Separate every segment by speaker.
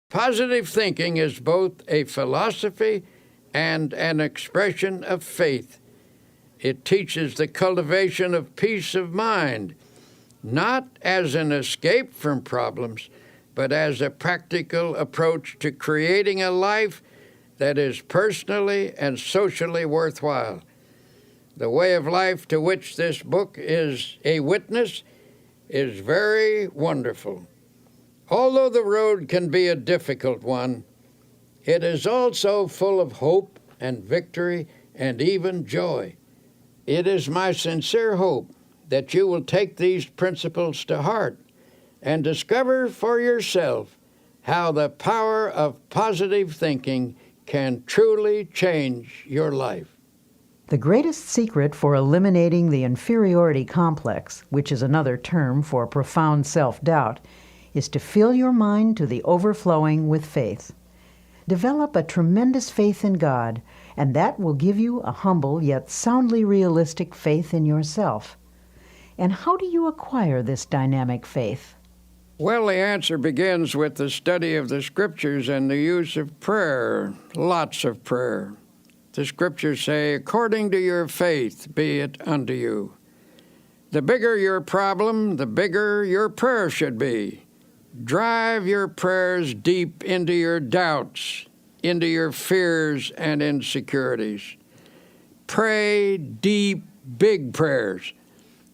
Speaker 1: Positive thinking is both a philosophy and an expression of faith. It teaches the cultivation of peace of mind, not as an escape from problems, but as a practical approach to creating a life that is personally and socially worthwhile. The way of life to which this book is a witness is very wonderful. Although the road can be a difficult one, it is also full of hope and victory and even joy. It is my sincere hope that you will take these principles to heart and discover for yourself how the power of positive thinking can truly change your life.
Speaker 2: The greatest secret for eliminating the inferiority complex, which is another term for profound self-doubt, is to fill your mind to the overflowing with faith. Develop a tremendous faith in God, and that will give you a humble yet soundly realistic faith in yourself. And how do you acquire this dynamic faith?
Speaker 1: Well, the answer begins with the study of the Scriptures and the use of prayer, lots of prayer. The Scriptures say, according to your faith be it unto you. The bigger your problem, the bigger your prayer should be. Drive your prayers deep into your doubts, into your fears and insecurities. Pray deep, big prayers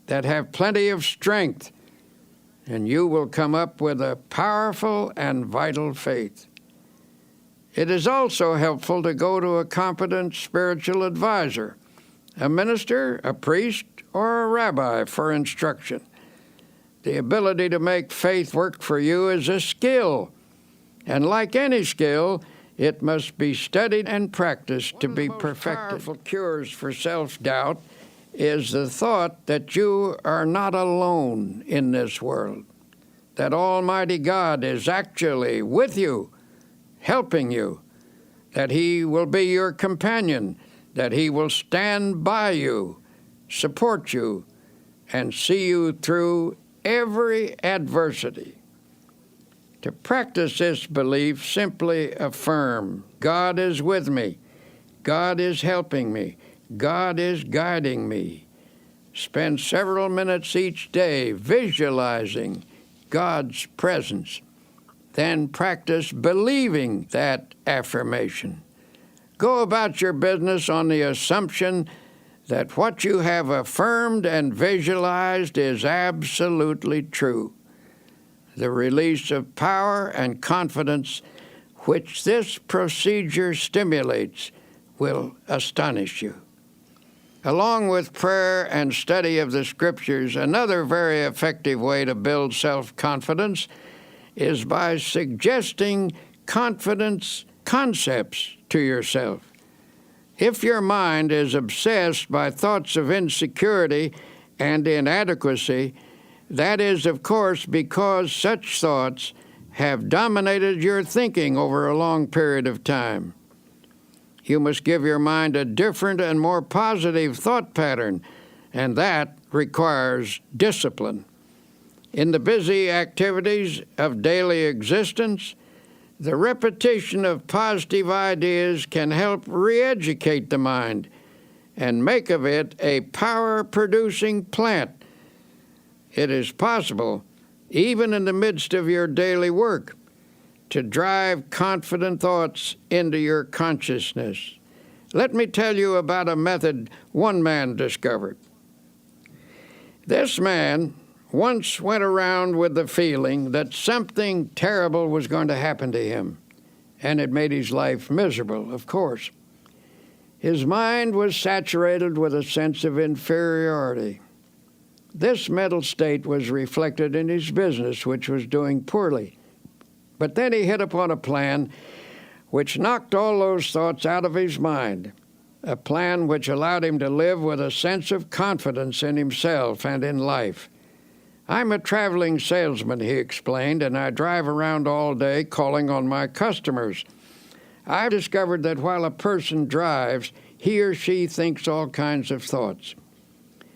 Speaker 1: that have plenty of strength, and you will come up with a powerful and vital faith. It is also helpful to go to a competent spiritual advisor, a minister, a priest, or a rabbi for instruction. The ability to make faith work for you is a skill, and like any skill, it must be studied and practiced to be perfected. One of the most powerful cures for self-doubt is the thought that you are not alone in this world, that Almighty God is actually with you, helping you, that He will be your companion, that He will stand by you, support you, and see you through every adversity. To practice this belief, simply affirm, God is with me, God is helping me, God is guiding me. Spend several minutes each day visualizing God's presence. Then practice believing that affirmation. Go about your business on the assumption that what you have affirmed and visualized is absolutely true. The release of power and confidence which this procedure stimulates will astonish you. Along with prayer and study of the Scriptures, another very effective way to build self-confidence is by suggesting confidence concepts to yourself. If your mind is obsessed by thoughts of insecurity and inadequacy, that is, of course, because such thoughts have dominated your thinking over a long period of time. You must give your mind a different and more positive thought pattern, and that requires discipline. In the busy activities of daily existence, the repetition of positive ideas can help re-educate the mind and make of it a power-producing plant. It is possible, even in the midst of your daily work, to drive confident thoughts into your consciousness. Let me tell you about a method one man discovered. This man once went around with the feeling that something terrible was going to happen to him, and it made his life miserable, of course. His mind was saturated with a sense of inferiority. This mental state was reflected in his business, which was doing poorly. But then he hit upon a plan which knocked all those thoughts out of his mind, a plan which allowed him to live with a sense of confidence in himself and in life. I'm a traveling salesman, he explained, and I drive around all day calling on my customers. I've discovered that while a person drives, he or she thinks all kinds of thoughts.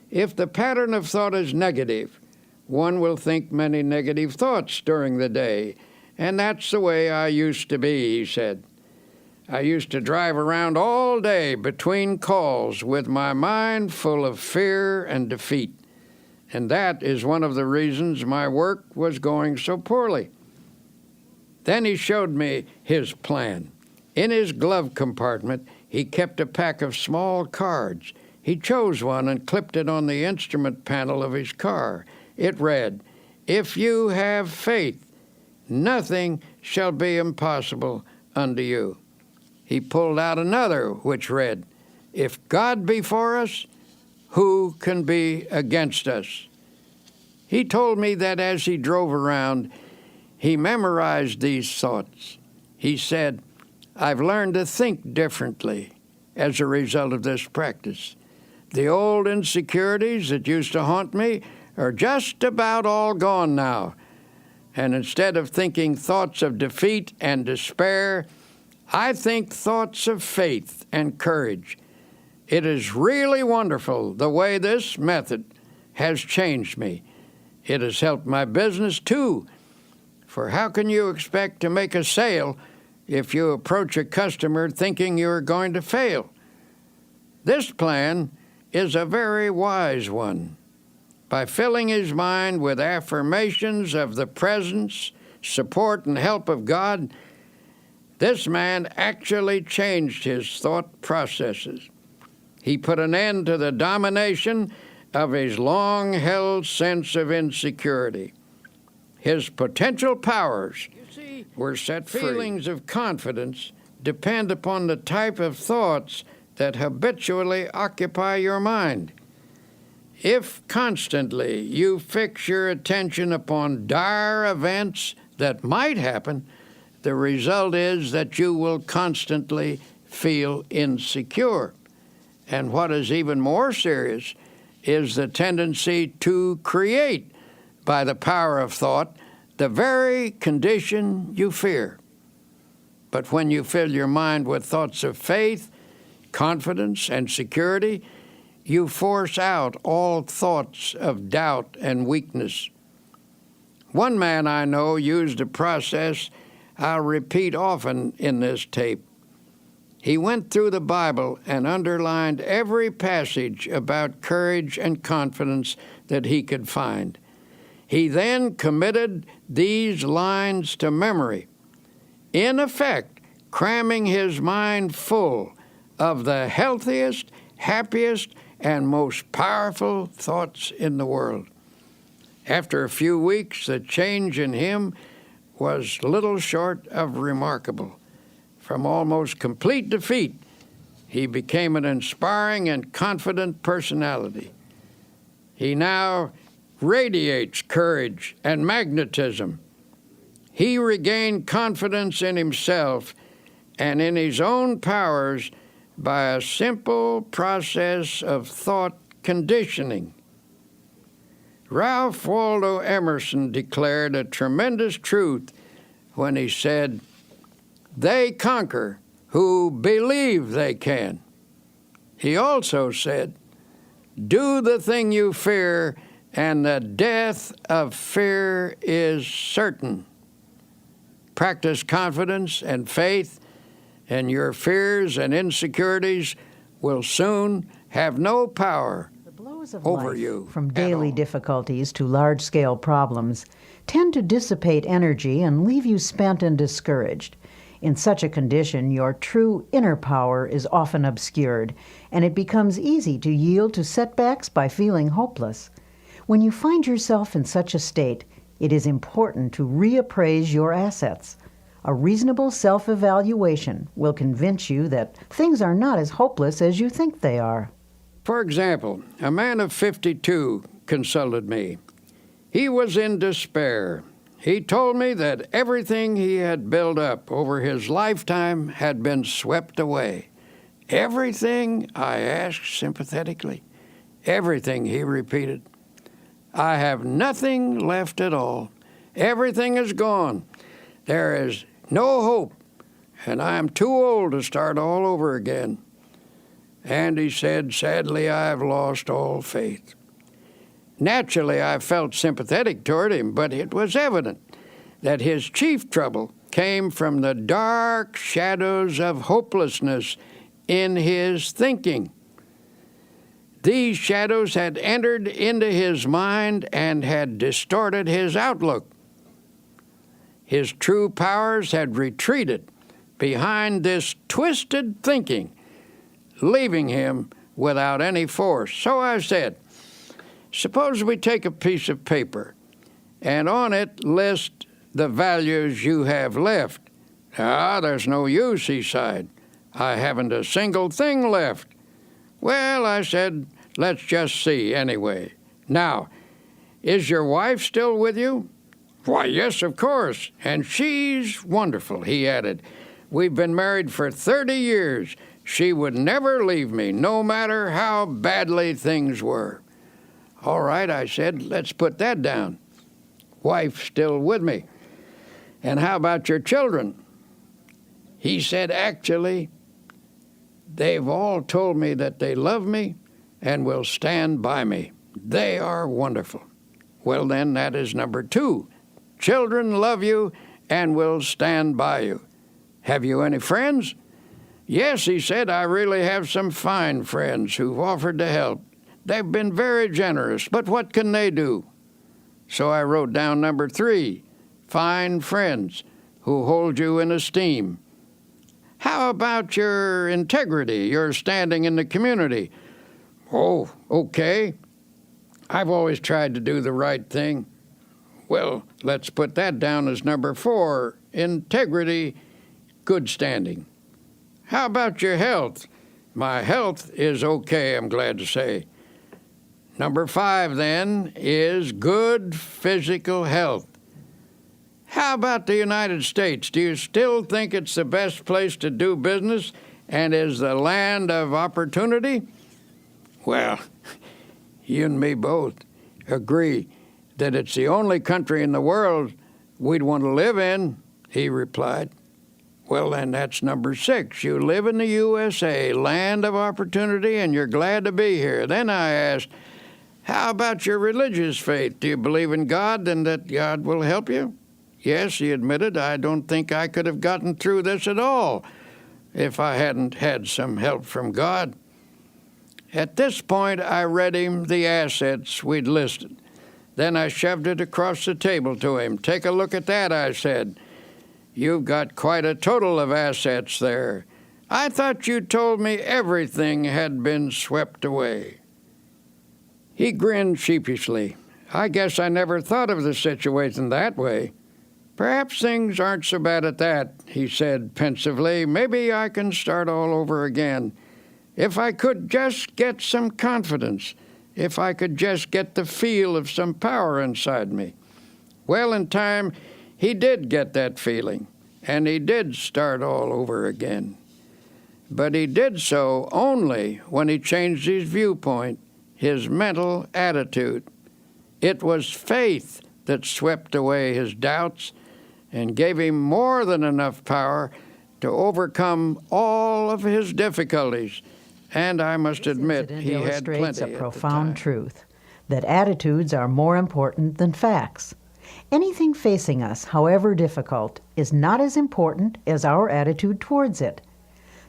Speaker 1: If the pattern of thought is negative, one will think many negative thoughts during the day, And that's the way I used to be, he said. I used to drive around all day between calls with my mind full of fear and defeat. And that is one of the reasons my work was going so poorly. Then he showed me his plan. In his glove compartment, he kept a pack of small cards. He chose one and clipped it on the instrument panel of his car. It read, "If you have faith, nothing shall be impossible unto you." He pulled out another which read, "If God be for us, who can be against us?" He told me that as he drove around, he memorized these thoughts. He said, "I've learned to think differently as a result of this practice. The old insecurities that used to haunt me are just about all gone now. And instead of thinking thoughts of defeat and despair, I think thoughts of faith and courage. It is really wonderful the way this method has changed me. It has helped my business too. For how can you expect to make a sale if you approach a customer thinking you're going to fail? This plan is a very wise one. By filling his mind with affirmations of the presence, support, and help of God, this man actually changed his thought processes. He put an end to the domination of his long-held sense of insecurity. His potential powers were set free. Feelings of confidence depend upon the type of thoughts that habitually occupy your mind. If constantly you fix your attention upon dire events that might happen, the result is that you will constantly feel insecure. And what is even more serious is the tendency to create, by the power of thought, the very condition you fear. But when you fill your mind with thoughts of faith, confidence, and security, you force out all thoughts of doubt and weakness. One man I know used a process I'll repeat often in this tape. He went through the Bible and underlined every passage about courage and confidence that he could find. He then committed these lines to memory, in effect, cramming his mind full of the healthiest, happiest, and most powerful thoughts in the world. After a few weeks, the change in him was little short of remarkable. From almost complete defeat, he became an inspiring and confident personality. He now radiates courage and magnetism. He regained confidence in himself and in his own powers by a simple process of thought conditioning. Ralph Waldo Emerson declared a tremendous truth when he said, "They conquer who believe they can." He also said, "Do the thing you fear, and the death of fear is certain." Practice confidence and faith, and your fears and insecurities will soon have no power over you.
Speaker 2: From daily difficulties to large-scale problems, tend to dissipate energy and leave you spent and discouraged. In such a condition, your true inner power is often obscured, and it becomes easy to yield to setbacks by feeling hopeless. When you find yourself in such a state, it is important to reappraise your assets. A reasonable self-evaluation will convince you that things are not as hopeless as you think they are.
Speaker 1: For example, a man of 52 consulted me. He was in despair. He told me that everything he had built up over his lifetime had been swept away. "Everything?" I asked sympathetically. "Everything," he repeated. "I have nothing left at all. Everything is gone. There is no hope, and I am too old to start all over again." And he said, "Sadly, I have lost all faith." Naturally, I felt sympathetic toward him, but it was evident that his chief trouble came from the dark shadows of hopelessness in his thinking. These shadows had entered into his mind and had distorted his outlook. His true powers had retreated behind this twisted thinking, leaving him without any force. So I said, suppose we take a piece of paper and on it list the values you have left. There's no use, he sighed. I haven't a single thing left. Well, I said, let's just see anyway. Now, is your wife still with you? Why, yes, of course, and she's wonderful, he added. We've been married for 30 years. She would never leave me, no matter how badly things were. All right, I said, let's put that down. Wife still with me. And how about your children? He said, actually, they've all told me that they love me and will stand by me. They are wonderful. Well, then, that is number 2. Children love you and will stand by you. Have you any friends? Yes, he said, I really have some fine friends who've offered to help. They've been very generous, but what can they do? So I wrote down number 3, fine friends who hold you in esteem. How about your integrity, your standing in the community? Oh, okay. I've always tried to do the right thing. Well, let's put that down as number 4, integrity, good standing. How about your health? My health is okay, I'm glad to say. Number 5, then, is good physical health. How about the United States? Do you still think it's the best place to do business and is the land of opportunity? Well, you and me both agree that it's the only country in the world we'd want to live in, he replied. Well, then that's number 6. You live in the USA, land of opportunity, and you're glad to be here. Then I asked, how about your religious faith? Do you believe in God and that God will help you? Yes, he admitted, I don't think I could have gotten through this at all if I hadn't had some help from God. At this point, I read him the assets we'd listed. Then I shoved it across the table to him. Take a look at that, I said. You've got quite a total of assets there. I thought you told me everything had been swept away. He grinned sheepishly. I guess I never thought of the situation that way. Perhaps things aren't so bad at that, he said pensively. Maybe I can start all over again. If I could just get some confidence, if I could just get the feel of some power inside me. Well, in time, he did get that feeling, and he did start all over again. But he did so only when he changed his viewpoint, his mental attitude. It was faith that swept away his doubts and gave him more than enough power to overcome all of his difficulties. And I must admit, he had plenty
Speaker 2: illustrates a
Speaker 1: at
Speaker 2: profound
Speaker 1: the time.
Speaker 2: truth, that attitudes are more important than facts. Anything facing us, however difficult, is not as important as our attitude towards it.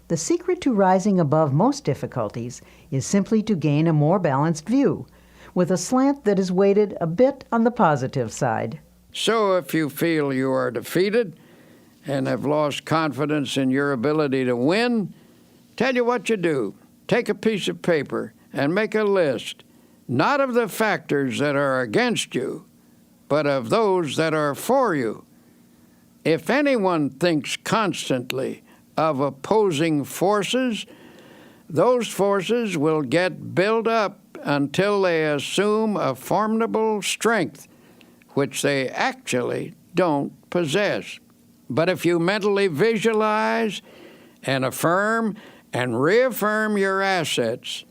Speaker 2: The secret to rising above most difficulties is simply to gain a more balanced view, with a slant that is weighted a bit on the positive side.
Speaker 1: So if you feel you are defeated and have lost confidence in your ability to win, tell you what you do. Take a piece of paper and make a list, not of the factors that are against you, but of those that are for you. If anyone thinks constantly of opposing forces, those forces will get built up until they assume a formidable strength, which they actually don't possess. But if you mentally visualize and affirm and reaffirm your assets,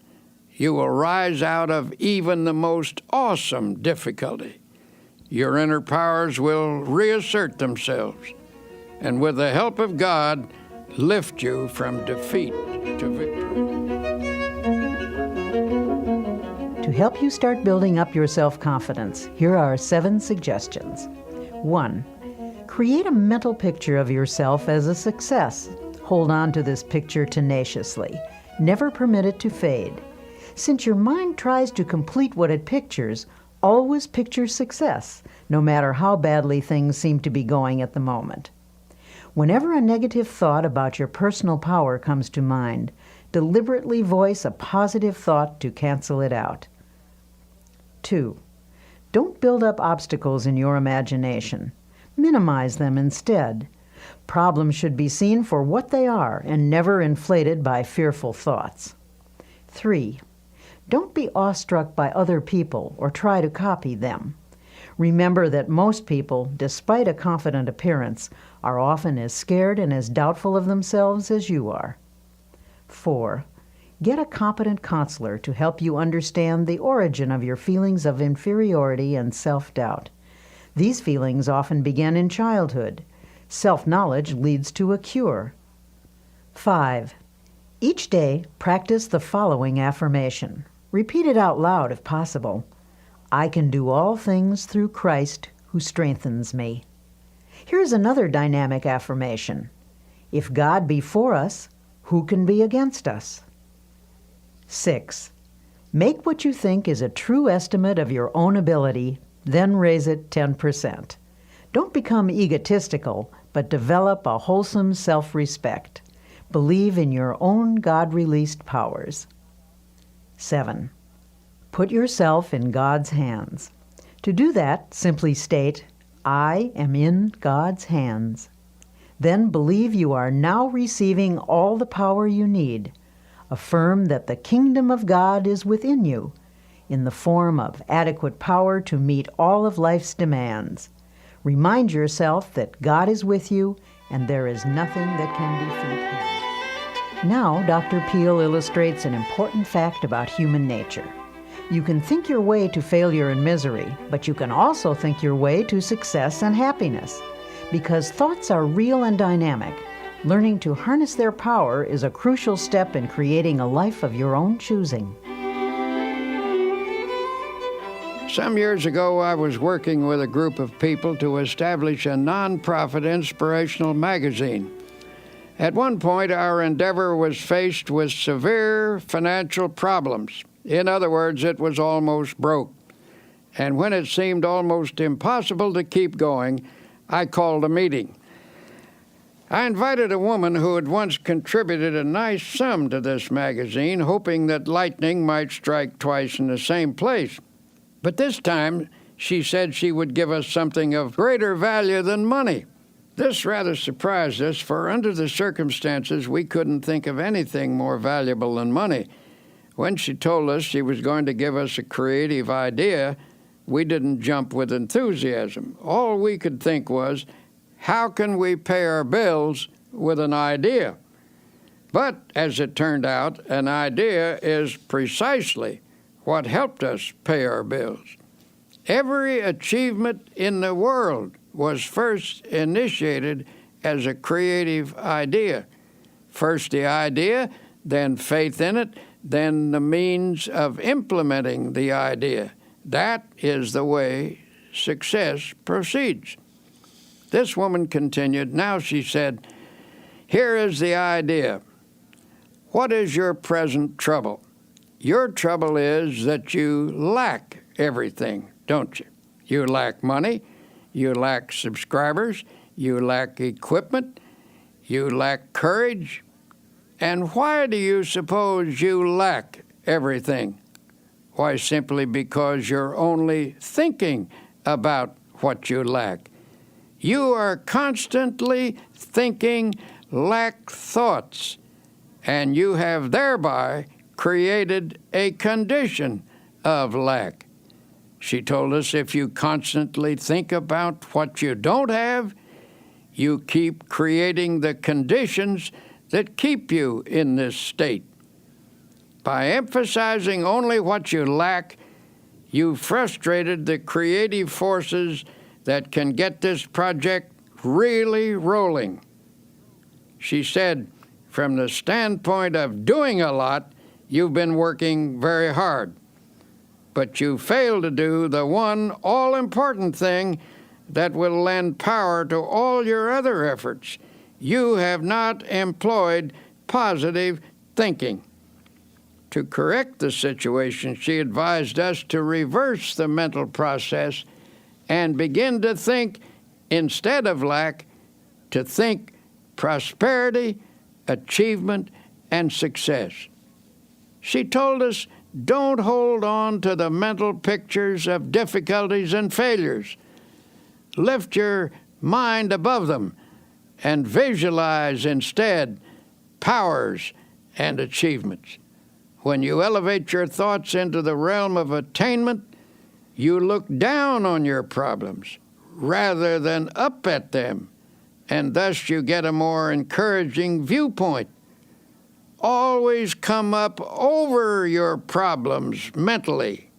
Speaker 1: you will rise out of even the most awesome difficulty. Your inner powers will reassert themselves, and with the help of God, lift you from defeat to victory.
Speaker 2: To help you start building up your self-confidence, here are 7 suggestions. 1. Create a mental picture of yourself as a success. Hold on to this picture tenaciously. Never permit it to fade. Since your mind tries to complete what it pictures, always picture success, no matter how badly things seem to be going at the moment. Whenever a negative thought about your personal power comes to mind, deliberately voice a positive thought to cancel it out. 2. Don't build up obstacles in your imagination. Minimize them instead. Problems should be seen for what they are and never inflated by fearful thoughts. 3. Don't be awestruck by other people or try to copy them. Remember that most people, despite a confident appearance, are often as scared and as doubtful of themselves as you are. 4. Get a competent counselor to help you understand the origin of your feelings of inferiority and self-doubt. These feelings often begin in childhood. Self-knowledge leads to a cure. 5. Each day, practice the following affirmation. Repeat it out loud if possible. I can do all things through Christ who strengthens me. Here's another dynamic affirmation. If God be for us, who can be against us? 6. Make what you think is a true estimate of your own ability, then raise it 10%. Don't become egotistical, but develop a wholesome self-respect. Believe in your own God-released powers. 7. Put yourself in God's hands. To do that, simply state, I am in God's hands. Then believe you are now receiving all the power you need. Affirm that the kingdom of God is within you, in the form of adequate power to meet all of life's demands. Remind yourself that God is with you and there is nothing that can defeat him. Now, Dr. Peale illustrates an important fact about human nature. You can think your way to failure and misery, but you can also think your way to success and happiness. Because thoughts are real and dynamic, learning to harness their power is a crucial step in creating a life of your own choosing.
Speaker 1: Some years ago, I was working with a group of people to establish a nonprofit inspirational magazine. At one point, our endeavor was faced with severe financial problems. In other words, it was almost broke. And when it seemed almost impossible to keep going, I called a meeting. I invited a woman who had once contributed a nice sum to this magazine, hoping that lightning might strike twice in the same place. But this time, she said she would give us something of greater value than money. This rather surprised us, for under the circumstances, we couldn't think of anything more valuable than money. When she told us she was going to give us a creative idea, we didn't jump with enthusiasm. All we could think was, how can we pay our bills with an idea? But, as it turned out, an idea is precisely what helped us pay our bills. Every achievement in the world was first initiated as a creative idea. First the idea, then faith in it, then the means of implementing the idea. That is the way success proceeds. This woman continued. Now she said, here is the idea. What is your present trouble? Your trouble is that you lack everything, don't you? You lack money, you lack subscribers, you lack equipment, you lack courage. And why do you suppose you lack everything? Why, simply because you're only thinking about what you lack. You are constantly thinking lack thoughts, and you have thereby created a condition of lack. She told us if you constantly think about what you don't have, you keep creating the conditions that keep you in this state. By emphasizing only what you lack, you frustrated the creative forces that can get this project really rolling. She said, from the standpoint of doing a lot, you've been working very hard, but you failed to do the one all-important thing that will lend power to all your other efforts. You have not employed positive thinking. To correct the situation, she advised us to reverse the mental process and begin to think, instead of lack, to think prosperity, achievement, and success. She told us, don't hold on to the mental pictures of difficulties and failures. Lift your mind above them and visualize instead powers and achievements. When you elevate your thoughts into the realm of attainment, you look down on your problems rather than up at them, and thus you get a more encouraging viewpoint. Always come up over your problems mentally.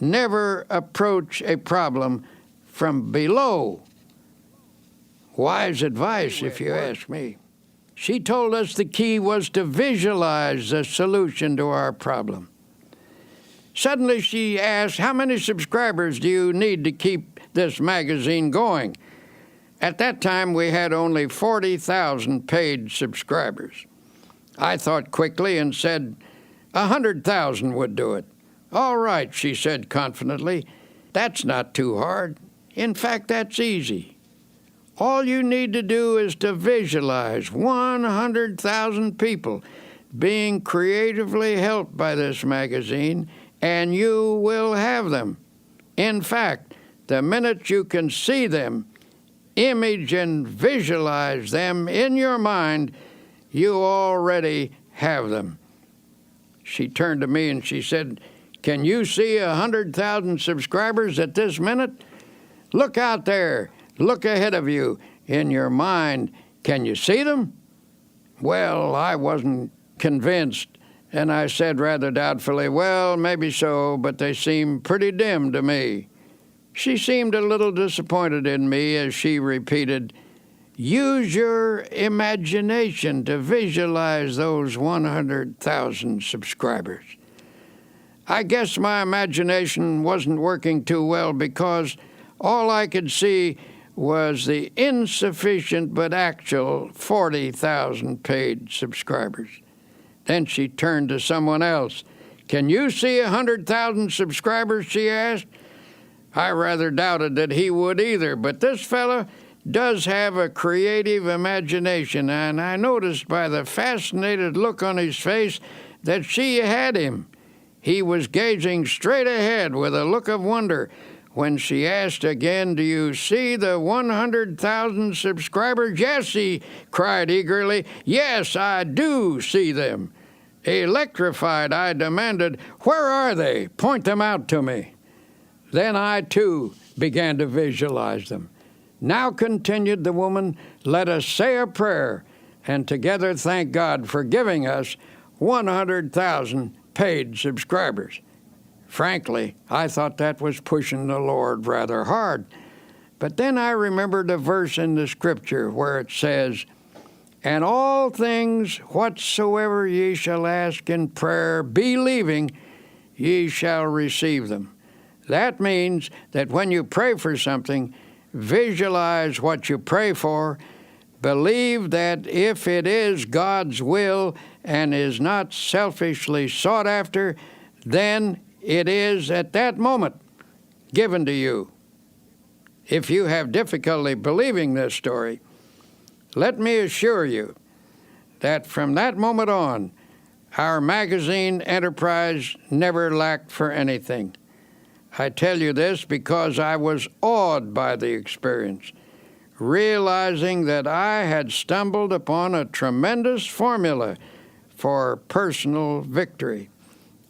Speaker 1: Never approach a problem from below. Wise advice, if you ask me. She told us the key was to visualize the solution to our problem. Suddenly she asked, how many subscribers do you need to keep this magazine going? At that time, we had only 40,000 paid subscribers. I thought quickly and said 100,000 would do it. All right, she said confidently. That's not too hard. In fact, that's easy. All you need to do is to visualize 100,000 people being creatively helped by this magazine, and you will have them. In fact, the minute you can see them, image and visualize them in your mind, you already have them. She turned to me and she said, can you see 100,000 subscribers at this minute? Look out there. Look ahead of you in your mind. Can you see them? Well, I wasn't convinced, and I said rather doubtfully, well, maybe so, but they seem pretty dim to me. She seemed a little disappointed in me as she repeated, use your imagination to visualize those 100,000 subscribers. I guess my imagination wasn't working too well because all I could see was the insufficient but actual 40,000 paid subscribers. Then she turned to someone else. Can you see 100,000 subscribers, she asked. I rather doubted that he would either, but this fellow does have a creative imagination, and I noticed by the fascinated look on his face that she had him. He was gazing straight ahead with a look of wonder. When she asked again, do you see the 100,000 subscribers? Yes, he cried eagerly. Yes, I do see them. Electrified, I demanded, where are they? Point them out to me. Then I, too, began to visualize them. Now, continued the woman, let us say a prayer and together thank God for giving us 100,000 paid subscribers. Frankly, I thought that was pushing the Lord rather hard. But then I remembered a verse in the Scripture where it says, and all things whatsoever ye shall ask in prayer, believing, ye shall receive them. That means that when you pray for something, visualize what you pray for, believe that if it is God's will and is not selfishly sought after, then it is at that moment given to you. If you have difficulty believing this story, let me assure you that from that moment on, our magazine enterprise never lacked for anything. I tell you this because I was awed by the experience, realizing that I had stumbled upon a tremendous formula for personal victory.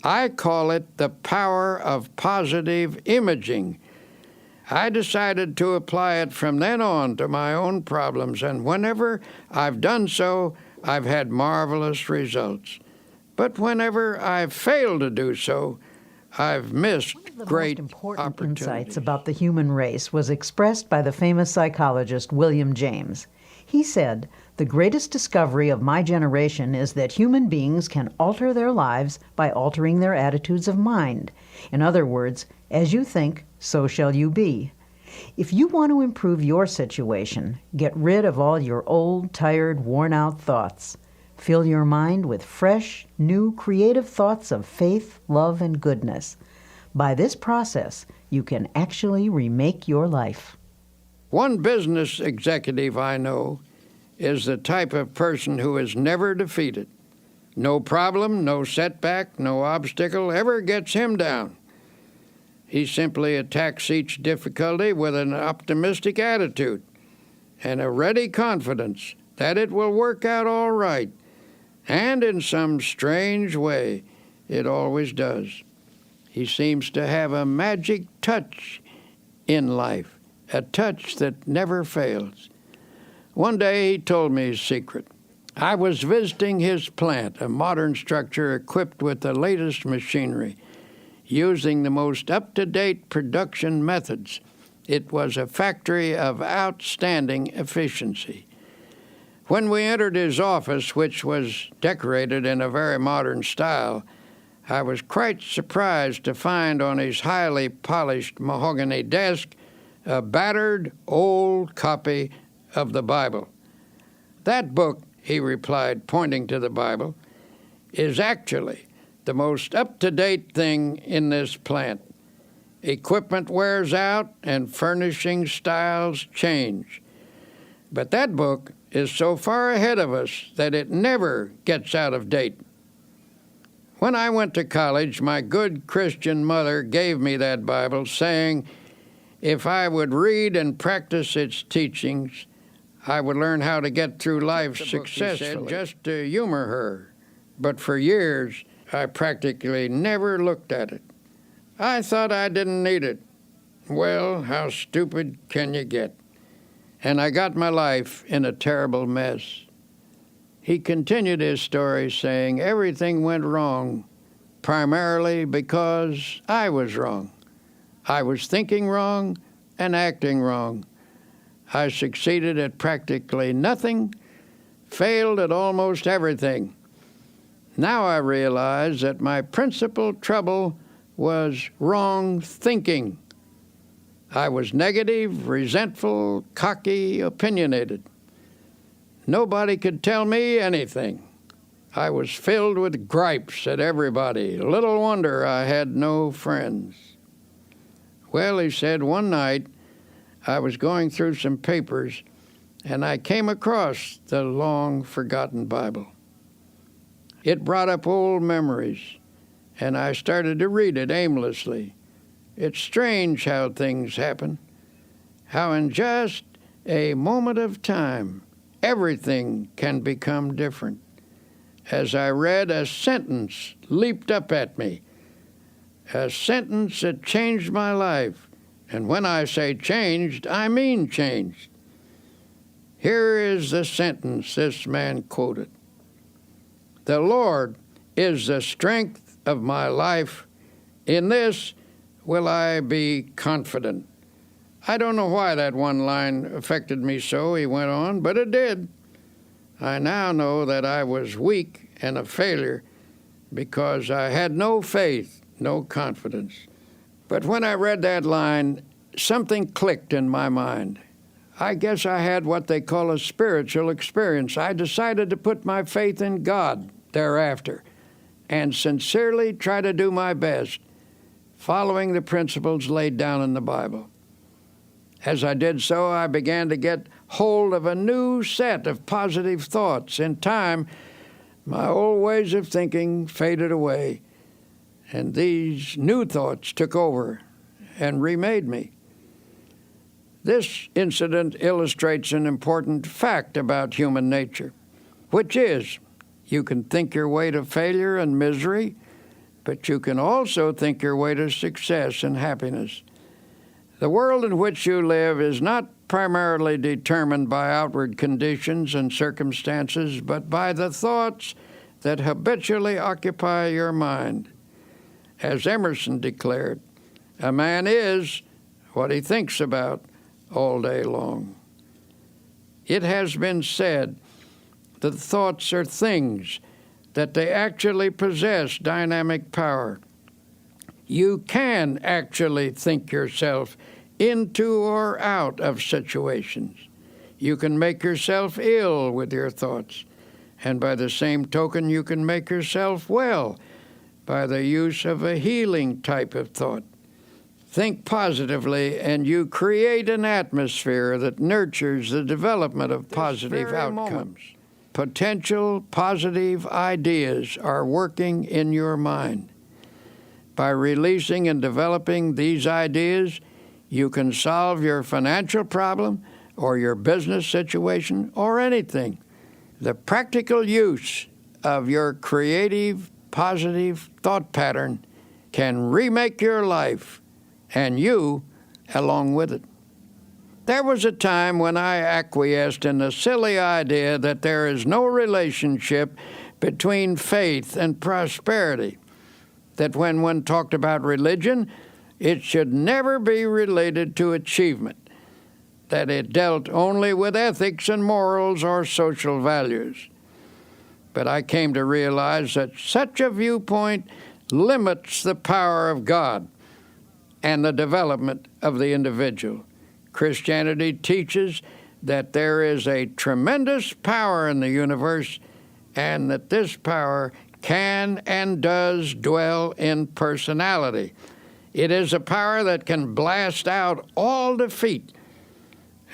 Speaker 1: I call it the power of positive imaging. I decided to apply it from then on to my own problems, and whenever I've done so, I've had marvelous results. But whenever I've failed to do so, I've missed great
Speaker 2: most important
Speaker 1: opportunities.
Speaker 2: Insights about the human race was expressed by the famous psychologist William James. He said, the greatest discovery of my generation is that human beings can alter their lives by altering their attitudes of mind. In other words, as you think, so shall you be. If you want to improve your situation, get rid of all your old, tired, worn-out thoughts. Fill your mind with fresh, new, creative thoughts of faith, love, and goodness. By this process, you can actually remake your life.
Speaker 1: One business executive I know is the type of person who is never defeated. No problem, no setback, no obstacle ever gets him down. He simply attacks each difficulty with an optimistic attitude and a ready confidence that it will work out all right. And in some strange way, it always does. He seems to have a magic touch in life, a touch that never fails. One day he told me his secret. I was visiting his plant, a modern structure equipped with the latest machinery, using the most up-to-date production methods. It was a factory of outstanding efficiency. When we entered his office, which was decorated in a very modern style, I was quite surprised to find on his highly polished mahogany desk a battered old copy of the Bible. That book, he replied, pointing to the Bible, is actually the most up-to-date thing in this plant. Equipment wears out and furnishing styles change. But that book is so far ahead of us that it never gets out of date. When I went to college, my good Christian mother gave me that Bible, saying if I would read and practice its teachings, I would learn how to get through life successfully, just to humor her. But for years, I practically never looked at it. I thought I didn't need it. Well, how stupid can you get? And I got my life in a terrible mess. He continued his story saying everything went wrong, primarily because I was wrong. I was thinking wrong and acting wrong. I succeeded at practically nothing, failed at almost everything. Now I realize that my principal trouble was wrong thinking. I was negative, resentful, cocky, opinionated. Nobody could tell me anything. I was filled with gripes at everybody. Little wonder I had no friends. Well, he said, one night I was going through some papers and I came across the long-forgotten Bible. It brought up old memories, and I started to read it aimlessly. It's strange how things happen, how in just a moment of time, everything can become different. As I read, a sentence leaped up at me, a sentence that changed my life. And when I say changed, I mean changed. Here is the sentence this man quoted. The Lord is the strength of my life. In this will I be confident. I don't know why that one line affected me so, he went on, but it did. I now know that I was weak and a failure because I had no faith, no confidence. But when I read that line, something clicked in my mind. I guess I had what they call a spiritual experience. I decided to put my faith in God thereafter and sincerely try to do my best, following the principles laid down in the Bible. As I did so, I began to get hold of a new set of positive thoughts. In time, my old ways of thinking faded away, and these new thoughts took over and remade me. This incident illustrates an important fact about human nature, which is you can think your way to failure and misery, but you can also think your way to success and happiness. The world in which you live is not primarily determined by outward conditions and circumstances, but by the thoughts that habitually occupy your mind. As Emerson declared, a man is what he thinks about all day long. It has been said that thoughts are things, that they actually possess dynamic power. You can actually think yourself into or out of situations. You can make yourself ill with your thoughts, and by the same token, you can make yourself well by the use of a healing type of thought. Think positively, and you create an atmosphere that nurtures the development of positive outcomes. Potential positive ideas are working in your mind. By releasing and developing these ideas, you can solve your financial problem or your business situation or anything. The practical use of your creative, positive thought pattern can remake your life, and you along with it. There was a time when I acquiesced in the silly idea that there is no relationship between faith and prosperity, that when one talked about religion, it should never be related to achievement, that it dealt only with ethics and morals or social values. But I came to realize that such a viewpoint limits the power of God and the development of the individual. Christianity teaches that there is a tremendous power in the universe, and that this power can and does dwell in personality. It is a power that can blast out all defeat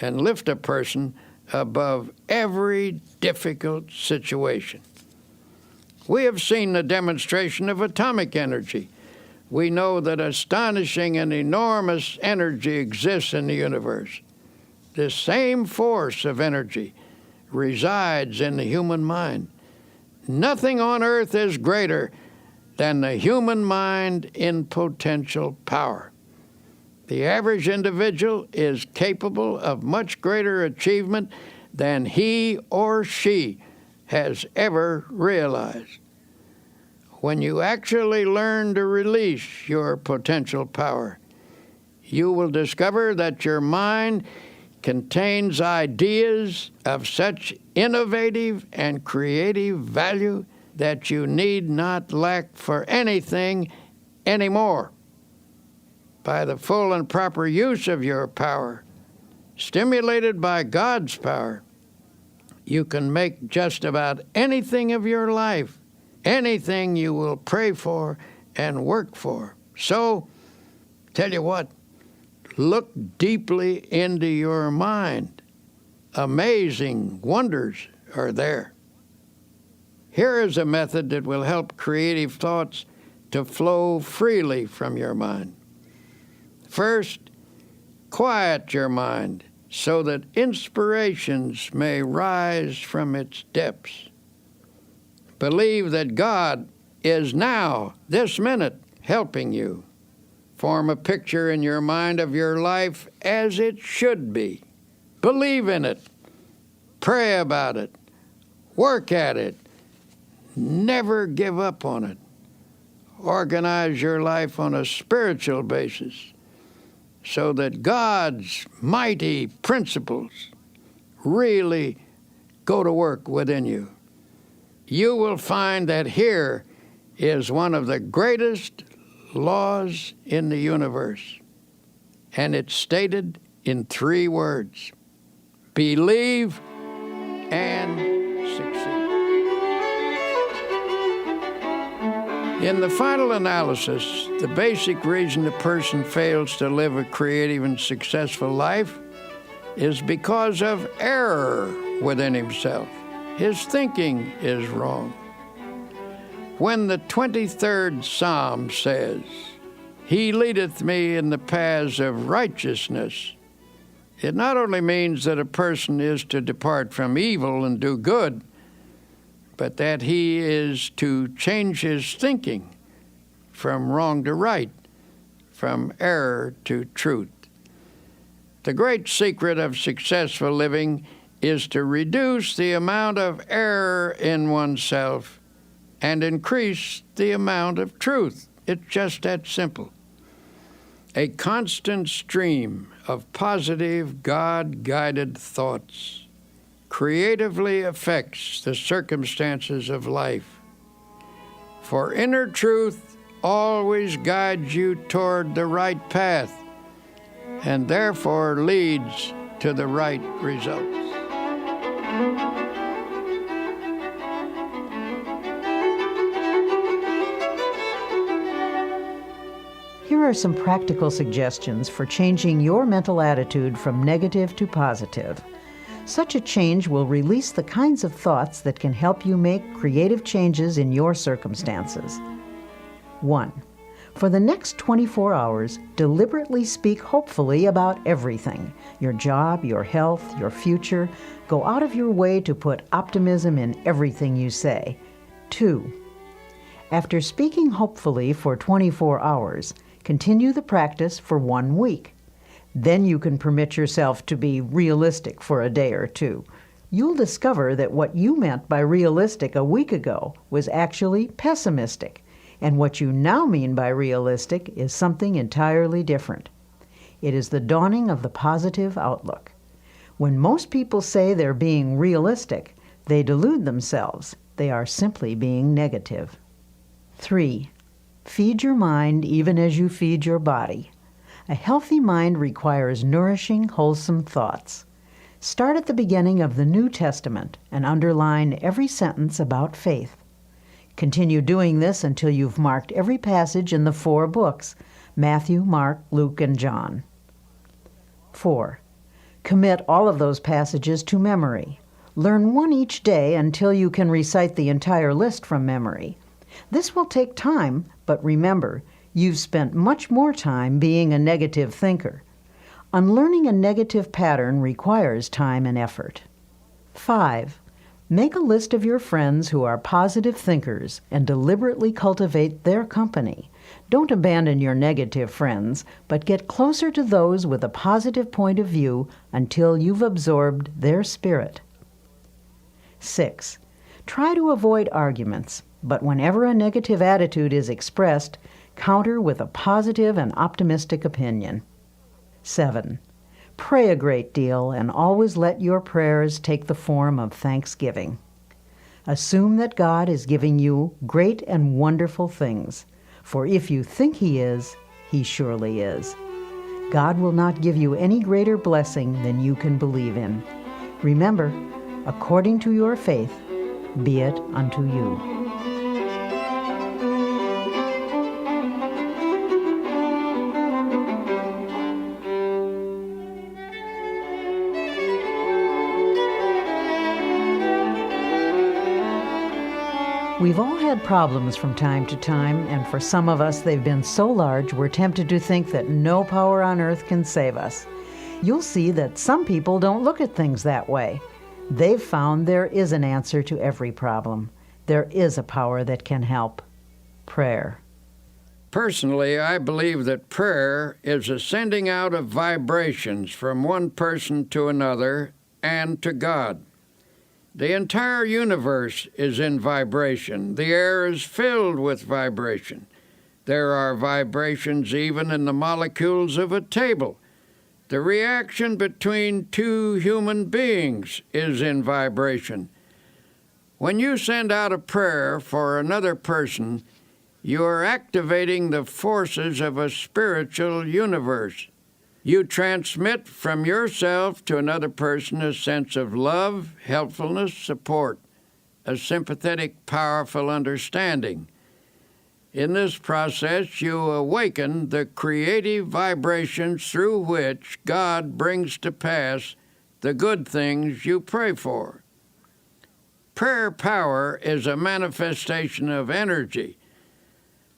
Speaker 1: and lift a person above every difficult situation. We have seen the demonstration of atomic energy. We know that astonishing and enormous energy exists in the universe. This same force of energy resides in the human mind. Nothing on earth is greater than the human mind in potential power. The average individual is capable of much greater achievement than he or she has ever realized. When you actually learn to release your potential power, you will discover that your mind contains ideas of such innovative and creative value that you need not lack for anything anymore. By the full and proper use of your power, stimulated by God's power, you can make just about anything of your life, anything you will pray for and work for. So, tell you what, look deeply into your mind. Amazing wonders are there. Here is a method that will help creative thoughts to flow freely from your mind. First, quiet your mind so that inspirations may rise from its depths. Believe that God is now, this minute, helping you. Form a picture in your mind of your life as it should be. Believe in it. Pray about it. Work at it. Never give up on it. Organize your life on a spiritual basis so that God's mighty principles really go to work within you. You will find that here is one of the greatest laws in the universe, and it's stated in 3 words: believe and succeed. In the final analysis, the basic reason a person fails to live a creative and successful life is because of error within himself. His thinking is wrong. When the 23rd Psalm says, "He leadeth me in the paths of righteousness," it not only means that a person is to depart from evil and do good, but that he is to change his thinking from wrong to right, from error to truth. The great secret of successful living is to reduce the amount of error in oneself and increase the amount of truth. It's just that simple. A constant stream of positive, God-guided thoughts creatively affects the circumstances of life. For inner truth always guides you toward the right path, and therefore leads to the right results.
Speaker 2: Here are some practical suggestions for changing your mental attitude from negative to positive. Such a change will release the kinds of thoughts that can help you make creative changes in your circumstances. 1. For the next 24 hours, deliberately speak hopefully about everything: your job, your health, your future. Go out of your way to put optimism in everything you say. 2. After speaking hopefully for 24 hours, continue the practice for 1 week. Then you can permit yourself to be realistic for a day or two. You'll discover that what you meant by realistic a week ago was actually pessimistic, and what you now mean by realistic is something entirely different. It is the dawning of the positive outlook. When most people say they're being realistic, they delude themselves. They are simply being negative. 3. Feed your mind even as you feed your body. A healthy mind requires nourishing, wholesome thoughts. Start at the beginning of the New Testament and underline every sentence about faith. Continue doing this until you've marked every passage in the 4 books: Matthew, Mark, Luke, and John. 4. Commit all of those passages to memory. Learn one each day until you can recite the entire list from memory. This will take time, but remember, you've spent much more time being a negative thinker. Unlearning a negative pattern requires time and effort. 5. Make a list of your friends who are positive thinkers and deliberately cultivate their company. Don't abandon your negative friends, but get closer to those with a positive point of view until you've absorbed their spirit. 6. Try to avoid arguments, but whenever a negative attitude is expressed, counter with a positive and optimistic opinion. 7. Pray a great deal and always let your prayers take the form of thanksgiving. Assume that God is giving you great and wonderful things, for if you think He is, He surely is. God will not give you any greater blessing than you can believe in. Remember, according to your faith, be it unto you. We've all had problems from time to time, and for some of us they've been so large we're tempted to think that no power on earth can save us. You'll see that some people don't look at things that way. They've found there is an answer to every problem. There is a power that can help: prayer.
Speaker 1: Personally, I believe that prayer is a sending out of vibrations from one person to another and to God. The entire universe is in vibration. The air is filled with vibration. There are vibrations even in the molecules of a table. The reaction between two human beings is in vibration. When you send out a prayer for another person, you are activating the forces of a spiritual universe. You transmit from yourself to another person a sense of love, helpfulness, support, a sympathetic, powerful understanding. In this process, you awaken the creative vibrations through which God brings to pass the good things you pray for. Prayer power is a manifestation of energy.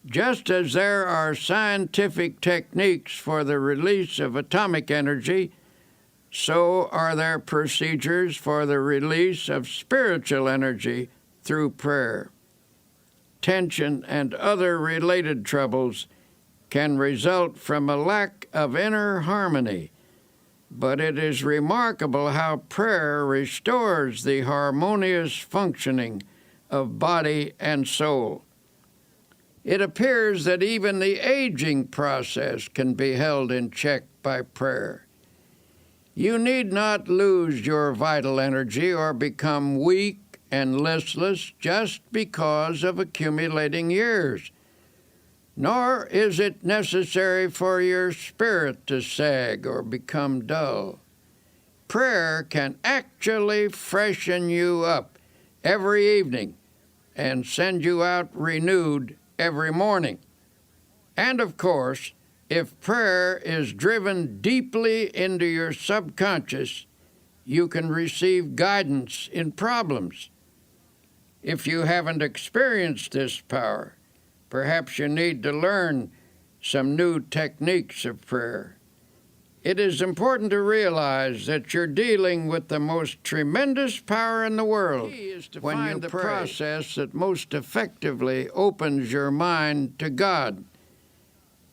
Speaker 1: Just as there are scientific techniques for the release of atomic energy, so are there procedures for the release of spiritual energy through prayer. Tension and other related troubles can result from a lack of inner harmony, but it is remarkable how prayer restores the harmonious functioning of body and soul. It appears that even the aging process can be held in check by prayer. You need not lose your vital energy or become weak and listless just because of accumulating years. nor is it necessary for your spirit to sag or become dull. Prayer can actually freshen you up every evening and send you out renewed every morning. And of course, if prayer is driven deeply into your subconscious, you can receive guidance in problems. If you haven't experienced this power, perhaps you need to learn some new techniques of prayer. It is important to realize that you're dealing with the most tremendous power in the world when you pray. The process that most effectively opens your mind to God.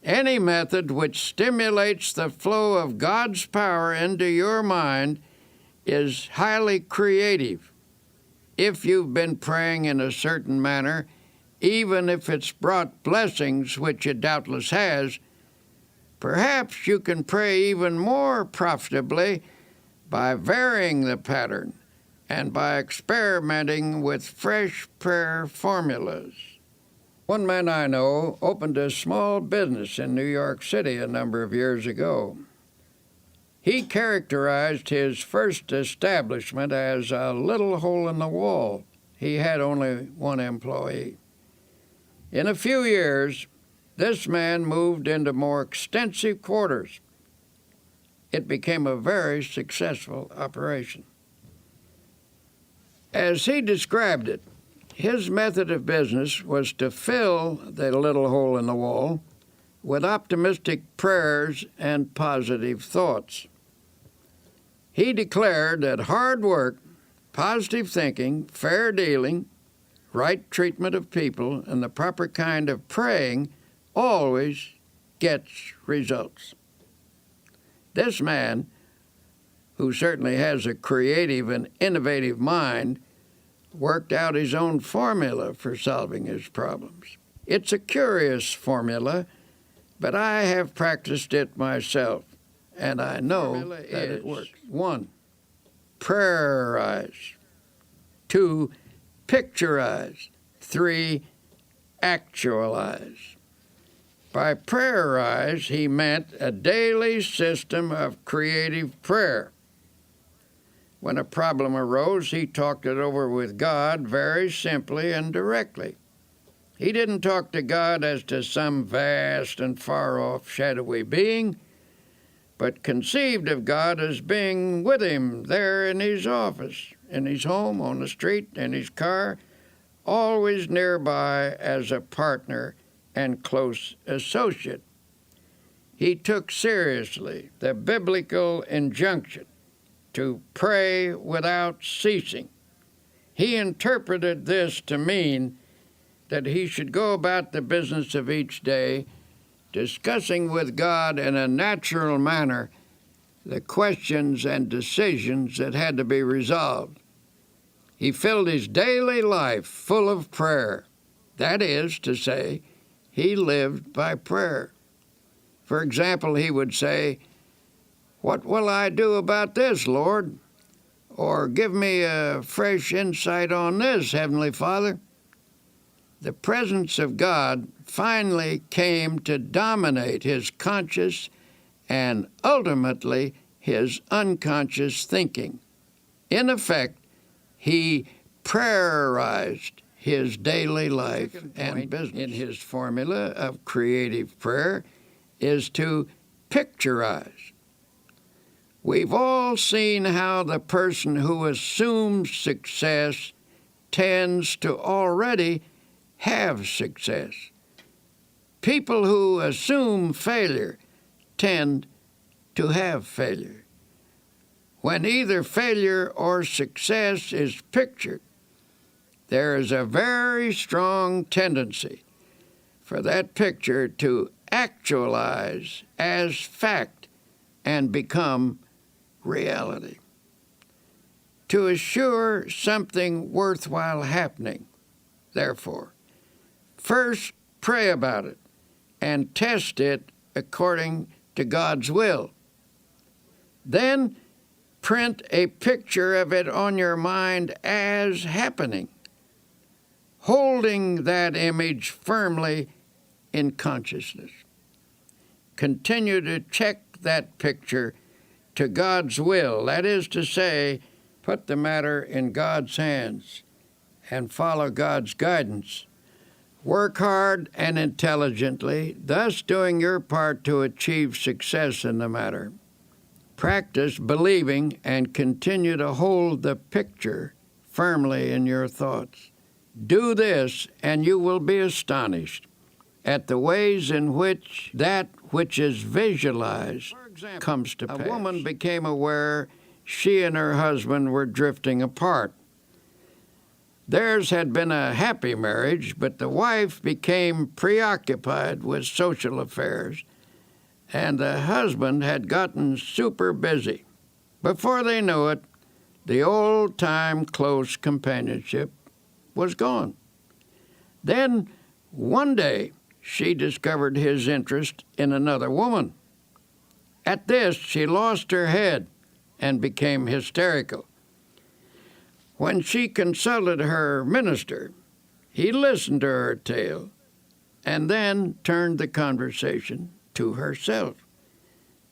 Speaker 1: Any method which stimulates the flow of God's power into your mind is highly creative. If you've been praying in a certain manner, even if it's brought blessings, which it doubtless has, perhaps you can pray even more profitably by varying the pattern and by experimenting with fresh prayer formulas. One man I know opened a small business in New York City a number of years ago. He characterized his first establishment as a little hole in the wall. He had only one employee. In a few years, this man moved into more extensive quarters. It became a very successful operation. As he described it, his method of business was to fill the little hole in the wall with optimistic prayers and positive thoughts. He declared that hard work, positive thinking, fair dealing, right treatment of people, and the proper kind of praying always gets results. This man, who certainly has a creative and innovative mind, worked out his own formula for solving his problems. It's a curious formula, but I have practiced it myself, and I know that it works. 1. Prayerize. 2. Picturize. 3. Actualize. By prayerize, he meant a daily system of creative prayer. When a problem arose, he talked it over with God very simply and directly. He didn't talk to God as to some vast and far-off shadowy being, but conceived of God as being with him there in his office, in his home, on the street, in his car, always nearby as a partner and close associate. He took seriously the biblical injunction to pray without ceasing. He interpreted this to mean that he should go about the business of each day, discussing with God in a natural manner the questions and decisions that had to be resolved. He filled his daily life full of prayer. That is to say, he lived by prayer. For example, he would say, "What will I do about this, Lord?" Or, "Give me a fresh insight on this, Heavenly Father." The presence of God finally came to dominate his conscious and ultimately his unconscious thinking. In effect, he prayerized his daily life and business. In his formula of creative prayer is to picturize. We've all seen how the person who assumes success tends to already have success. People who assume failure tend to have failure. When either failure or success is pictured, there is a very strong tendency for that picture to actualize as fact and become reality. To assure something worthwhile happening, therefore, first pray about it and test it according to God's will. Then print a picture of it on your mind as happening, holding that image firmly in consciousness. Continue to check that picture to God's will. That is to say, put the matter in God's hands and follow God's guidance. Work hard and intelligently, thus doing your part to achieve success in the matter. Practice believing and continue to hold the picture firmly in your thoughts. Do this, and you will be astonished at the ways in which that which is visualized comes to pass. A woman became aware she and her husband were drifting apart. Theirs had been a happy marriage, but the wife became preoccupied with social affairs, and the husband had gotten super busy. Before they knew it, the old-time close companionship was gone. Then, one day, she discovered his interest in another woman. At this, she lost her head and became hysterical. When she consulted her minister, he listened to her tale and then turned the conversation to herself.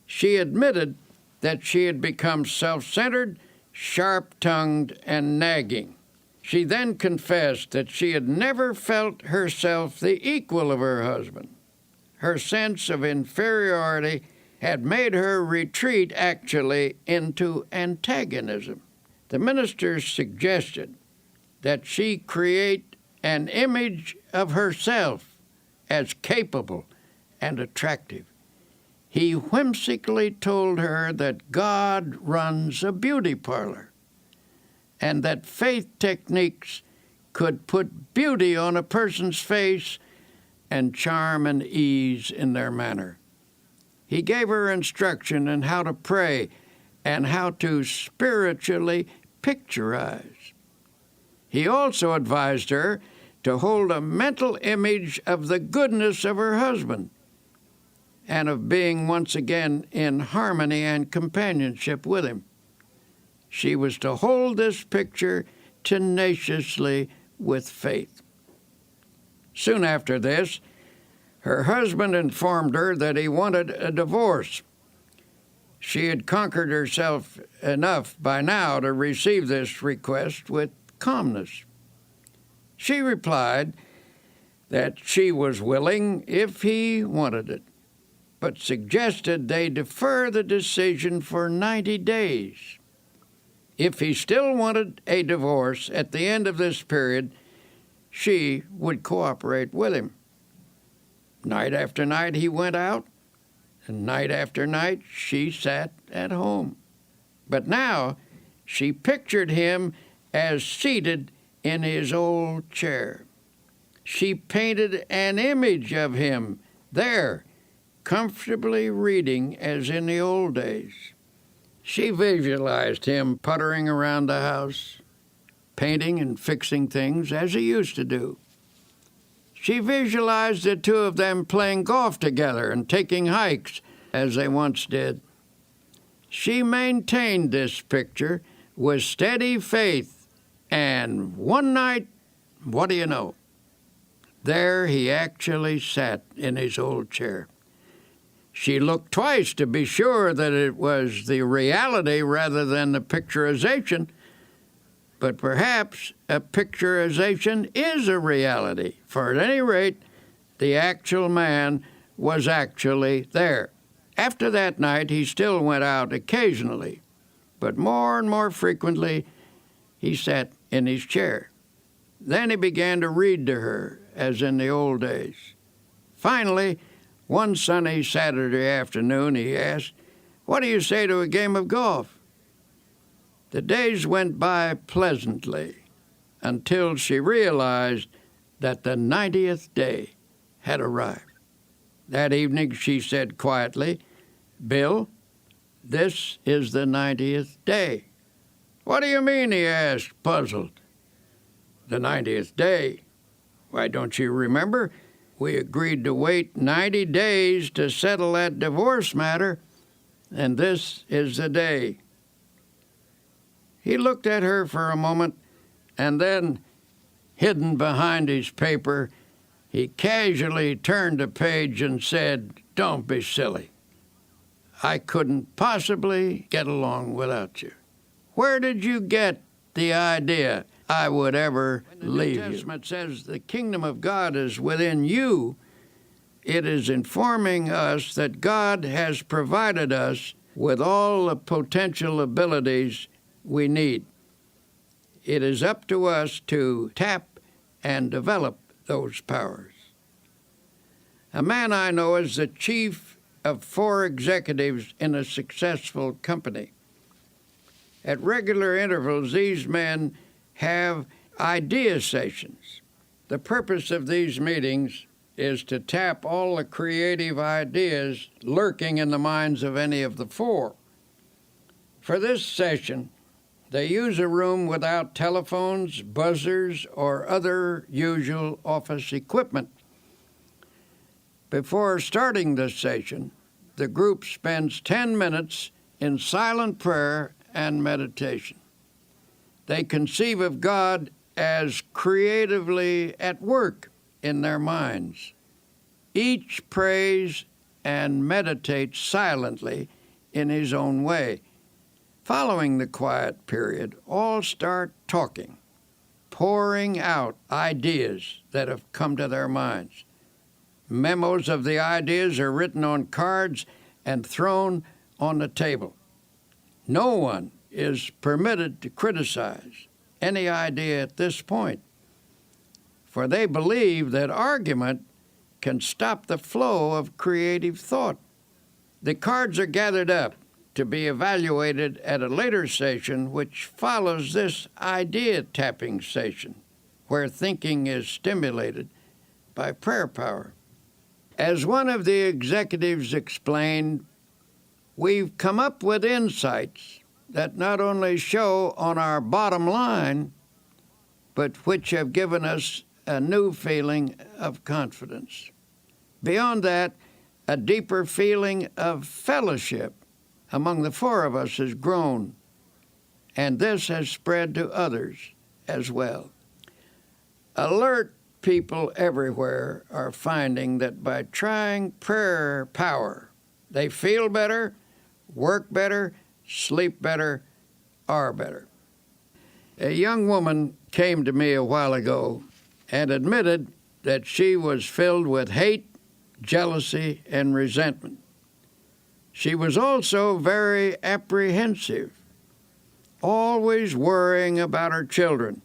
Speaker 1: She admitted that she had become self-centered, sharp-tongued, and nagging. She then confessed that she had never felt herself the equal of her husband. Her sense of inferiority had made her retreat actually into antagonism. The minister suggested that she create an image of herself as capable and attractive. He whimsically told her that God runs a beauty parlor and that faith techniques could put beauty on a person's face and charm and ease in their manner. He gave her instruction in how to pray and how to spiritually picturize. He also advised her to hold a mental image of the goodness of her husband and of being once again in harmony and companionship with him. She was to hold this picture tenaciously with faith. Soon after this, her husband informed her that he wanted a divorce. She had conquered herself enough by now to receive this request with calmness. She replied that she was willing if he wanted it, but suggested they defer the decision for 90 days. If he still wanted a divorce at the end of this period, she would cooperate with him. Night after night he went out, and night after night she sat at home. But now she pictured him as seated in his old chair. She painted an image of him there, comfortably reading as in the old days. She visualized him puttering around the house, painting and fixing things as he used to do. She visualized the two of them playing golf together and taking hikes as they once did. She maintained this picture with steady faith, and one night, what do you know? There he actually sat in his old chair. She looked twice to be sure that it was the reality rather than the picturization, but perhaps a picturization is a reality, for at any rate, the actual man was actually there. After that night, he still went out occasionally, but more and more frequently, he sat in his chair. Then he began to read to her, as in the old days. Finally, one sunny Saturday afternoon, he asked, "What do you say to a game of golf?" The days went by pleasantly until she realized that the 90th day had arrived. That evening she said quietly, "Bill, this is the 90th day." "What do you mean?" he asked, puzzled. "The 90th day. Why, don't you remember? We agreed to wait 90 days to settle that divorce matter, and this is the day." He looked at her for a moment, and then, hidden behind his paper, He casually turned a page and said, "Don't be silly. I couldn't possibly get along without you. Where did you get the idea I would ever leave you?" The New Testament says the kingdom of God is within you. It is informing us that God has provided us with all the potential abilities we need. It is up to us to tap and develop those powers. A man I know is the chief of 4 executives in a successful company. At regular intervals, these men have idea sessions. The purpose of these meetings is to tap all the creative ideas lurking in the minds of any of the 4. For this session, they use a room without telephones, buzzers, or other usual office equipment. Before starting this session, the group spends 10 minutes in silent prayer and meditation. They conceive of God as creatively at work in their minds. Each prays and meditates silently in his own way. Following the quiet period, all start talking, pouring out ideas that have come to their minds. Memos of the ideas are written on cards and thrown on the table. No one is permitted to criticize any idea at this point, for they believe that argument can stop the flow of creative thought. The cards are gathered up to be evaluated at a later session, which follows this idea tapping session, where thinking is stimulated by prayer power. As one of the executives explained, we've come up with insights that not only show on our bottom line, but which have given us a new feeling of confidence. Beyond that, a deeper feeling of fellowship among the 4 of us has grown, and this has spread to others as well. Alert people everywhere are finding that by trying prayer power, they feel better, work better, sleep better, are better. A young woman came to me a while ago and admitted that she was filled with hate, jealousy, and resentment. She was also very apprehensive, always worrying about her children,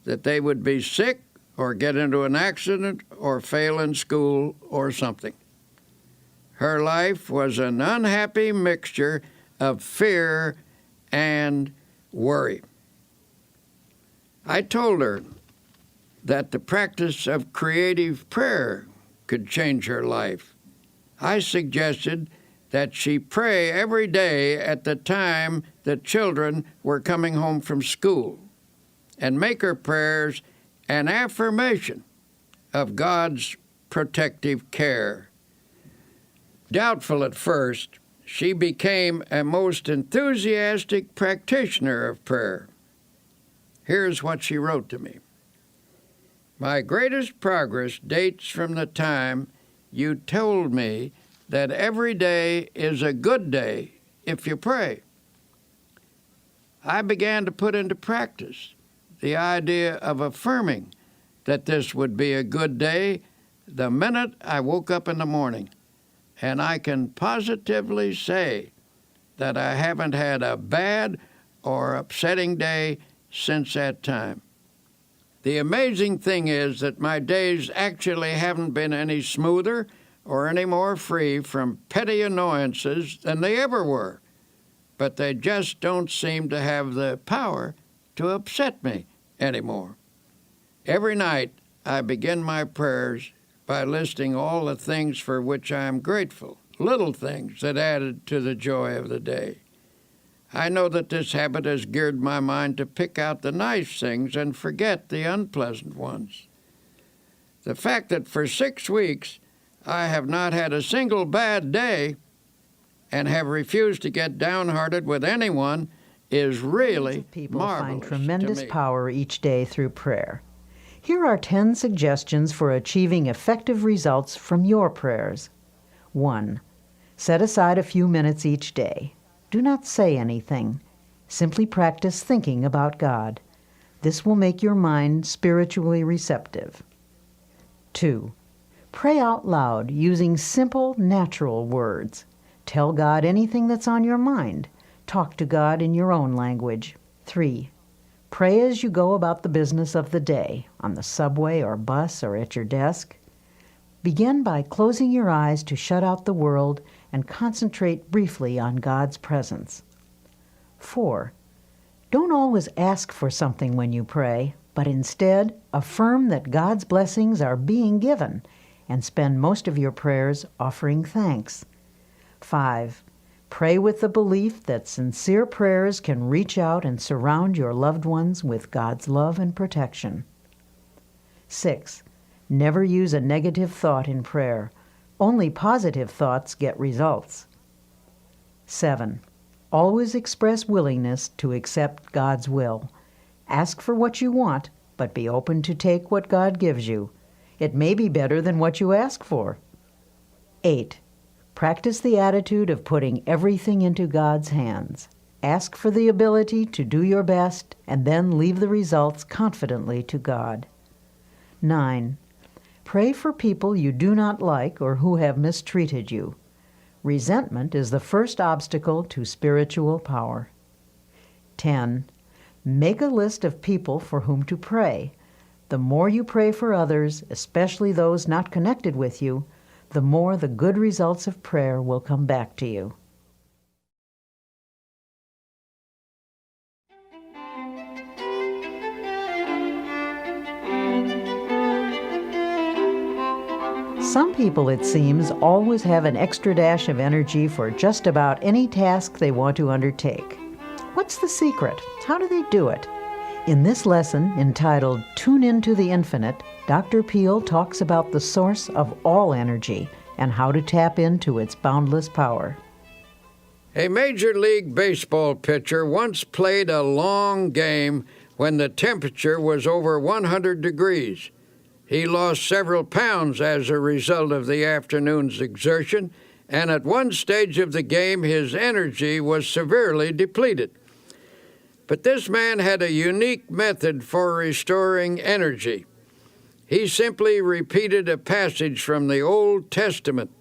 Speaker 1: that they would be sick or get into an accident or fail in school or something. Her life was an unhappy mixture of fear and worry. I told her that the practice of creative prayer could change her life. I suggested that she pray every day at the time the children were coming home from school and make her prayers an affirmation of God's protective care. Doubtful at first, she became a most enthusiastic practitioner of prayer. Here's what she wrote to me. My greatest progress dates from the time you told me that every day is a good day if you pray. I began to put into practice the idea of affirming that this would be a good day the minute I woke up in the morning, and I can positively say that I haven't had a bad or upsetting day since that time. The amazing thing is that my days actually haven't been any smoother or any more free from petty annoyances than they ever were, but they just don't seem to have the power to upset me anymore. Every night I begin my prayers by listing all the things for which I am grateful, little things that added to the joy of the day. I know that this habit has geared my mind to pick out the nice things and forget the unpleasant ones. The fact that for 6 weeks I have not had a single bad day and have refused to get downhearted with anyone is really
Speaker 2: people
Speaker 1: marvelous
Speaker 2: find tremendous
Speaker 1: to me.
Speaker 2: power each day through prayer. Here are 10 suggestions for achieving effective results from your prayers. 1. Set aside a few minutes each day. Do not say anything. Simply practice thinking about God. This will make your mind spiritually receptive. 2. Pray out loud using simple, natural words. Tell God anything that's on your mind. Talk to God in your own language. 3. Pray as you go about the business of the day, on the subway or bus or at your desk. Begin by closing your eyes to shut out the world and concentrate briefly on God's presence. 4. Don't always ask for something when you pray, but instead affirm that God's blessings are being given and spend most of your prayers offering thanks. 5. Pray with the belief that sincere prayers can reach out and surround your loved ones with God's love and protection. 6. Never use a negative thought in prayer. Only positive thoughts get results. 7. Always express willingness to accept God's will. Ask for what you want, but be open to take what God gives you. It may be better than what you ask for. 8. Practice the attitude of putting everything into God's hands. Ask for the ability to do your best and then leave the results confidently to God. 9. Pray for people you do not like or who have mistreated you. Resentment is the first obstacle to spiritual power. 10. Make a list of people for whom to pray. The more you pray for others, especially those not connected with you, the more the good results of prayer will come back to you. Some people, it seems, always have an extra dash of energy for just about any task they want to undertake. What's the secret? How do they do it? In this lesson, entitled Tune Into the Infinite, Dr. Peale talks about the source of all energy and how to tap into its boundless power.
Speaker 1: A Major League Baseball pitcher once played a long game when the temperature was over 100 degrees. He lost several pounds as a result of the afternoon's exertion, and at one stage of the game his energy was severely depleted. But this man had a unique method for restoring energy. He simply repeated a passage from the Old Testament.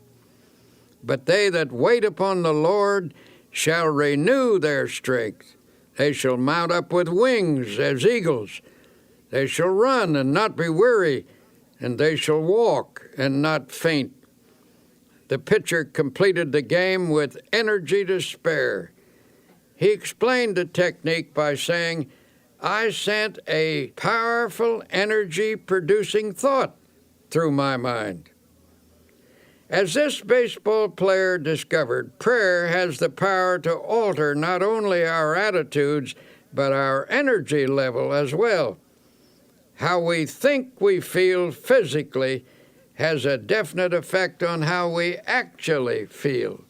Speaker 1: But they that wait upon the Lord shall renew their strength. They shall mount up with wings as eagles. They shall run and not be weary, and they shall walk and not faint. The pitcher completed the game with energy to spare. He explained the technique by saying, I sent a powerful energy-producing thought through my mind. As this baseball player discovered, prayer has the power to alter not only our attitudes, but our energy level as well. How we think we feel physically has a definite effect on how we actually feel.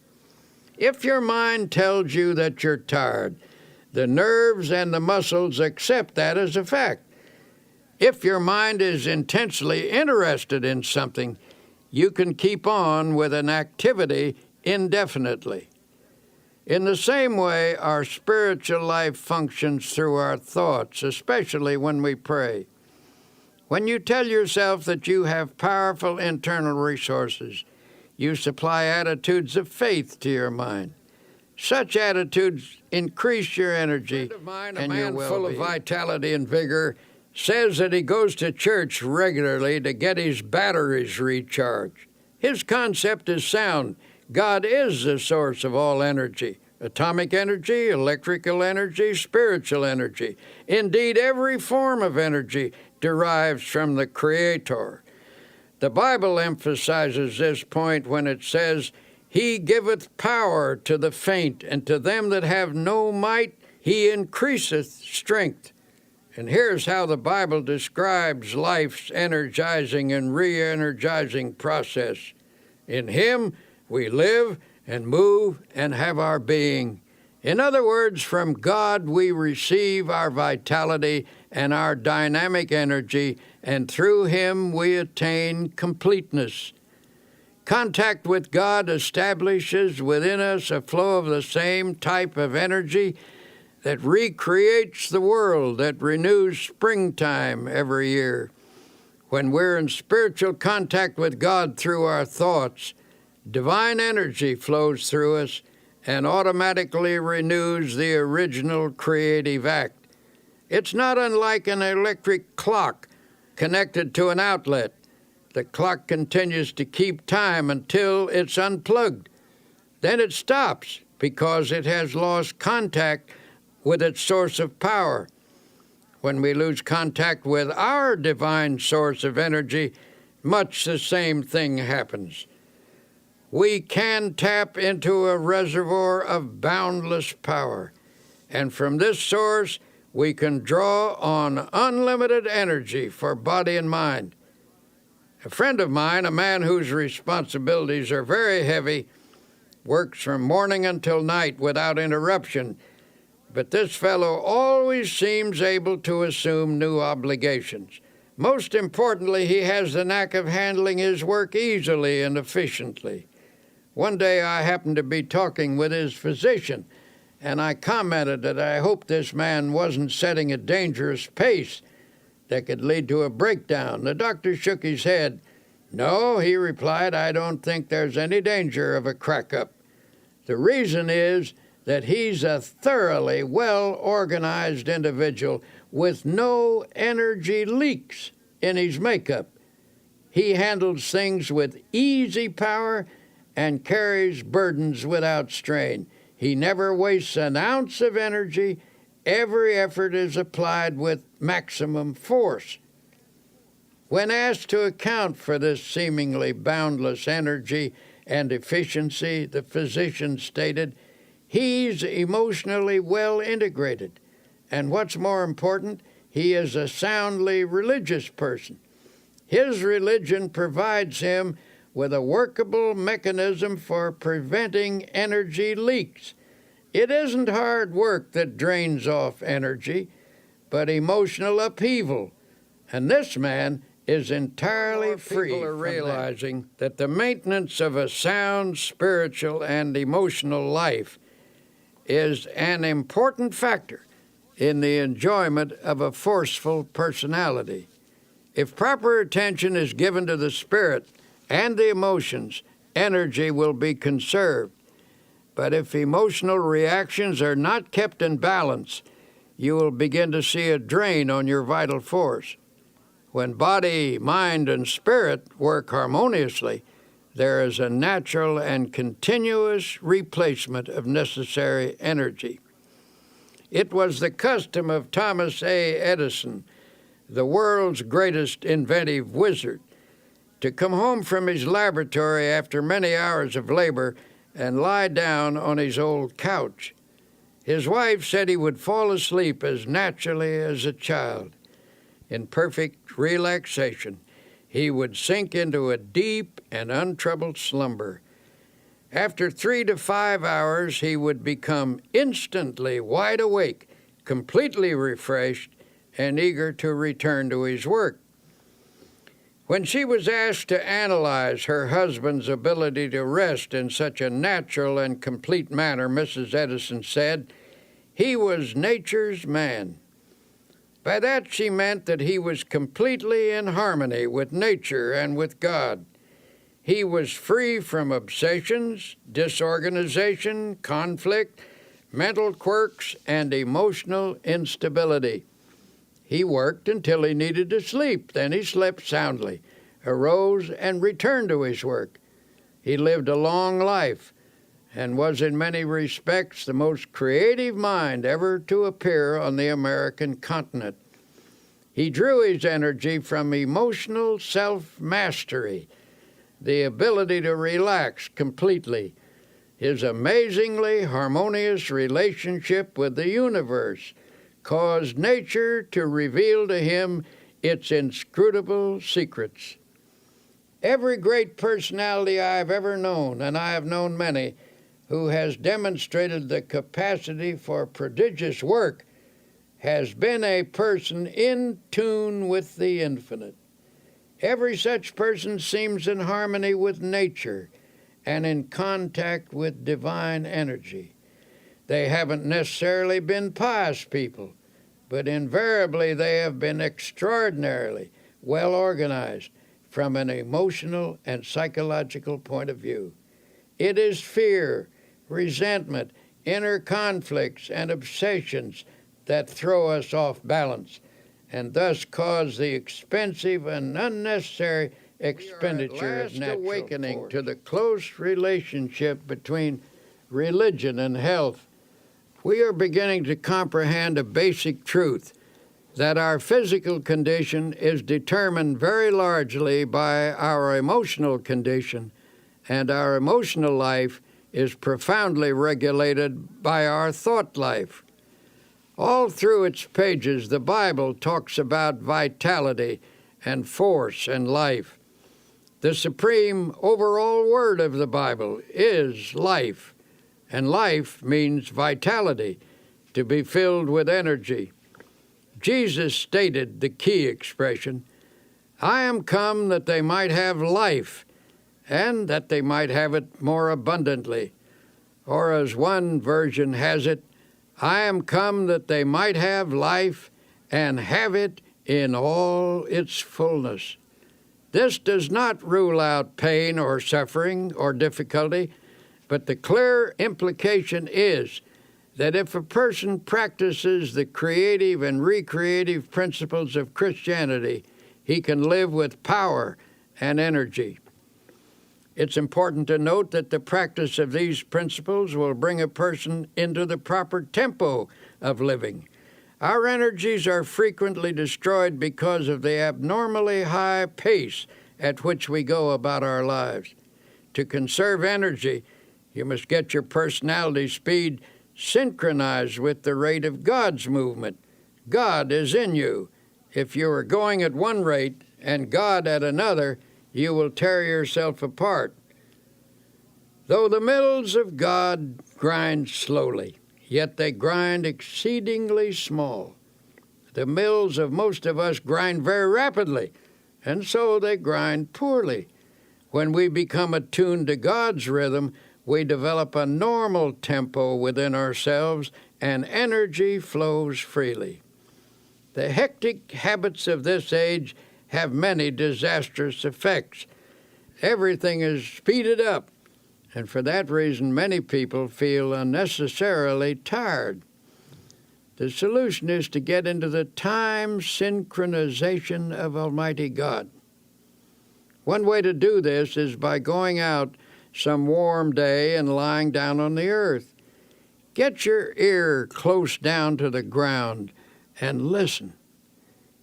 Speaker 1: If your mind tells you that you're tired, the nerves and the muscles accept that as a fact. If your mind is intensely interested in something, you can keep on with an activity indefinitely. In the same way, our spiritual life functions through our thoughts, especially when we pray. When you tell yourself that you have powerful internal resources, you supply attitudes of faith to your mind. Such attitudes increase your energy and your well-being. A man full of vitality and vigor says that he goes to church regularly to get his batteries recharged. His concept is sound. God is the source of all energy. Atomic energy, electrical energy, spiritual energy. Indeed, every form of energy derives from the Creator. The Bible emphasizes this point when it says, He giveth power to the faint, and to them that have no might He increaseth strength. And here's how the Bible describes life's energizing and re-energizing process. In Him we live and move and have our being. In other words, from God we receive our vitality and our dynamic energy, and through Him we attain completeness. Contact with God establishes within us a flow of the same type of energy that recreates the world, that renews springtime every year. When we're in spiritual contact with God through our thoughts, divine energy flows through us and automatically renews the original creative act. It's not unlike an electric clock connected to an outlet. The clock continues to keep time until it's unplugged. Then it stops because it has lost contact with its source of power. When we lose contact with our divine source of energy, much the same thing happens. We can tap into a reservoir of boundless power, and from this source we can draw on unlimited energy for body and mind. A friend of mine, a man whose responsibilities are very heavy, works from morning until night without interruption, but this fellow always seems able to assume new obligations. Most importantly, he has the knack of handling his work easily and efficiently. One day I happened to be talking with his physician, and I commented that I hoped this man wasn't setting a dangerous pace that could lead to a breakdown. The doctor shook his head. "No," he replied, "I don't think there's any danger of a crack-up. The reason is that he's a thoroughly well-organized individual with no energy leaks in his makeup. He handles things with easy power and carries burdens without strain. He never wastes an ounce of energy. Every effort is applied with maximum force." When asked to account for this seemingly boundless energy and efficiency, the physician stated, "He's emotionally well integrated, and what's more important, he is a soundly religious person. His religion provides him with a workable mechanism for preventing energy leaks. It isn't hard work that drains off energy, but emotional upheaval, and this man is entirely free. People are realizing that the maintenance of a sound spiritual and emotional life is an important factor in the enjoyment of a forceful personality. If proper attention is given to the spirit and the emotions, energy will be conserved. But if emotional reactions are not kept in balance, you will begin to see a drain on your vital force. When body, mind, and spirit work harmoniously, there is a natural and continuous replacement of necessary energy. It was the custom of Thomas A. Edison, the world's greatest inventive wizard, to come home from his laboratory after many hours of labor and lie down on his old couch. His wife said he would fall asleep as naturally as a child. In perfect relaxation, he would sink into a deep and untroubled slumber. After 3 to 5 hours, he would become instantly wide awake, completely refreshed, and eager to return to his work. When she was asked to analyze her husband's ability to rest in such a natural and complete manner, Mrs. Edison said, "He was nature's man." By that she meant that he was completely in harmony with nature and with God. He was free from obsessions, disorganization, conflict, mental quirks, and emotional instability. He worked until he needed to sleep. Then he slept soundly, arose, and returned to his work. He lived a long life and was in many respects the most creative mind ever to appear on the American continent. He drew his energy from emotional self-mastery, the ability to relax completely, his amazingly harmonious relationship with the universe, caused nature to reveal to him its inscrutable secrets. Every great personality I have ever known, and I have known many, who has demonstrated the capacity for prodigious work, has been a person in tune with the infinite. Every such person seems in harmony with nature and in contact with divine energy. They haven't necessarily been pious people, but invariably they have been extraordinarily well organized from an emotional and psychological point of view. It is fear, resentment, inner conflicts, and obsessions that throw us off balance and thus cause the expensive and unnecessary expenditure of natural awakening force. To the close relationship between religion and health, we are beginning to comprehend a basic truth that our physical condition is determined very largely by our emotional condition, and our emotional life is profoundly regulated by our thought life. All through its pages, the Bible talks about vitality and force and life. The supreme overall word of the Bible is life, and life means vitality, to be filled with energy. Jesus stated the key expression, "I am come that they might have life, and that they might have it more abundantly." Or as one version has it, "I am come that they might have life and have it in all its fullness." This does not rule out pain or suffering or difficulty, but the clear implication is that if a person practices the creative and recreative principles of Christianity, he can live with power and energy. It's important to note that the practice of these principles will bring a person into the proper tempo of living. Our energies are frequently destroyed because of the abnormally high pace at which we go about our lives. To conserve energy, you must get your personality speed synchronized with the rate of God's movement. God is in you. If you are going at one rate and God at another, you will tear yourself apart. Though the mills of God grind slowly, yet they grind exceedingly small. The mills of most of us grind very rapidly, and so they grind poorly. When we become attuned to God's rhythm, we develop a normal tempo within ourselves, and energy flows freely. The hectic habits of this age have many disastrous effects. Everything is speeded up, and for that reason many people feel unnecessarily tired. The solution is to get into the time synchronization of Almighty God. One way to do this is by going out some warm day and lying down on the earth. Get your ear close down to the ground and listen.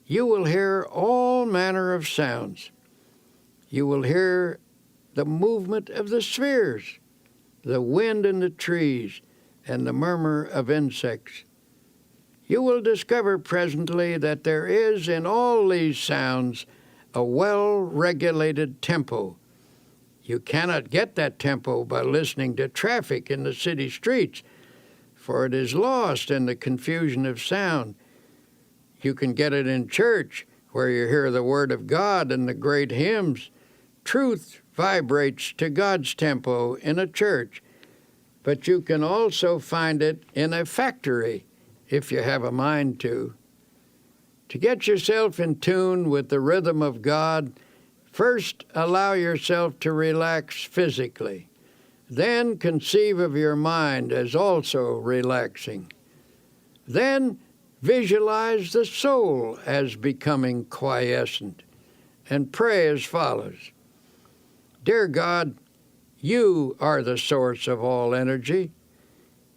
Speaker 1: You will hear all manner of sounds. You will hear the movement of the spheres, the wind in the trees, and the murmur of insects. You will discover presently that there is in all these sounds a well-regulated tempo. You cannot get that tempo by listening to traffic in the city streets, for it is lost in the confusion of sound. You can get it in church, where you hear the Word of God and the great hymns. Truth vibrates to God's tempo in a church, but you can also find it in a factory, if you have a mind to. To get yourself in tune with the rhythm of God, first allow yourself to relax physically. Then conceive of your mind as also relaxing. Then visualize the soul as becoming quiescent, and pray as follows. Dear God, you are the source of all energy.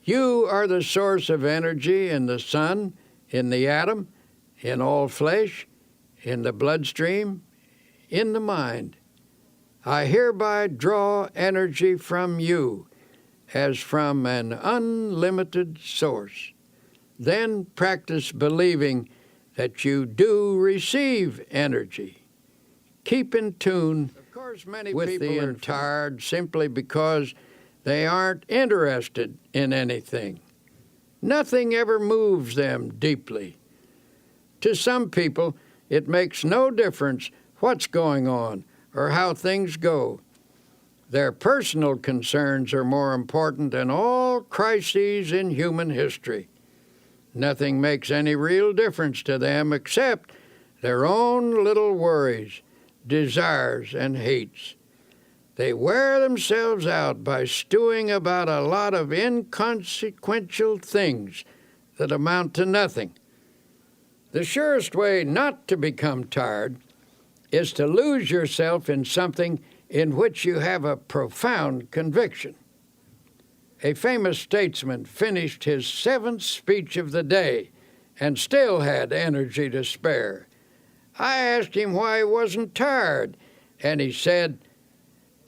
Speaker 1: You are the source of energy in the sun, in the atom, in all flesh, in the bloodstream, in the mind. I hereby draw energy from you as from an unlimited source. Then practice believing that you do receive energy. Keep in tune with the tired simply because They aren't interested in anything. Nothing ever moves them deeply. To some people, it makes no difference what's going on or how things go. Their personal concerns are more important than all crises in human history. Nothing makes any real difference to them except their own little worries, desires, and hates. They wear themselves out by stewing about a lot of inconsequential things that amount to nothing. The surest way not to become tired is to lose yourself in something in which you have a profound conviction. A famous statesman finished his 7th speech of the day and still had energy to spare. I asked him why he wasn't tired, and he said,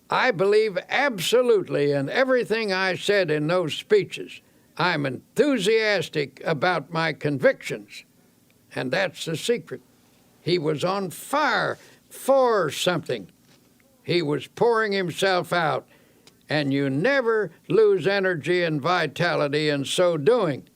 Speaker 1: "I believe absolutely in everything I said in those speeches. I'm enthusiastic about my convictions." And that's the secret. He was on fire for something. He was pouring himself out, and you never lose energy and vitality in so doing.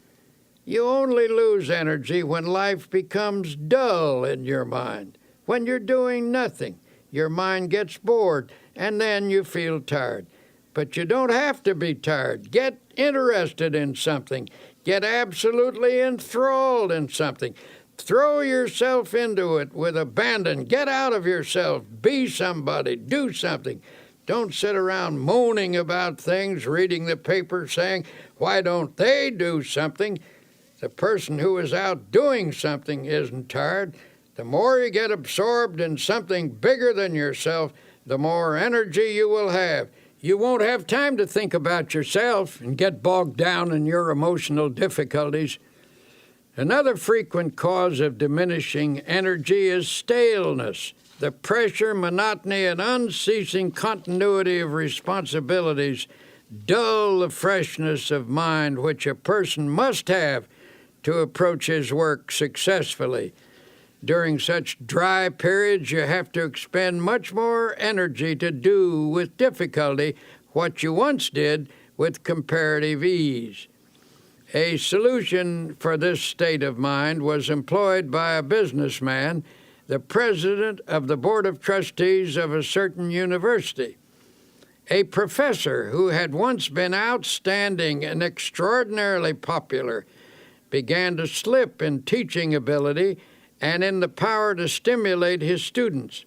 Speaker 1: You only lose energy when life becomes dull in your mind. When you're doing nothing, your mind gets bored, and then you feel tired. But you don't have to be tired. Get interested in something. Get absolutely enthralled in something. Throw yourself into it with abandon. Get out of yourself. Be somebody. Do something. Don't sit around moaning about things, reading the paper, saying, "Why don't they do something?" The person who is out doing something isn't tired. The more you get absorbed in something bigger than yourself, the more energy you will have. You won't have time to think about yourself and get bogged down in your emotional difficulties. Another frequent cause of diminishing energy is staleness. The pressure, monotony, and unceasing continuity of responsibilities dull the freshness of mind which a person must have to approach his work successfully. During such dry periods, you have to expend much more energy to do with difficulty what you once did with comparative ease. A solution for this state of mind was employed by a businessman, the president of the board of trustees of a certain university. A professor who had once been outstanding and extraordinarily popular began to slip in teaching ability and in the power to stimulate his students.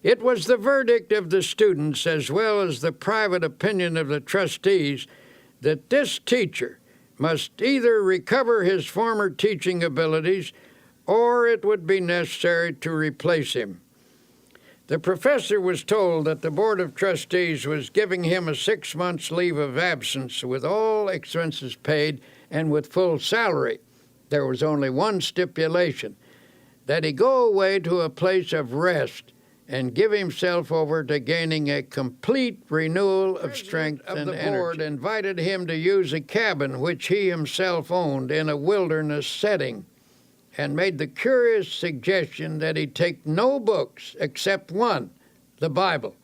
Speaker 1: It was the verdict of the students, as well as the private opinion of the trustees, that this teacher must either recover his former teaching abilities or it would be necessary to replace him. The professor was told that the Board of Trustees was giving him a 6 months leave of absence with all expenses paid and with full salary. There was only one stipulation, that he go away to a place of rest and give himself over to gaining a complete renewal of strength and energy. The board invited him to use a cabin which he himself owned in a wilderness setting and made the curious suggestion that he take no books except one, the Bible.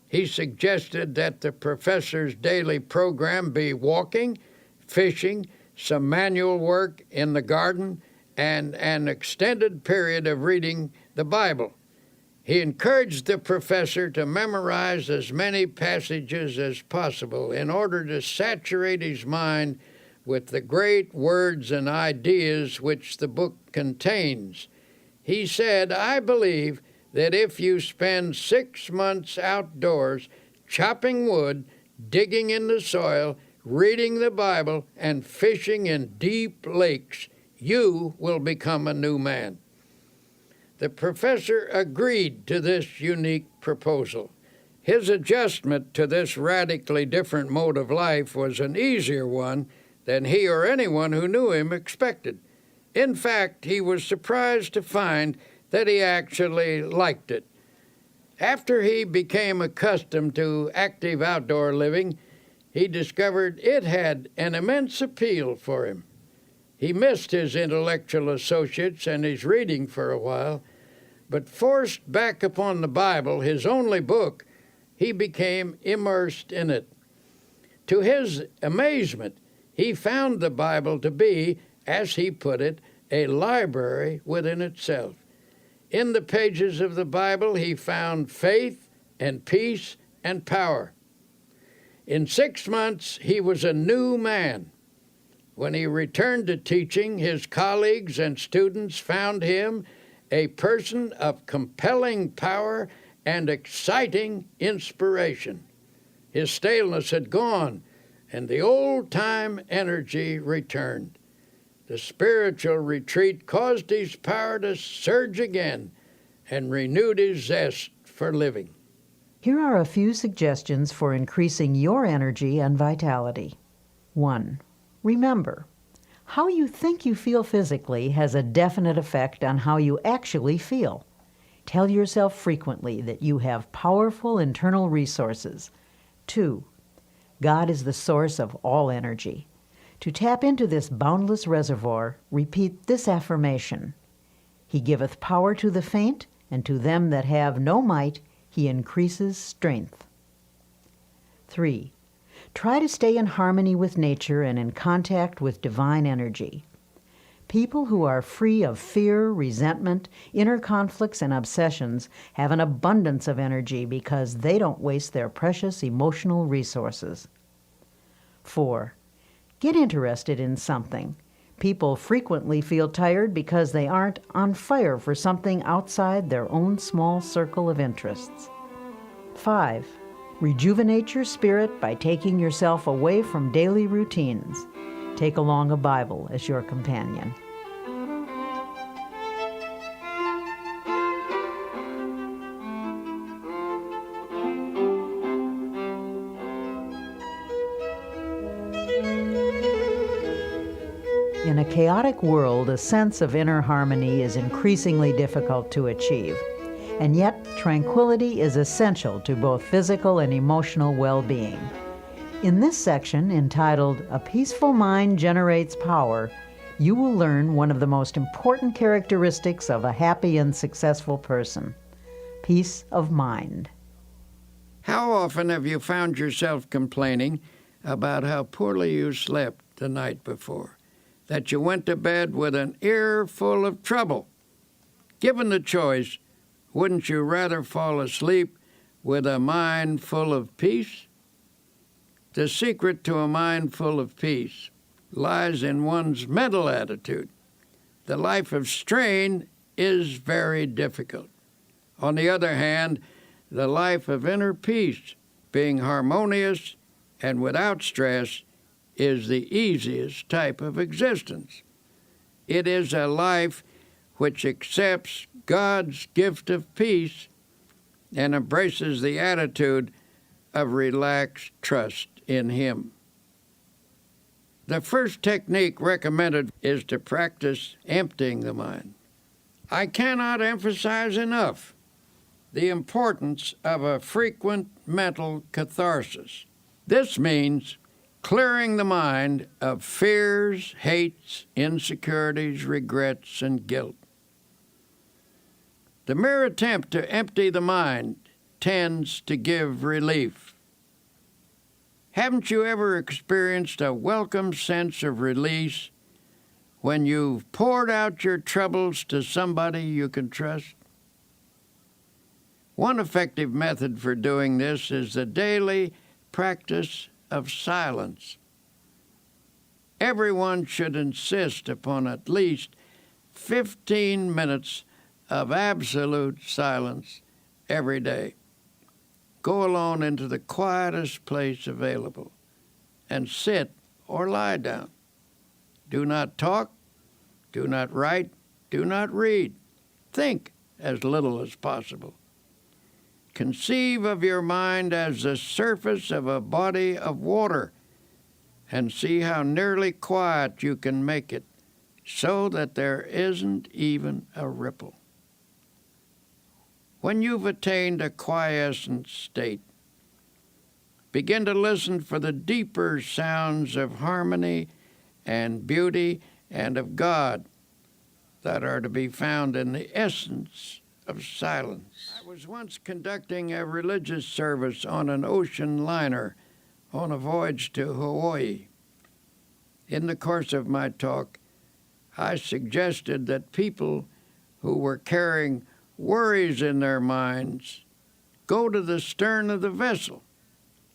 Speaker 1: He suggested that the professor's daily program be walking, fishing, some manual work in the garden, and an extended period of reading the Bible. He encouraged the professor to memorize as many passages as possible in order to saturate his mind with the great words and ideas which the book contains. He said, "I believe that if you spend 6 months outdoors chopping wood, digging in the soil, reading the Bible, and fishing in deep lakes, you will become a new man." The professor agreed to this unique proposal. His adjustment to this radically different mode of life was an easier one than he or anyone who knew him expected. In fact, he was surprised to find that he actually liked it. After he became accustomed to active outdoor living, he discovered it had an immense appeal for him. He missed his intellectual associates and his reading for a while, but forced back upon the Bible, his only book, he became immersed in it. To his amazement, he found the Bible to be, as he put it, a library within itself. In the pages of the Bible, he found faith and peace and power. In 6 months, he was a new man. When he returned to teaching, his colleagues and students found him a person of compelling power and exciting inspiration. His staleness had gone, and the old-time energy returned. The spiritual retreat caused his power to surge again and renewed his zest for living.
Speaker 2: Here are a few suggestions for increasing your energy and vitality. 1. Remember, how you think you feel physically has a definite effect on how you actually feel. Tell yourself frequently that you have powerful internal resources. 2. God is the source of all energy. To tap into this boundless reservoir, repeat this affirmation: He giveth power to the faint, and to them that have no might, He increases strength. 3. Try to stay in harmony with nature and in contact with divine energy. People who are free of fear, resentment, inner conflicts, and obsessions have an abundance of energy because they don't waste their precious emotional resources. 4. Get interested in something. People frequently feel tired because they aren't on fire for something outside their own small circle of interests. 5. Rejuvenate your spirit by taking yourself away from daily routines. Take along a Bible as your companion. In a chaotic world, a sense of inner harmony is increasingly difficult to achieve, and yet tranquility is essential to both physical and emotional well-being. In this section, entitled "A Peaceful Mind Generates Power," you will learn one of the most important characteristics of a happy and successful person: peace of mind.
Speaker 1: How often have you found yourself complaining about how poorly you slept the night before, that you went to bed with an ear full of trouble? Given the choice, wouldn't you rather fall asleep with a mind full of peace? The secret to a mind full of peace lies in one's mental attitude. The life of strain is very difficult. On the other hand, the life of inner peace, being harmonious and without stress, is the easiest type of existence. It is a life which accepts God's gift of peace and embraces the attitude of relaxed trust in Him. The first technique recommended is to practice emptying the mind. I cannot emphasize enough the importance of a frequent mental catharsis. This means clearing the mind of fears, hates, insecurities, regrets, and guilt. The mere attempt to empty the mind tends to give relief. Haven't you ever experienced a welcome sense of release when you've poured out your troubles to somebody you can trust? One effective method for doing this is the daily practice of silence. Everyone should insist upon at least 15 minutes of absolute silence every day. Go alone into the quietest place available and sit or lie down. Do not talk, do not write, do not read. Think as little as possible. Conceive of your mind as the surface of a body of water and see how nearly quiet you can make it so that there isn't even a ripple. When you've attained a quiescent state, begin to listen for the deeper sounds of harmony and beauty and of God that are to be found in the essence of silence. I was once conducting a religious service on an ocean liner on a voyage to Hawaii. In the course of my talk, I suggested that people who were carrying worries in their minds go to the stern of the vessel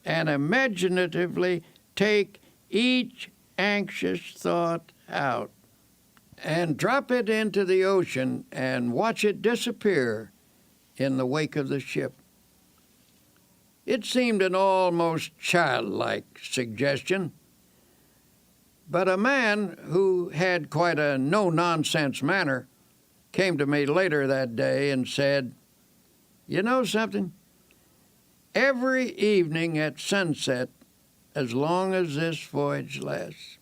Speaker 1: and imaginatively take each anxious thought out and drop it into the ocean and watch it disappear in the wake of the ship. It seemed an almost childlike suggestion, but a man who had quite a no-nonsense manner came to me later that day and said, "You know something? Every evening at sunset, as long as this voyage lasts,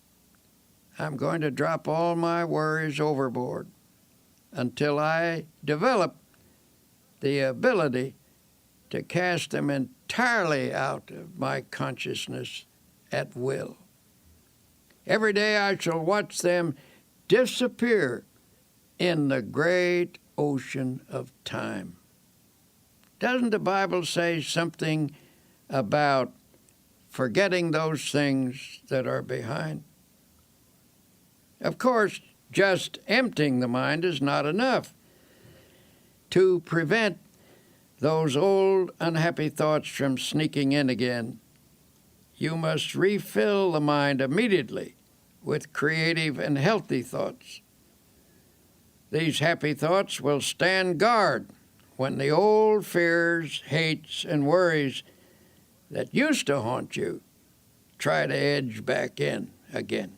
Speaker 1: I'm going to drop all my worries overboard until I develop the ability to cast them entirely out of my consciousness at will. Every day I shall watch them disappear in the great ocean of time." Doesn't the Bible say something about forgetting those things that are behind? Of course, just emptying the mind is not enough. To prevent those old unhappy thoughts from sneaking in again, you must refill the mind immediately with creative and healthy thoughts. These happy thoughts will stand guard when the old fears, hates, and worries that used to haunt you try to edge back in again.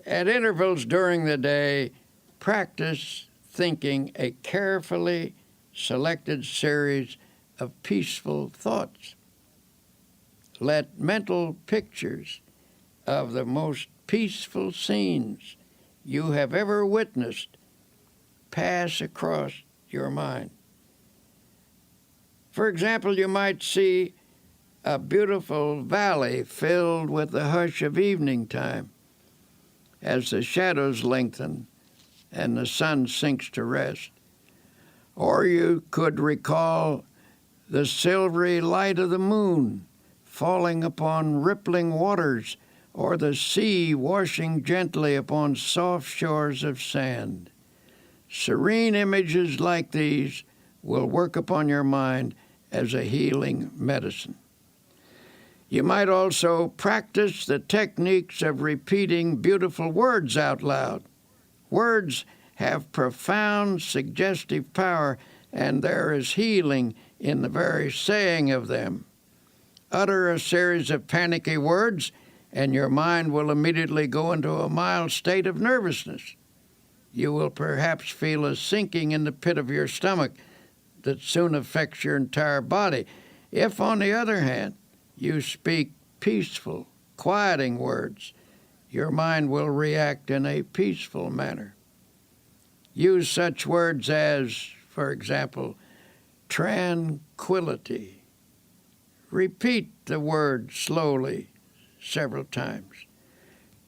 Speaker 1: At intervals during the day, practice thinking a carefully selected series of peaceful thoughts. Let mental pictures of the most peaceful scenes you have ever witnessed pass across your mind. For example, you might see a beautiful valley filled with the hush of evening time as the shadows lengthen and the sun sinks to rest. Or you could recall the silvery light of the moon falling upon rippling waters, or the sea washing gently upon soft shores of sand. Serene images like these will work upon your mind as a healing medicine. You might also practice the techniques of repeating beautiful words out loud. Words have profound suggestive power, and there is healing in the very saying of them. Utter a series of panicky words, and your mind will immediately go into a mild state of nervousness. You will perhaps feel a sinking in the pit of your stomach that soon affects your entire body. If, on the other hand, you speak peaceful, quieting words, your mind will react in a peaceful manner. Use such words as, for example, tranquility. Repeat the word slowly several times.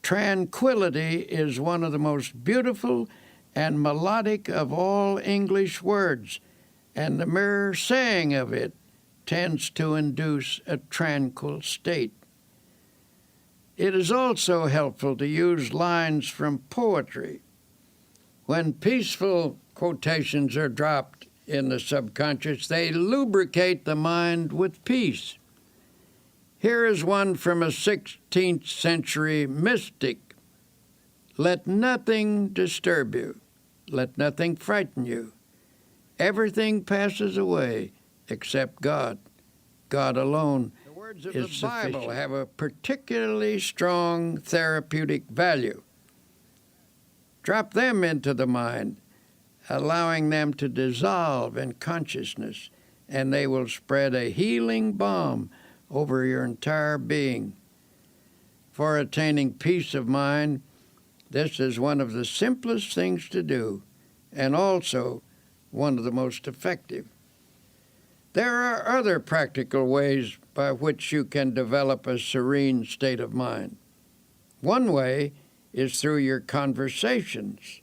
Speaker 1: Tranquility is one of the most beautiful and melodic of all English words, and the mere saying of it tends to induce a tranquil state. It is also helpful to use lines from poetry. When peaceful quotations are dropped in the subconscious, they lubricate the mind with peace. Here is one from a 16th century mystic. "Let nothing disturb you. Let nothing frighten you. Everything passes away except God. God alone is sufficient." The words of the Bible have a particularly strong therapeutic value. Drop them into the mind, allowing them to dissolve in consciousness, and they will spread a healing balm over your entire being. For attaining peace of mind, this is one of the simplest things to do, and also one of the most effective. There are other practical ways by which you can develop a serene state of mind. One way is through your conversations.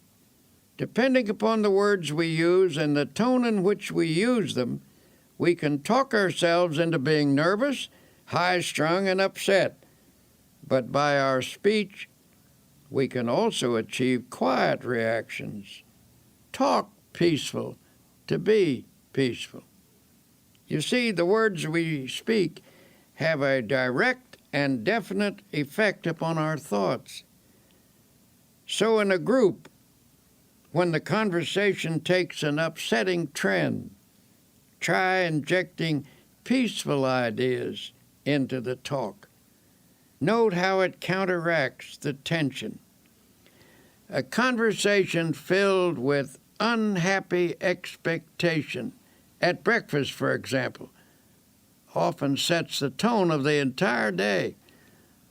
Speaker 1: Depending upon the words we use and the tone in which we use them, we can talk ourselves into being nervous high-strung and upset. But by our speech, we can also achieve quiet reactions. Talk peaceful to be peaceful. You see, the words we speak have a direct and definite effect upon our thoughts. So in a group, when the conversation takes an upsetting trend, try injecting peaceful ideas into the talk. Note how it counteracts the tension. A conversation filled with unhappy expectation, at breakfast, for example, often sets the tone of the entire day.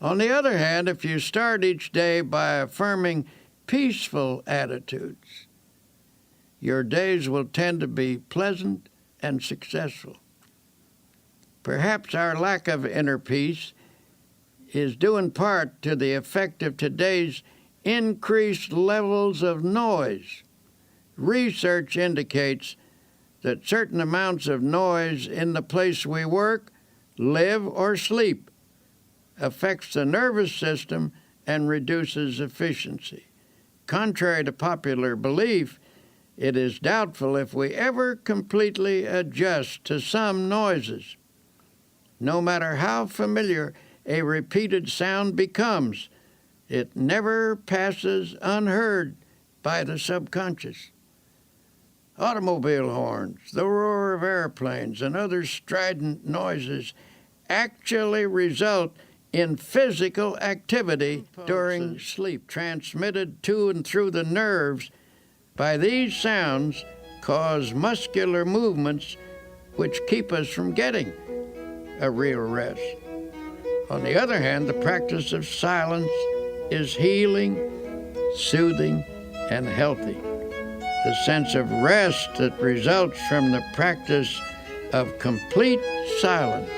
Speaker 1: On the other hand, if you start each day by affirming peaceful attitudes, your days will tend to be pleasant and successful. Perhaps our lack of inner peace is due in part to the effect of today's increased levels of noise. Research indicates that certain amounts of noise in the place we work, live, or sleep affects the nervous system and reduces efficiency. Contrary to popular belief, it is doubtful if we ever completely adjust to some noises. No matter how familiar a repeated sound becomes, it never passes unheard by the subconscious. Automobile horns, the roar of airplanes, and other strident noises actually result in physical activity during sleep, transmitted to and through the nerves by these sounds, cause muscular movements which keep us from getting a real rest. On the other hand, the practice of silence is healing, soothing, and healthy. The sense of rest that results from the practice of complete silence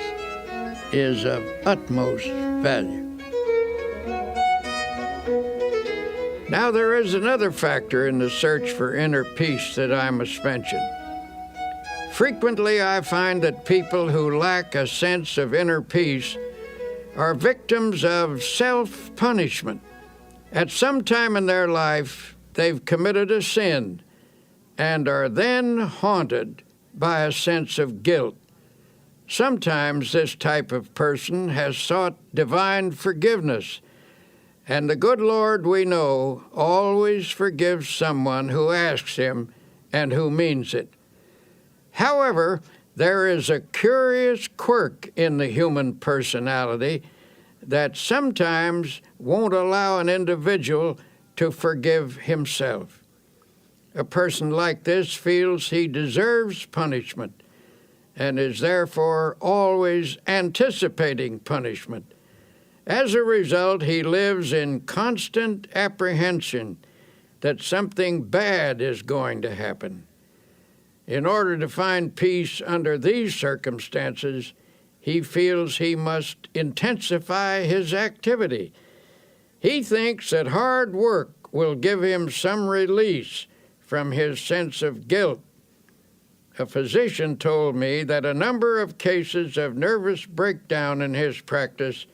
Speaker 1: is of utmost value. Now, there is another factor in the search for inner peace that I must mention. Frequently, I find that people who lack a sense of inner peace are victims of self-punishment. At some time in their life, they've committed a sin and are then haunted by a sense of guilt. Sometimes this type of person has sought divine forgiveness, and the good Lord, we know, always forgives someone who asks him and who means it. However, there is a curious quirk in the human personality that sometimes won't allow an individual to forgive himself. A person like this feels he deserves punishment and is therefore always anticipating punishment. As a result, he lives in constant apprehension that something bad is going to happen. In order to find peace under these circumstances, he feels he must intensify his activity. He thinks that hard work will give him some release from his sense of guilt. A physician told me that a number of cases of nervous breakdown in his practice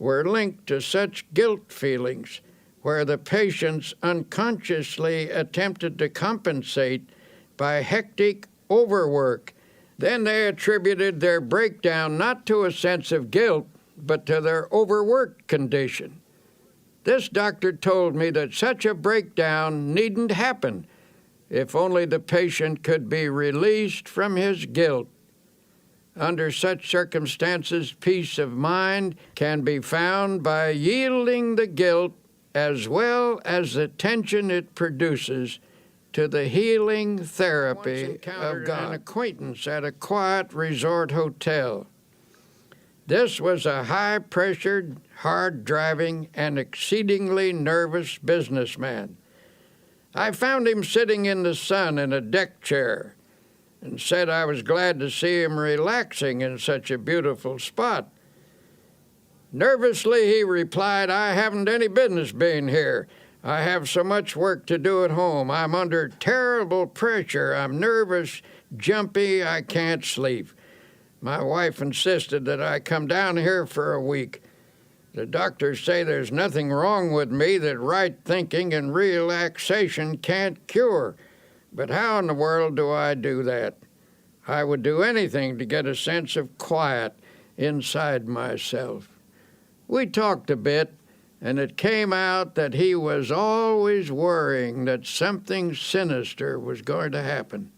Speaker 1: were linked to such guilt feelings, where the patients unconsciously attempted to compensate by hectic overwork. Then they attributed their breakdown not to a sense of guilt, but to their overworked condition. This doctor told me that such a breakdown needn't happen if only the patient could be released from his guilt. Under such circumstances, peace of mind can be found by yielding the guilt as well as the tension it produces to the healing therapy of God. An acquaintance at a quiet resort hotel. This was a high-pressured, hard-driving, and exceedingly nervous businessman. I found him sitting in the sun in a deck chair and said I was glad to see him relaxing in such a beautiful spot. Nervously, he replied, "I haven't any business being here. I have so much work to do at home. I'm under terrible pressure. I'm nervous, jumpy, I can't sleep. My wife insisted that I come down here for a week. The doctors say there's nothing wrong with me that right thinking and relaxation can't cure. But how in the world do I do that? I would do anything to get a sense of quiet inside myself. We talked a bit, and it came out that he was always worrying that something sinister was going to happen.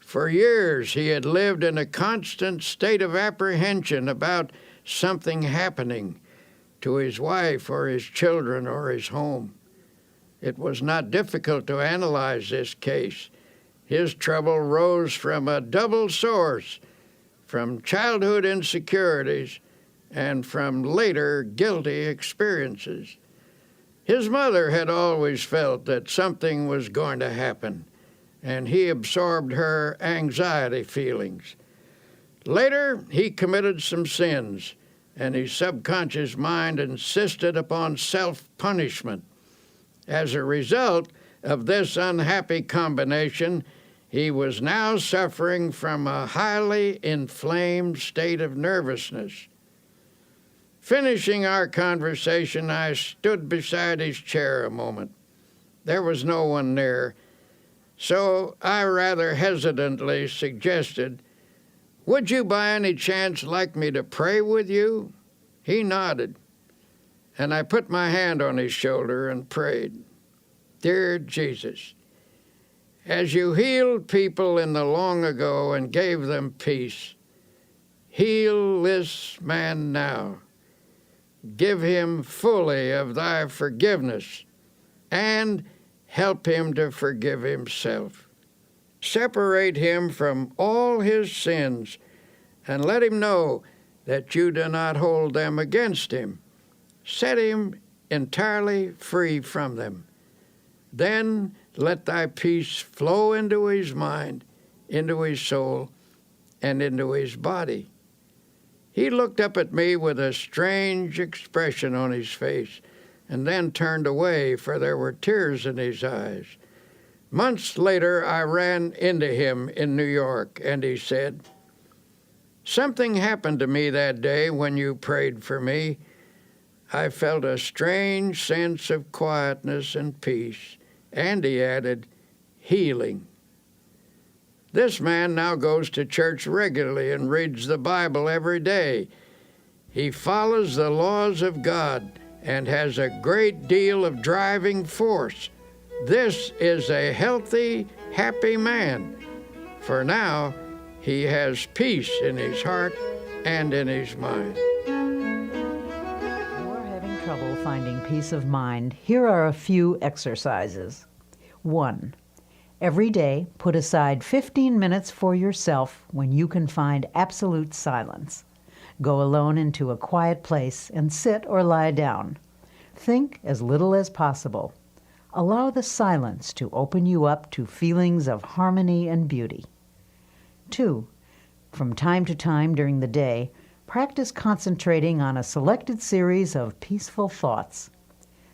Speaker 1: For years, he had lived in a constant state of apprehension about something happening to his wife or his children or his home. It was not difficult to analyze this case. His trouble rose from a double source, from childhood insecurities and from later guilty experiences. His mother had always felt that something was going to happen, and he absorbed her anxiety feelings. Later, he committed some sins, and his subconscious mind insisted upon self-punishment. As a result of this unhappy combination, he was now suffering from a highly inflamed state of nervousness. Finishing our conversation, I stood beside his chair a moment. There was no one near, so I rather hesitantly suggested, "Would you by any chance like me to pray with you?" He nodded, and I put my hand on his shoulder and prayed. Dear Jesus, as you healed people in the long ago and gave them peace, heal this man now. Give him fully of thy forgiveness, and help him to forgive himself. Separate him from all his sins, and let him know that you do not hold them against him. Set him entirely free from them. Then let thy peace flow into his mind, into his soul, and into his body. He looked up at me with a strange expression on his face, and then turned away, for there were tears in his eyes. Months later, I ran into him in New York, and he said, "Something happened to me that day when you prayed for me. I felt a strange sense of quietness and peace," and he added, "healing." This man now goes to church regularly and reads the Bible every day. He follows the laws of God and has a great deal of driving force. This is a healthy, happy man, for now he has peace in his heart and in his mind.
Speaker 2: If you're having trouble finding peace of mind, here are a few exercises. 1. Every day, put aside 15 minutes for yourself when you can find absolute silence. Go alone into a quiet place and sit or lie down. Think as little as possible. Allow the silence to open you up to feelings of harmony and beauty. 2. From time to time during the day, practice concentrating on a selected series of peaceful thoughts.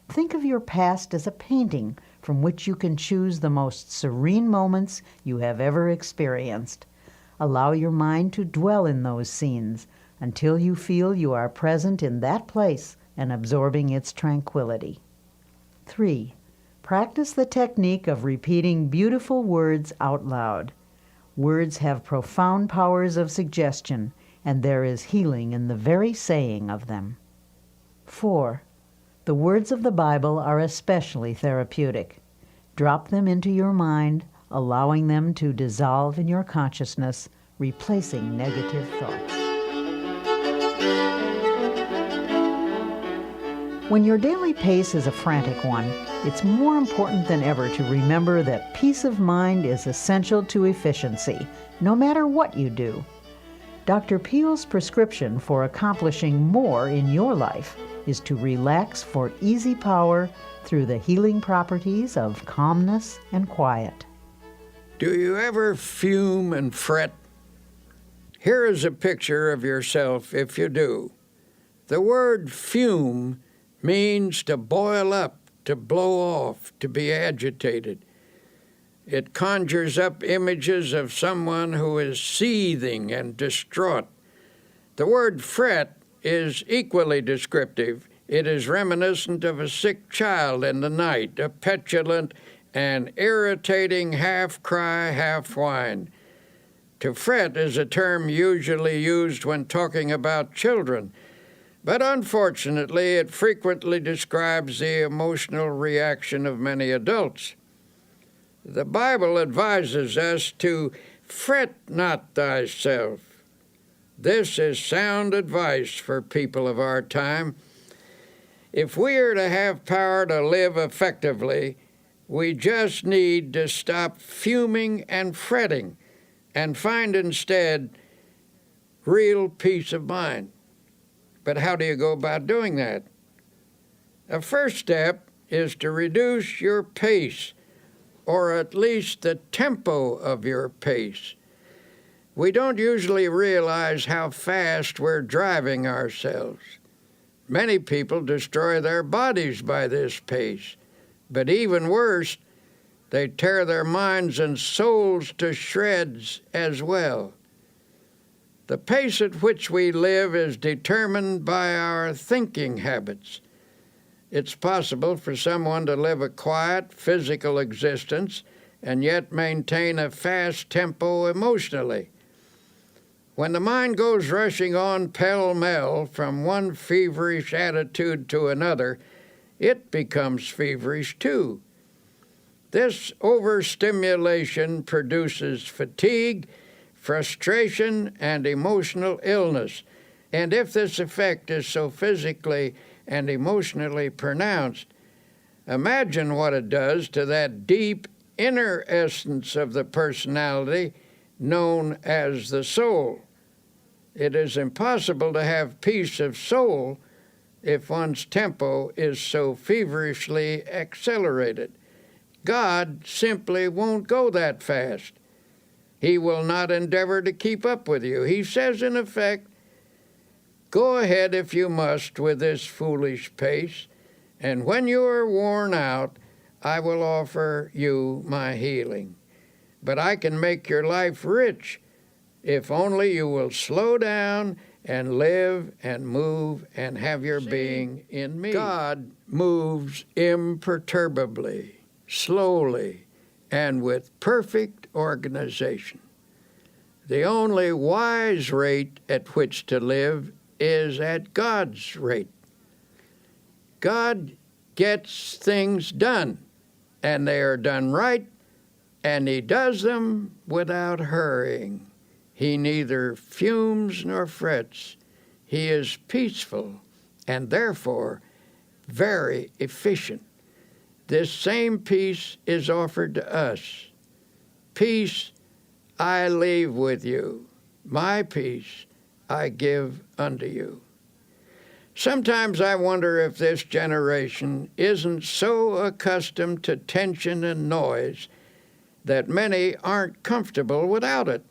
Speaker 2: Think of your past as a painting from which you can choose the most serene moments you have ever experienced. Allow your mind to dwell in those scenes until you feel you are present in that place and absorbing its tranquility. 3. Practice the technique of repeating beautiful words out loud. Words have profound powers of suggestion, and there is healing in the very saying of them. 4. The words of the Bible are especially therapeutic. Drop them into your mind, allowing them to dissolve in your consciousness, replacing negative thoughts. When your daily pace is a frantic one, it's more important than ever to remember that peace of mind is essential to efficiency, no matter what you do. Dr. Peale's prescription for accomplishing more in your life is to relax for easy power through the healing properties of calmness and quiet.
Speaker 1: Do you ever fume and fret? Here is a picture of yourself if you do. The word fume means to boil up, to blow off, to be agitated. It conjures up images of someone who is seething and distraught. The word fret is equally descriptive. It is reminiscent of a sick child in the night, a petulant and irritating half-cry, half-whine. To fret is a term usually used when talking about children, but unfortunately it frequently describes the emotional reaction of many adults. The Bible advises us to fret not thyself. This is sound advice for people of our time. If we are to have power to live effectively, we just need to stop fuming and fretting and find instead real peace of mind. But how do you go about doing that? A first step is to reduce your pace, or at least the tempo of your pace. We don't usually realize how fast we're driving ourselves. Many people destroy their bodies by this pace, but even worse, they tear their minds and souls to shreds as well. The pace at which we live is determined by our thinking habits. It's possible for someone to live a quiet, physical existence and yet maintain a fast tempo emotionally. When the mind goes rushing on pell-mell from one feverish attitude to another, it becomes feverish too. This overstimulation produces fatigue, frustration, and emotional illness. And if this effect is so physically and emotionally pronounced, imagine what it does to that deep inner essence of the personality known as the soul. It is impossible to have peace of soul if one's tempo is so feverishly accelerated. God simply won't go that fast. He will not endeavor to keep up with you. He says, in effect, go ahead if you must with this foolish pace, and when you are worn out, I will offer you my healing. But I can make your life rich if only you will slow down and live and move and have your being in me. God moves imperturbably, slowly, and with perfect organization. The only wise rate at which to live is at God's rate. God gets things done, and they are done right, and He does them without hurrying. He neither fumes nor frets. He is peaceful and therefore very efficient. This same peace is offered to us. Peace I leave with you. My peace I give unto you. Sometimes I wonder if this generation isn't so accustomed to tension and noise that many aren't comfortable without it.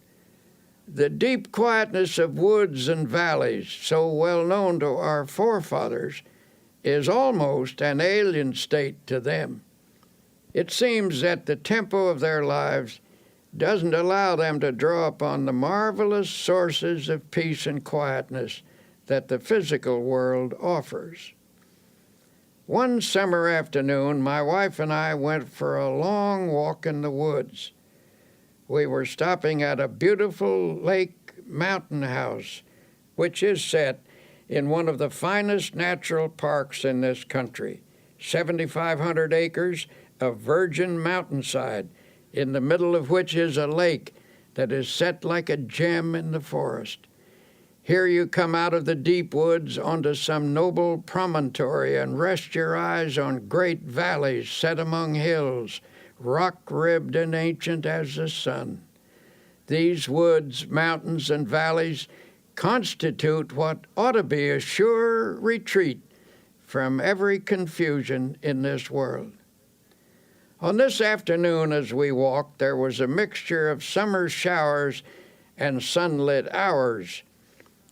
Speaker 1: The deep quietness of woods and valleys, so well known to our forefathers, is almost an alien state to them. It seems that the tempo of their lives doesn't allow them to draw upon the marvelous sources of peace and quietness that the physical world offers. One summer afternoon, my wife and I went for a long walk in the woods. We were stopping at a beautiful lake mountain house, which is set in one of the finest natural parks in this country, 7,500 acres of virgin mountainside, in the middle of which is a lake that is set like a gem in the forest. Here you come out of the deep woods onto some noble promontory and rest your eyes on great valleys set among hills, rock-ribbed and ancient as the sun. These woods, mountains, and valleys constitute what ought to be a sure retreat from every confusion in this world. On this afternoon as we walked, there was a mixture of summer showers and sunlit hours.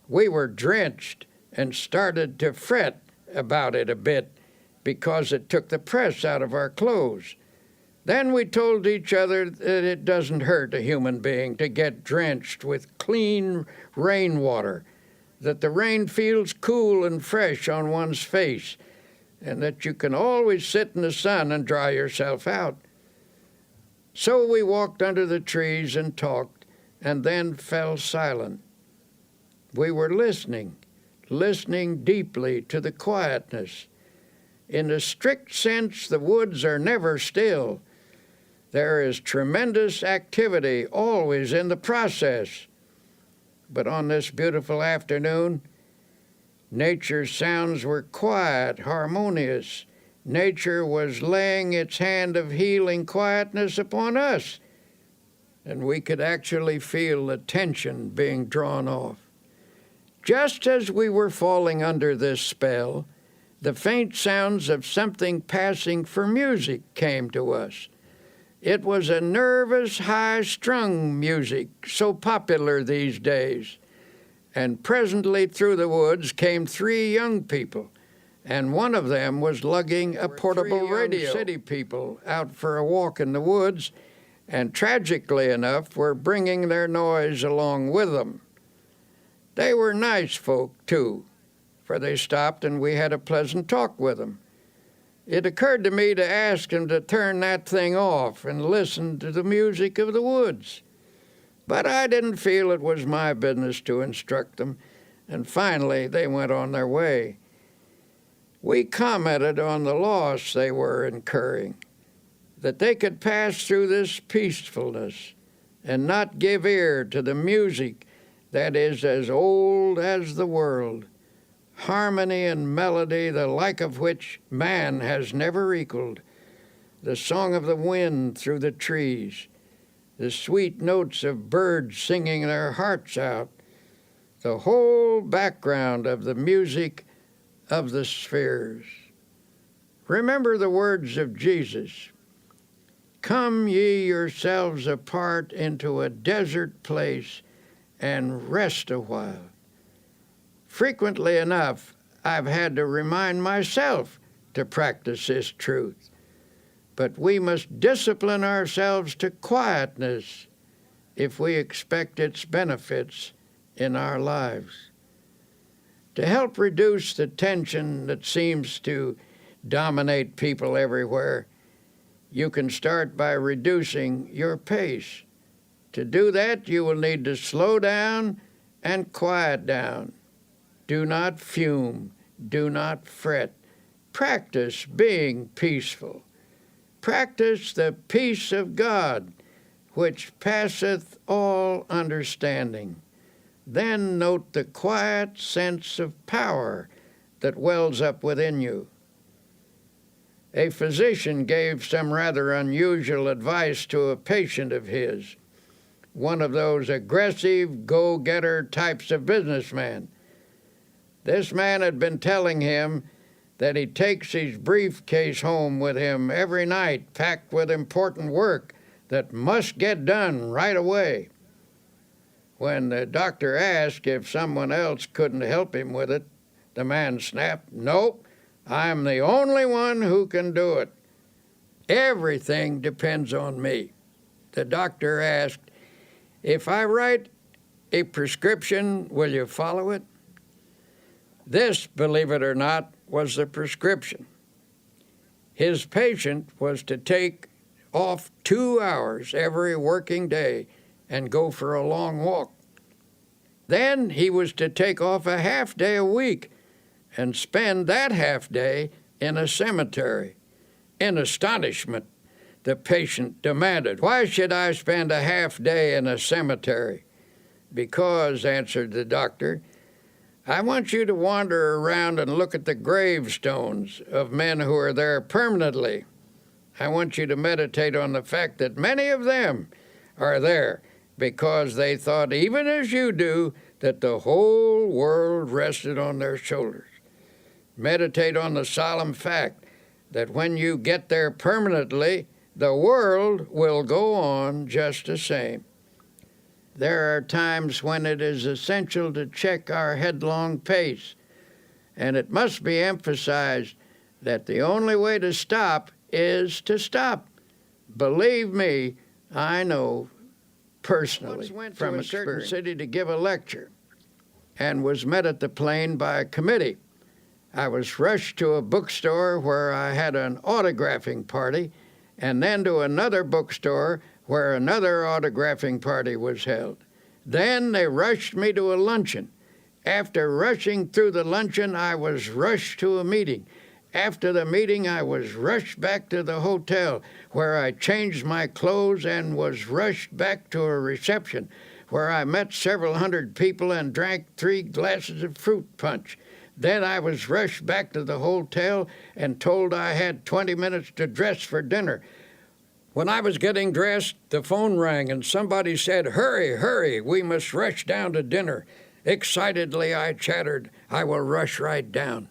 Speaker 1: We were drenched and started to fret about it a bit because it took the press out of our clothes. Then we told each other that it doesn't hurt a human being to get drenched with clean rainwater, that the rain feels cool and fresh on one's face, and that you can always sit in the sun and dry yourself out. So we walked under the trees and talked, and then fell silent. We were listening deeply to the quietness. In the strict sense, the woods are never still. There is tremendous activity always in the process. But on this beautiful afternoon, nature's sounds were quiet, harmonious. Nature was laying its hand of healing quietness upon us, and we could actually feel the tension being drawn off. Just as we were falling under this spell, the faint sounds of something passing for music came to us. It was a nervous, high-strung music, so popular these days. And presently through the woods came 3 young people, and one of them was lugging a portable radio. City people out for a walk in the woods, and tragically enough were bringing their noise along with them. They were nice folk, too, for they stopped and we had a pleasant talk with them. It occurred to me to ask them to turn that thing off and listen to the music of the woods. But I didn't feel it was my business to instruct them, and finally they went on their way. We commented on the loss they were incurring, that they could pass through this peacefulness and not give ear to the music that is as old as the world, harmony and melody the like of which man has never equaled, the song of the wind through the trees, the sweet notes of birds singing their hearts out, the whole background of the music of the spheres. Remember the words of Jesus, "Come ye yourselves apart into a desert place and rest a while." Frequently enough, I've had to remind myself to practice this truth. But we must discipline ourselves to quietness if we expect its benefits in our lives. To help reduce the tension that seems to dominate people everywhere, you can start by reducing your pace. To do that, you will need to slow down and quiet down. Do not fume. Do not fret. Practice being peaceful. Practice the peace of God, which passeth all understanding. Then note the quiet sense of power that wells up within you. A physician gave some rather unusual advice to a patient of his, one of those aggressive, go-getter types of businessman. This man had been telling him that he takes his briefcase home with him every night, packed with important work that must get done right away. When the doctor asked if someone else couldn't help him with it, the man snapped, "Nope, I'm the only one who can do it. Everything depends on me." The doctor asked, "If I write a prescription, will you follow it?" This, believe it or not, was the prescription. His patient was to take off 2 hours every working day and go for a long walk. Then he was to take off a half day a week and spend that half day in a cemetery. In astonishment, the patient demanded, "Why should I spend a half day in a cemetery?" "Because," answered the doctor, "I want you to wander around and look at the gravestones of men who are there permanently. I want you to meditate on the fact that many of them are there because they thought, even as you do, that the whole world rested on their shoulders. Meditate on the solemn fact that when you get there permanently, the world will go on just the same. There are times when it is essential to check our headlong pace, and it must be emphasized that the only way to stop is to stop. Believe me, I know personally
Speaker 3: Once went
Speaker 1: from
Speaker 3: to
Speaker 1: a
Speaker 3: a
Speaker 1: certain
Speaker 3: certain
Speaker 1: city to give a lecture and was met at the plane by a committee. I was rushed to a bookstore where I had an autographing party, and then to another bookstore where another autographing party was held. Then they rushed me to a luncheon. After rushing through the luncheon, I was rushed to a meeting. After the meeting, I was rushed back to the hotel, where I changed my clothes and was rushed back to a reception, where I met several hundred people and drank 3 glasses of fruit punch. Then I was rushed back to the hotel and told I had 20 minutes to dress for dinner. When I was getting dressed, the phone rang and somebody said, "Hurry, hurry, we must rush down to dinner." Excitedly, I chattered, "I will rush right down."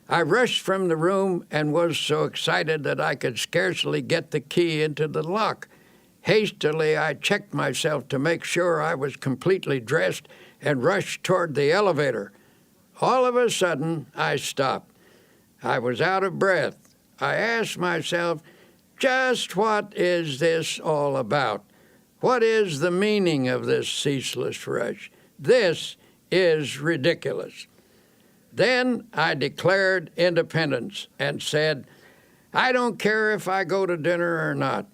Speaker 1: I rushed from the room and was so excited that I could scarcely get the key into the lock. Hastily, I checked myself to make sure I was completely dressed and rushed toward the elevator. All of a sudden, I stopped. I was out of breath. I asked myself, just what is this all about? What is the meaning of this ceaseless rush? This is ridiculous. Then I declared independence and said, I don't care if I go to dinner or not.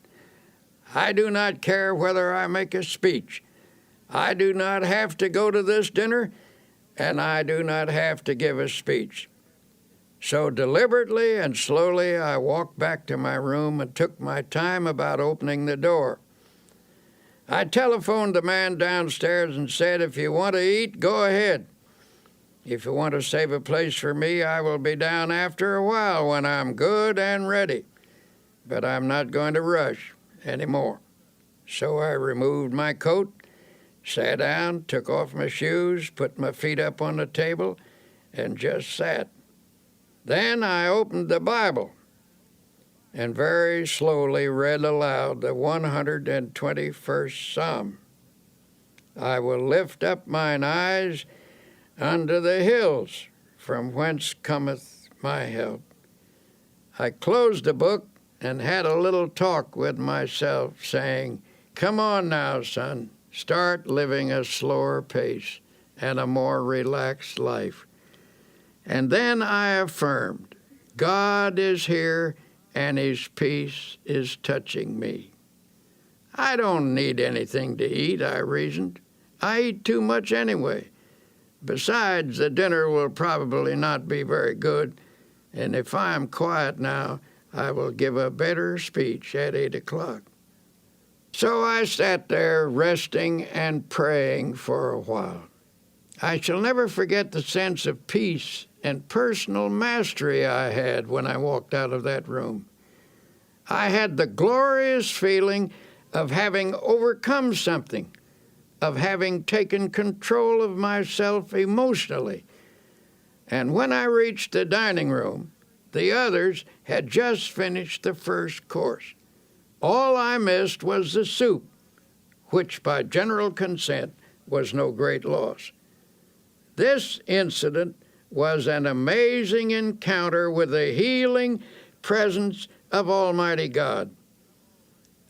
Speaker 1: I do not care whether I make a speech. I do not have to go to this dinner, and I do not have to give a speech. So deliberately and slowly I walked back to my room and took my time about opening the door. I telephoned the man downstairs and said, if you want to eat, go ahead. If you want to save a place for me, I will be down after a while when I'm good and ready. But I'm not going to rush anymore. So I removed my coat, sat down, took off my shoes, put my feet up on the table, and just sat. Then I opened the Bible and very slowly read aloud the 121st Psalm. I will lift up mine eyes unto the hills, from whence cometh my help. I closed the book and had a little talk with myself, saying, come on now, son, start living a slower pace and a more relaxed life. And then I affirmed, God is here and his peace is touching me. I don't need anything to eat, I reasoned. I eat too much anyway. Besides, the dinner will probably not be very good, and if I am quiet now, I will give a better speech at 8 o'clock. So I sat there resting and praying for a while. I shall never forget the sense of peace and personal mastery I had when I walked out of that room. I had the glorious feeling of having overcome something, of having taken control of myself emotionally. And when I reached the dining room, the others had just finished the first course. All I missed was the soup, which by general consent was no great loss. This incident was an amazing encounter with the healing presence of Almighty God.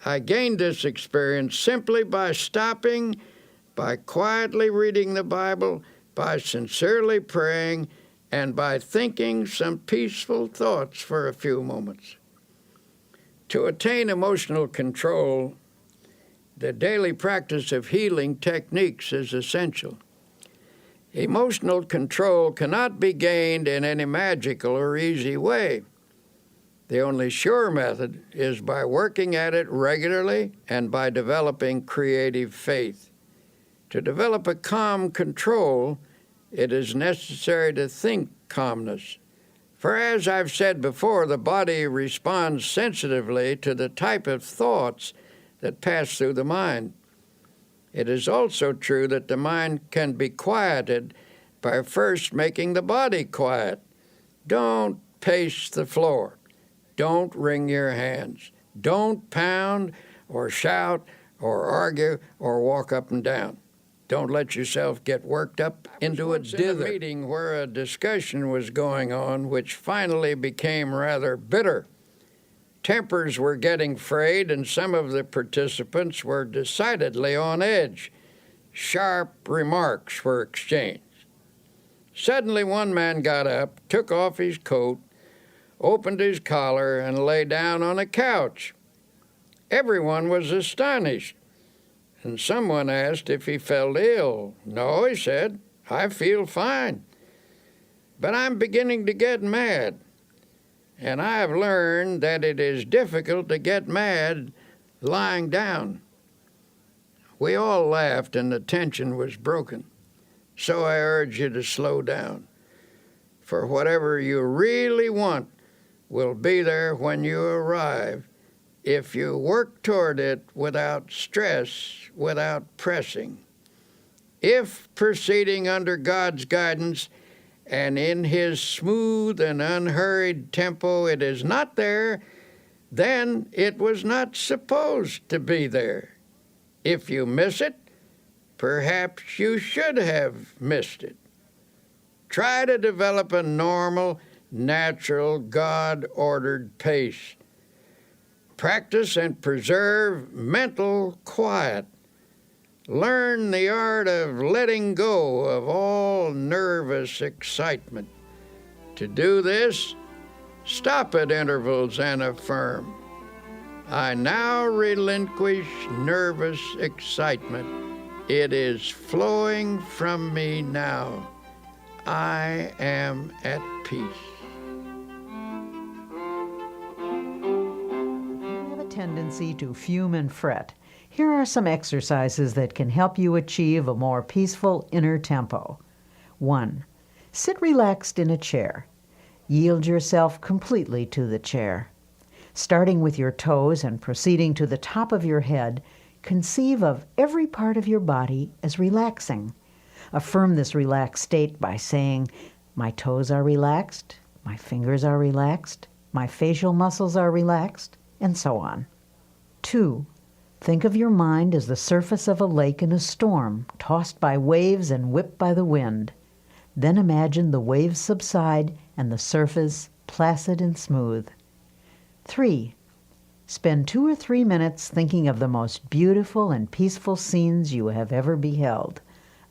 Speaker 1: I gained this experience simply by stopping, by quietly reading the Bible, by sincerely praying, and by thinking some peaceful thoughts for a few moments. To attain emotional control, the daily practice of healing techniques is essential. Emotional control cannot be gained in any magical or easy way. The only sure method is by working at it regularly and by developing creative faith. To develop a calm control, it is necessary to think calmness. For as I've said before, the body responds sensitively to the type of thoughts that pass through the mind. It is also true that the mind can be quieted by first making the body quiet. Don't pace the floor. Don't wring your hands. Don't pound or shout or argue or walk up and down. Don't let yourself get worked up into a dither. In a meeting where a discussion was going on which finally became rather bitter. Tempers were getting frayed, and some of the participants were decidedly on edge. Sharp remarks were exchanged. Suddenly one man got up, took off his coat, opened his collar, and lay down on a couch. Everyone was astonished, and someone asked if he felt ill. "No," he said, "I feel fine. But I'm beginning to get mad, and I've learned that it is difficult to get mad lying down." We all laughed, and the tension was broken. So I urge you to slow down, for whatever you really want will be there when you arrive if you work toward it without stress, without pressing. If proceeding under God's guidance and in His smooth and unhurried tempo it is not there, then it was not supposed to be there. If you miss it, perhaps you should have missed it. Try to develop a normal, natural, God-ordered pace. Practice and preserve mental quiet. Learn the art of letting go of all nervous excitement. To do this, stop at intervals and affirm, "I now relinquish nervous excitement. It is flowing from me now. I am at peace."
Speaker 2: You have a tendency to fume and fret. Here are some exercises that can help you achieve a more peaceful inner tempo. 1. Sit relaxed in a chair. Yield yourself completely to the chair. Starting with your toes and proceeding to the top of your head, conceive of every part of your body as relaxing. Affirm this relaxed state by saying, "My toes are relaxed, my fingers are relaxed, my facial muscles are relaxed," and so on. 2. Think of your mind as the surface of a lake in a storm, tossed by waves and whipped by the wind. Then imagine the waves subside and the surface placid and smooth. 3. Spend 2 or 3 minutes thinking of the most beautiful and peaceful scenes you have ever beheld.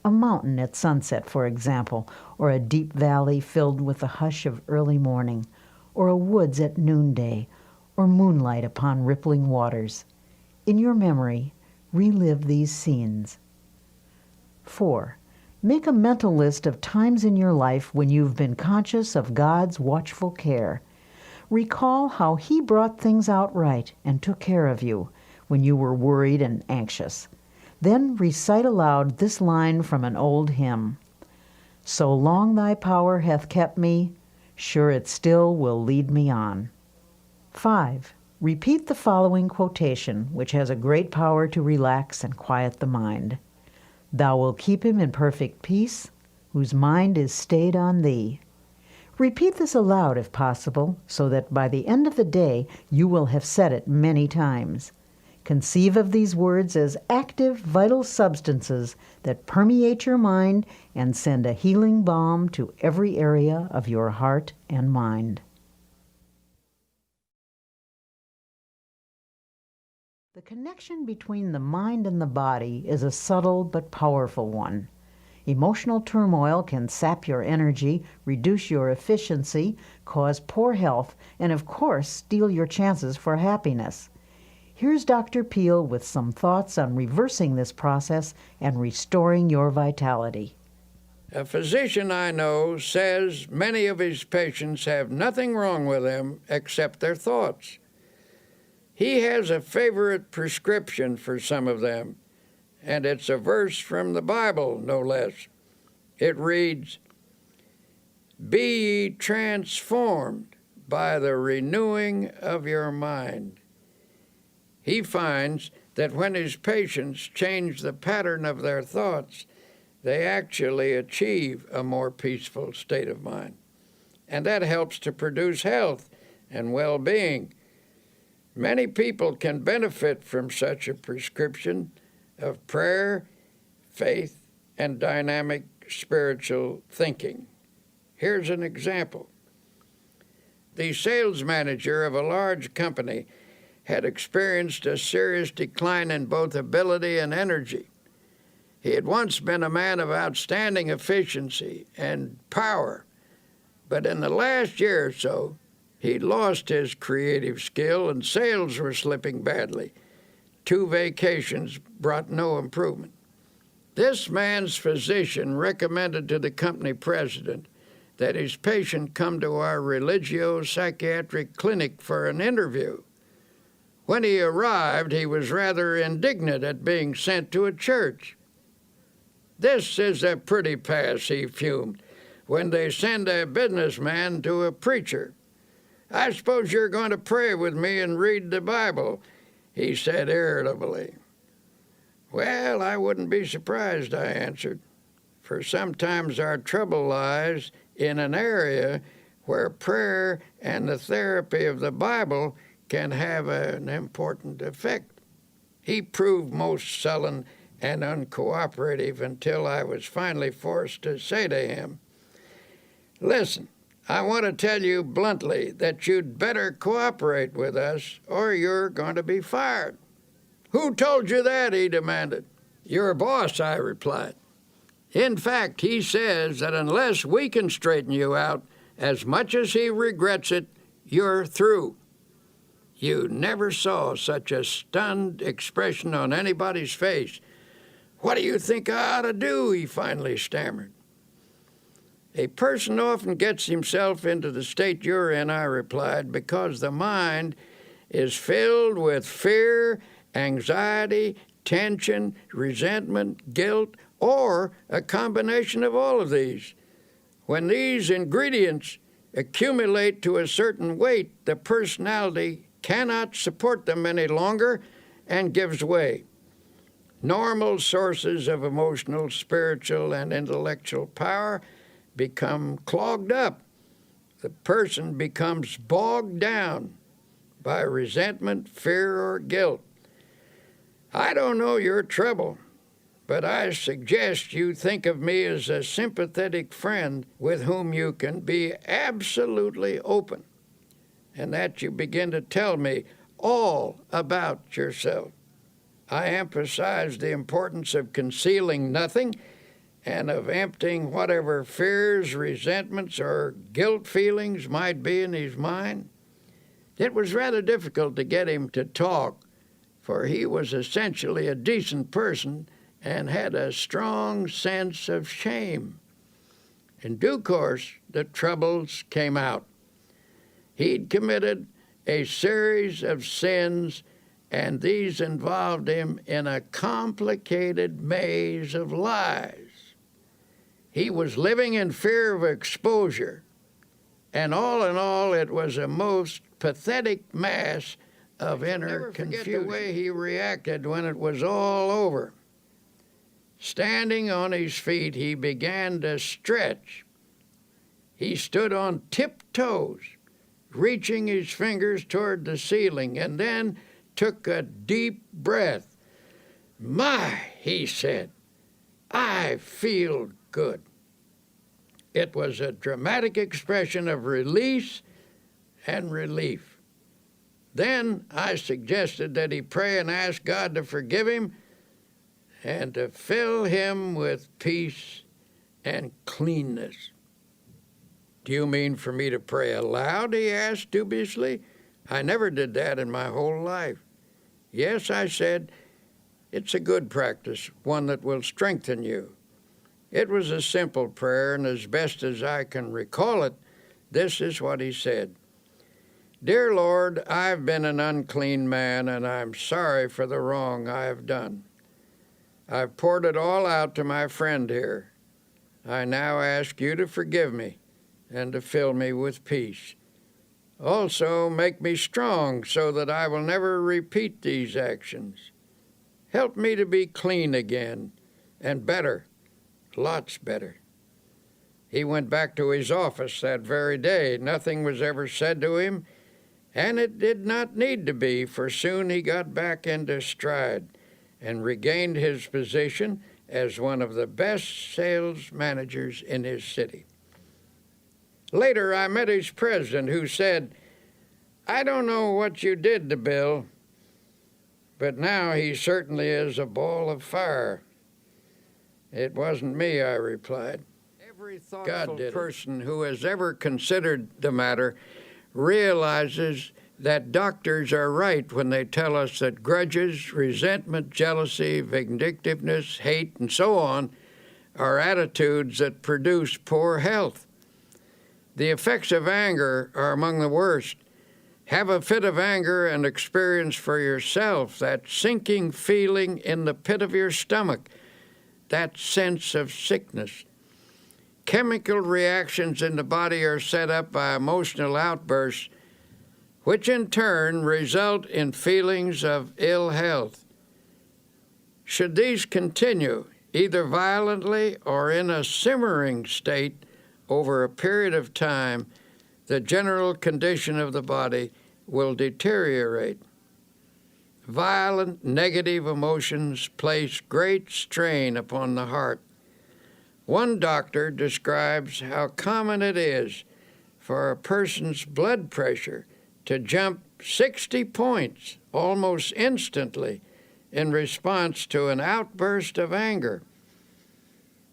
Speaker 2: A mountain at sunset, for example, or a deep valley filled with the hush of early morning, or a woods at noonday, or moonlight upon rippling waters. In your memory, relive these scenes. 4. Make a mental list of times in your life when you've been conscious of God's watchful care. Recall how He brought things out right and took care of you when you were worried and anxious. Then recite aloud this line from an old hymn: "So long thy power hath kept me, sure it still will lead me on." 5. Repeat the following quotation, which has a great power to relax and quiet the mind. "Thou wilt keep him in perfect peace, whose mind is stayed on thee." Repeat this aloud if possible, so that by the end of the day you will have said it many times. Conceive of these words as active, vital substances that permeate your mind and send a healing balm to every area of your heart and mind. The connection between the mind and the body is a subtle but powerful one. Emotional turmoil can sap your energy, reduce your efficiency, cause poor health, and of course, steal your chances for happiness. Here's Dr. Peale with some thoughts on reversing this process and restoring your vitality.
Speaker 1: A physician I know says many of his patients have nothing wrong with them except their thoughts. He has a favorite prescription for some of them, and it's a verse from the Bible, no less. It reads, "Be ye transformed by the renewing of your mind." He finds that when his patients change the pattern of their thoughts, they actually achieve a more peaceful state of mind. And that helps to produce health and well-being. Many people can benefit from such a prescription of prayer, faith, and dynamic spiritual thinking. Here's an example. The sales manager of a large company had experienced a serious decline in both ability and energy. He had once been a man of outstanding efficiency and power, but in the last year or so, he'd lost his creative skill and sales were slipping badly. 2 vacations brought no improvement. This man's physician recommended to the company president that his patient come to our religio-psychiatric clinic for an interview. When he arrived, he was rather indignant at being sent to a church. "This is a pretty pass," he fumed, "when they send a businessman to a preacher. I suppose you're going to pray with me and read the Bible," he said irritably. "Well, I wouldn't be surprised," I answered, "for sometimes our trouble lies in an area where prayer and the therapy of the Bible can have an important effect." He proved most sullen and uncooperative until I was finally forced to say to him, "Listen, I want to tell you bluntly that you'd better cooperate with us or you're going to be fired." "Who told you that?" he demanded. "Your boss," I replied. "In fact, he says that unless we can straighten you out, as much as he regrets it, you're through." You never saw such a stunned expression on anybody's face. "What do you think I ought to do?" he finally stammered. "A person often gets himself into the state you're in," I replied, "because the mind is filled with fear, anxiety, tension, resentment, guilt, or a combination of all of these. When these ingredients accumulate to a certain weight, the personality cannot support them any longer and gives way. Normal sources of emotional, spiritual, and intellectual power become clogged up. The person becomes bogged down by resentment, fear, or guilt. I don't know your trouble, but I suggest you think of me as a sympathetic friend with whom you can be absolutely open, and that you begin to tell me all about yourself. I emphasize the importance of concealing nothing and of emptying whatever fears, resentments, or guilt feelings might be in his mind." It was rather difficult to get him to talk, for he was essentially a decent person and had a strong sense of shame. In due course, the troubles came out. He'd committed a series of sins, and these involved him in a complicated maze of lies. He was living in fear of exposure, and all in all, it was a most pathetic mass of inner confusion. Never forget the way he reacted when it was all over. Standing on his feet, he began to stretch. He stood on tiptoes, reaching his fingers toward the ceiling, and then took a deep breath. "My," he said, "I feel good." It was a dramatic expression of release and relief. Then I suggested that he pray and ask God to forgive him and to fill him with peace and cleanness. "Do you mean for me to pray aloud?" he asked dubiously. "I never did that in my whole life." "Yes," I said, "it's a good practice, one that will strengthen you." It was a simple prayer, and as best as I can recall it, this is what he said. "Dear Lord, I've been an unclean man, and I'm sorry for the wrong I have done. I've poured it all out to my friend here. I now ask you to forgive me and to fill me with peace. Also, make me strong so that I will never repeat these actions. Help me to be clean again, and better, lots better." He went back to his office that very day. Nothing was ever said to him, and it did not need to be, for soon he got back into stride and regained his position as one of the best sales managers in his city. Later, I met his president, who said, "I don't know what you did to Bill, but now he certainly is a ball of fire." "It wasn't me," I replied. Every thoughtful person who has ever considered the matter realizes that doctors are right when they tell us that grudges, resentment, jealousy, vindictiveness, hate, and so on are attitudes that produce poor health. The effects of anger are among the worst. Have a fit of anger and experience for yourself that sinking feeling in the pit of your stomach, that sense of sickness. Chemical reactions in the body are set up by emotional outbursts, which in turn result in feelings of ill health. Should these continue, either violently or in a simmering state, over a period of time, the general condition of the body will deteriorate. Violent negative emotions place great strain upon the heart. One doctor describes how common it is for a person's blood pressure to jump 60 points almost instantly in response to an outburst of anger.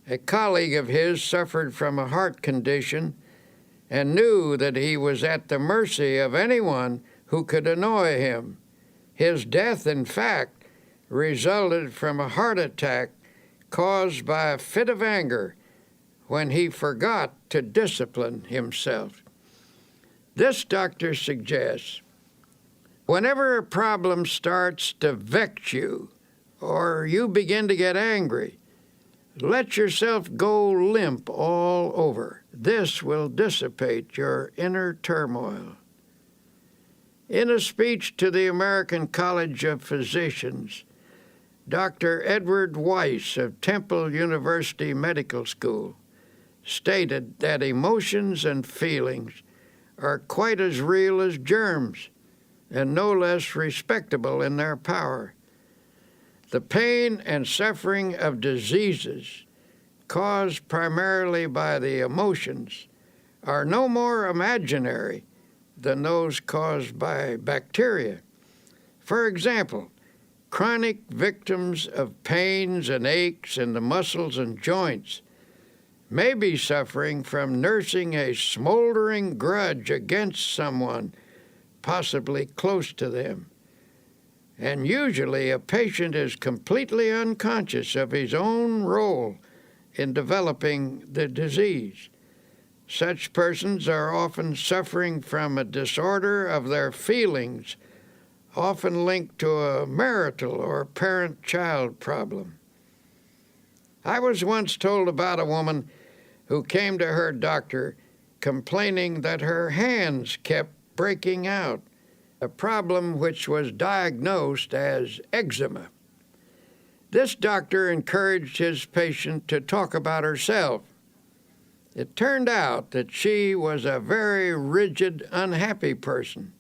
Speaker 1: A colleague of his suffered from a heart condition and knew that he was at the mercy of anyone who could annoy him. His death, in fact, resulted from a heart attack caused by a fit of anger when he forgot to discipline himself. This doctor suggests, whenever a problem starts to vex you or you begin to get angry, let yourself go limp all over. This will dissipate your inner turmoil. In a speech to the American College of Physicians, Dr. Edward Weiss of Temple University Medical School stated that emotions and feelings are quite as real as germs and no less respectable in their power. The pain and suffering of diseases caused primarily by the emotions are no more imaginary than those caused by bacteria. For example, chronic victims of pains and aches in the muscles and joints may be suffering from nursing a smoldering grudge against someone, possibly close to them. And usually a patient is completely unconscious of his own role in developing the disease. Such persons are often suffering from a disorder of their feelings, often linked to a marital or parent-child problem. I was once told about a woman who came to her doctor complaining that her hands kept breaking out, a problem which was diagnosed as eczema. This doctor encouraged his patient to talk about herself. It turned out that she was a very rigid, unhappy person,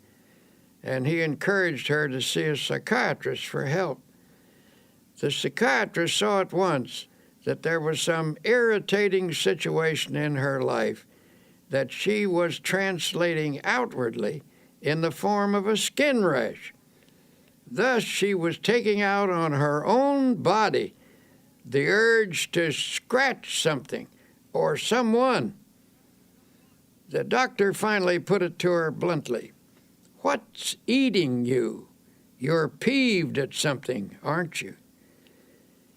Speaker 1: and he encouraged her to see a psychiatrist for help. The psychiatrist saw at once that there was some irritating situation in her life that she was translating outwardly in the form of a skin rash. Thus, she was taking out on her own body the urge to scratch something or someone. The doctor finally put it to her bluntly. "What's eating you? You're peeved at something, aren't you?"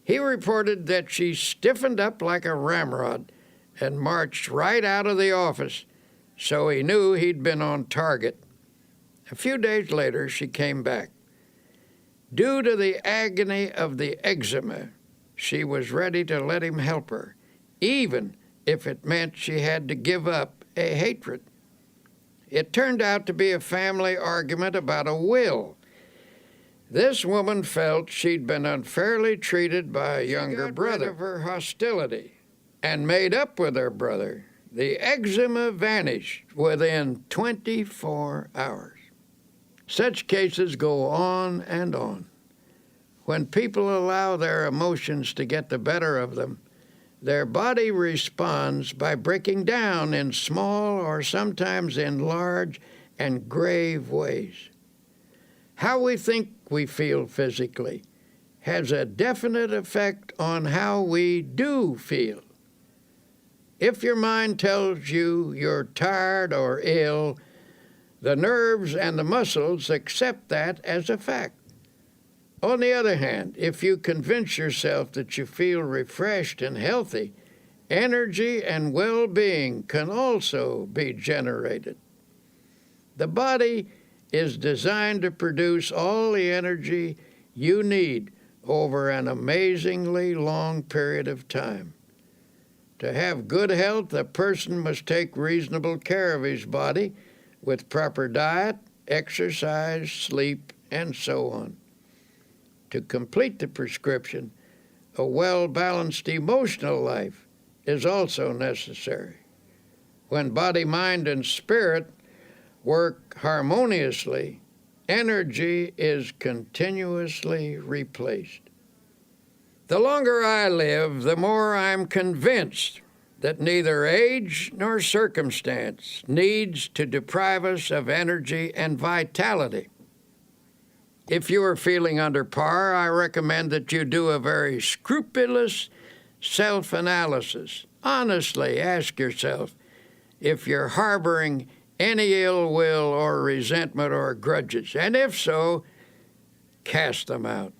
Speaker 1: He reported that she stiffened up like a ramrod and marched right out of the office, so he knew he'd been on target. A few days later, she came back. Due to the agony of the eczema, she was ready to let him help her, even if it meant she had to give up a hatred. It turned out to be a family argument about a will. This woman felt she'd been unfairly treated by a younger brother of her hostility and made up with her brother. The eczema vanished within 24 hours. Such cases go on and on. When people allow their emotions to get the better of them, their body responds by breaking down in small or sometimes in large and grave ways. How we think we feel physically has a definite effect on how we do feel. If your mind tells you you're tired or ill, the nerves and the muscles accept that as a fact. On the other hand, if you convince yourself that you feel refreshed and healthy, energy and well-being can also be generated. The body is designed to produce all the energy you need over an amazingly long period of time. To have good health, a person must take reasonable care of his body with proper diet, exercise, sleep, and so on. To complete the prescription, a well-balanced emotional life is also necessary. When body, mind, and spirit work harmoniously, energy is continuously replaced. The longer I live, the more I'm convinced that neither age nor circumstance needs to deprive us of energy and vitality. If you are feeling under par, I recommend that you do a very scrupulous self-analysis. Honestly ask yourself if you're harboring any ill will or resentment or grudges, and if so, cast them out.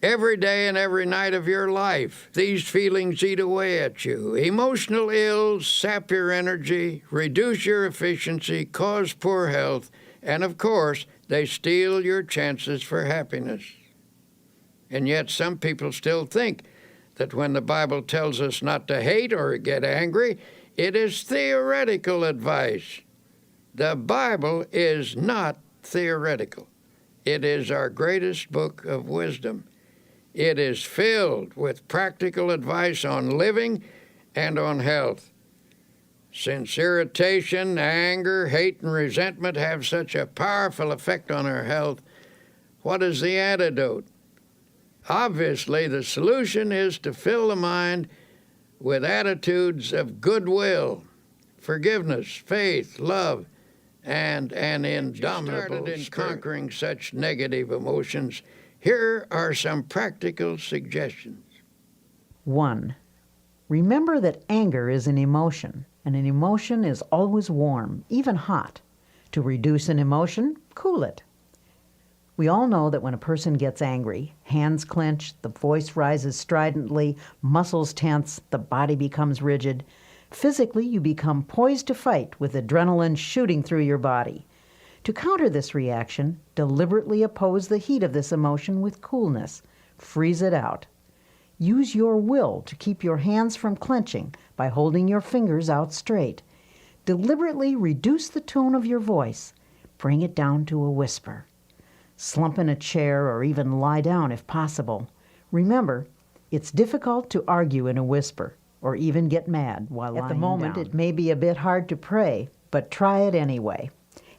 Speaker 1: Every day and every night of your life, these feelings eat away at you. Emotional ills sap your energy, reduce your efficiency, cause poor health, and of course, they steal your chances for happiness. And yet some people still think that when the Bible tells us not to hate or get angry, it is theoretical advice. The Bible is not theoretical. It is our greatest book of wisdom. It is filled with practical advice on living and on health. Since irritation, anger, hate, and resentment have such a powerful effect on our health, what is the antidote? Obviously, the solution is to fill the mind with attitudes of goodwill, forgiveness, faith, love, and an indomitable spirit. Conquering such negative emotions, here are some practical suggestions.
Speaker 2: 1. Remember that anger is an emotion, and an emotion is always warm, even hot. To reduce an emotion, cool it. We all know that when a person gets angry, hands clench, the voice rises stridently, muscles tense, the body becomes rigid. Physically, you become poised to fight with adrenaline shooting through your body. To counter this reaction, deliberately oppose the heat of this emotion with coolness. Freeze it out. Use your will to keep your hands from clenching by holding your fingers out straight. Deliberately reduce the tone of your voice. Bring it down to a whisper. Slump in a chair or even lie down if possible. Remember, it's difficult to argue in a whisper or even get mad while lying down. At the moment, it may be a bit hard to pray, but try it anyway.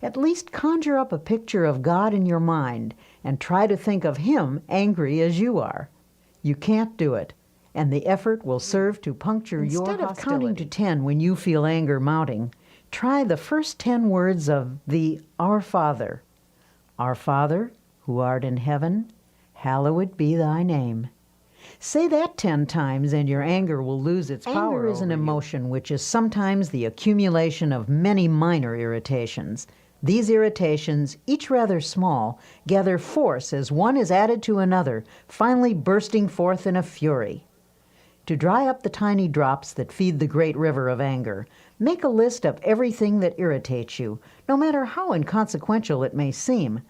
Speaker 2: At least conjure up a picture of God in your mind and try to think of Him angry as you are. You can't do it, and the effort will serve to puncture your hostility. Instead of counting to 10 when you feel anger mounting, try the first 10 words of the Our Father. Our Father, who art in heaven, hallowed be thy name. Say that 10 times and your anger will lose its power. Anger is an emotion which is sometimes the accumulation of many minor irritations. These irritations, each rather small, gather force as one is added to another, finally bursting forth in a fury. To dry up the tiny drops that feed the great river of anger, make a list of everything that irritates you, no matter how inconsequential it may seem.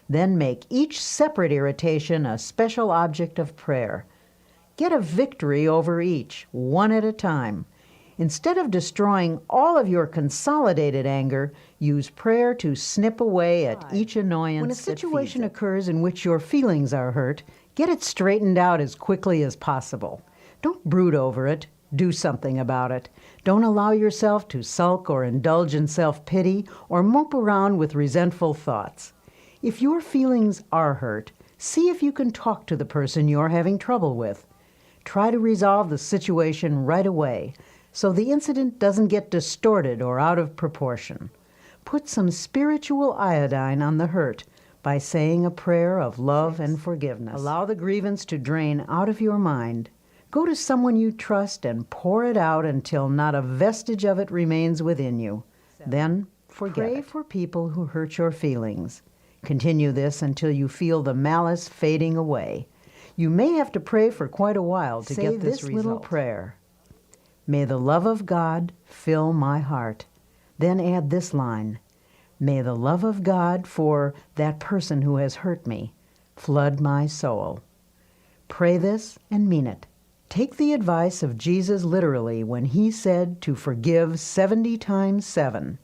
Speaker 2: Then make each separate irritation a special object of prayer. Get a victory over each, one at a time. Instead of destroying all of your consolidated anger, use prayer to snip away at each annoyance. When a situation occurs in which your feelings are hurt, get it straightened out as quickly as possible. Don't brood over it. Do something about it. Don't allow yourself to sulk or indulge in self-pity or mope around with resentful thoughts. If your feelings are hurt, see if you can talk to the person you're having trouble with. Try to resolve the situation right away so the incident doesn't get distorted or out of proportion. Put some spiritual iodine on the hurt by saying a prayer of love and forgiveness. Allow the grievance to drain out of your mind. Go to someone you trust and pour it out until not a vestige of it remains within you. Then pray for people who hurt your feelings. Continue this until you feel the malice fading away. You may have to pray for quite a while to get this result. Little prayer. May the love of God fill my heart. Then add this line. May the love of God for that person who has hurt me flood my soul. Pray this and mean it. Take the advice of Jesus literally when he said to forgive 70 times 7.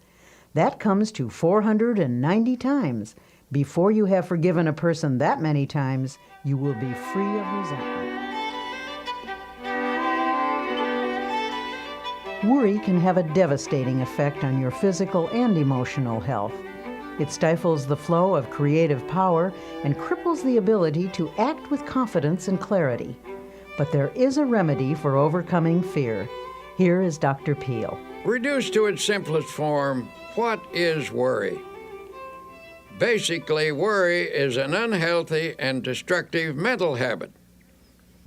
Speaker 2: That comes to 490 times. Before you have forgiven a person that many times, you will be free of resentment. Worry can have a devastating effect on your physical and emotional health. It stifles the flow of creative power and cripples the ability to act with confidence and clarity. But there is a remedy for overcoming fear. Here is Dr. Peale.
Speaker 1: Reduced to its simplest form, what is worry? Basically, worry is an unhealthy and destructive mental habit.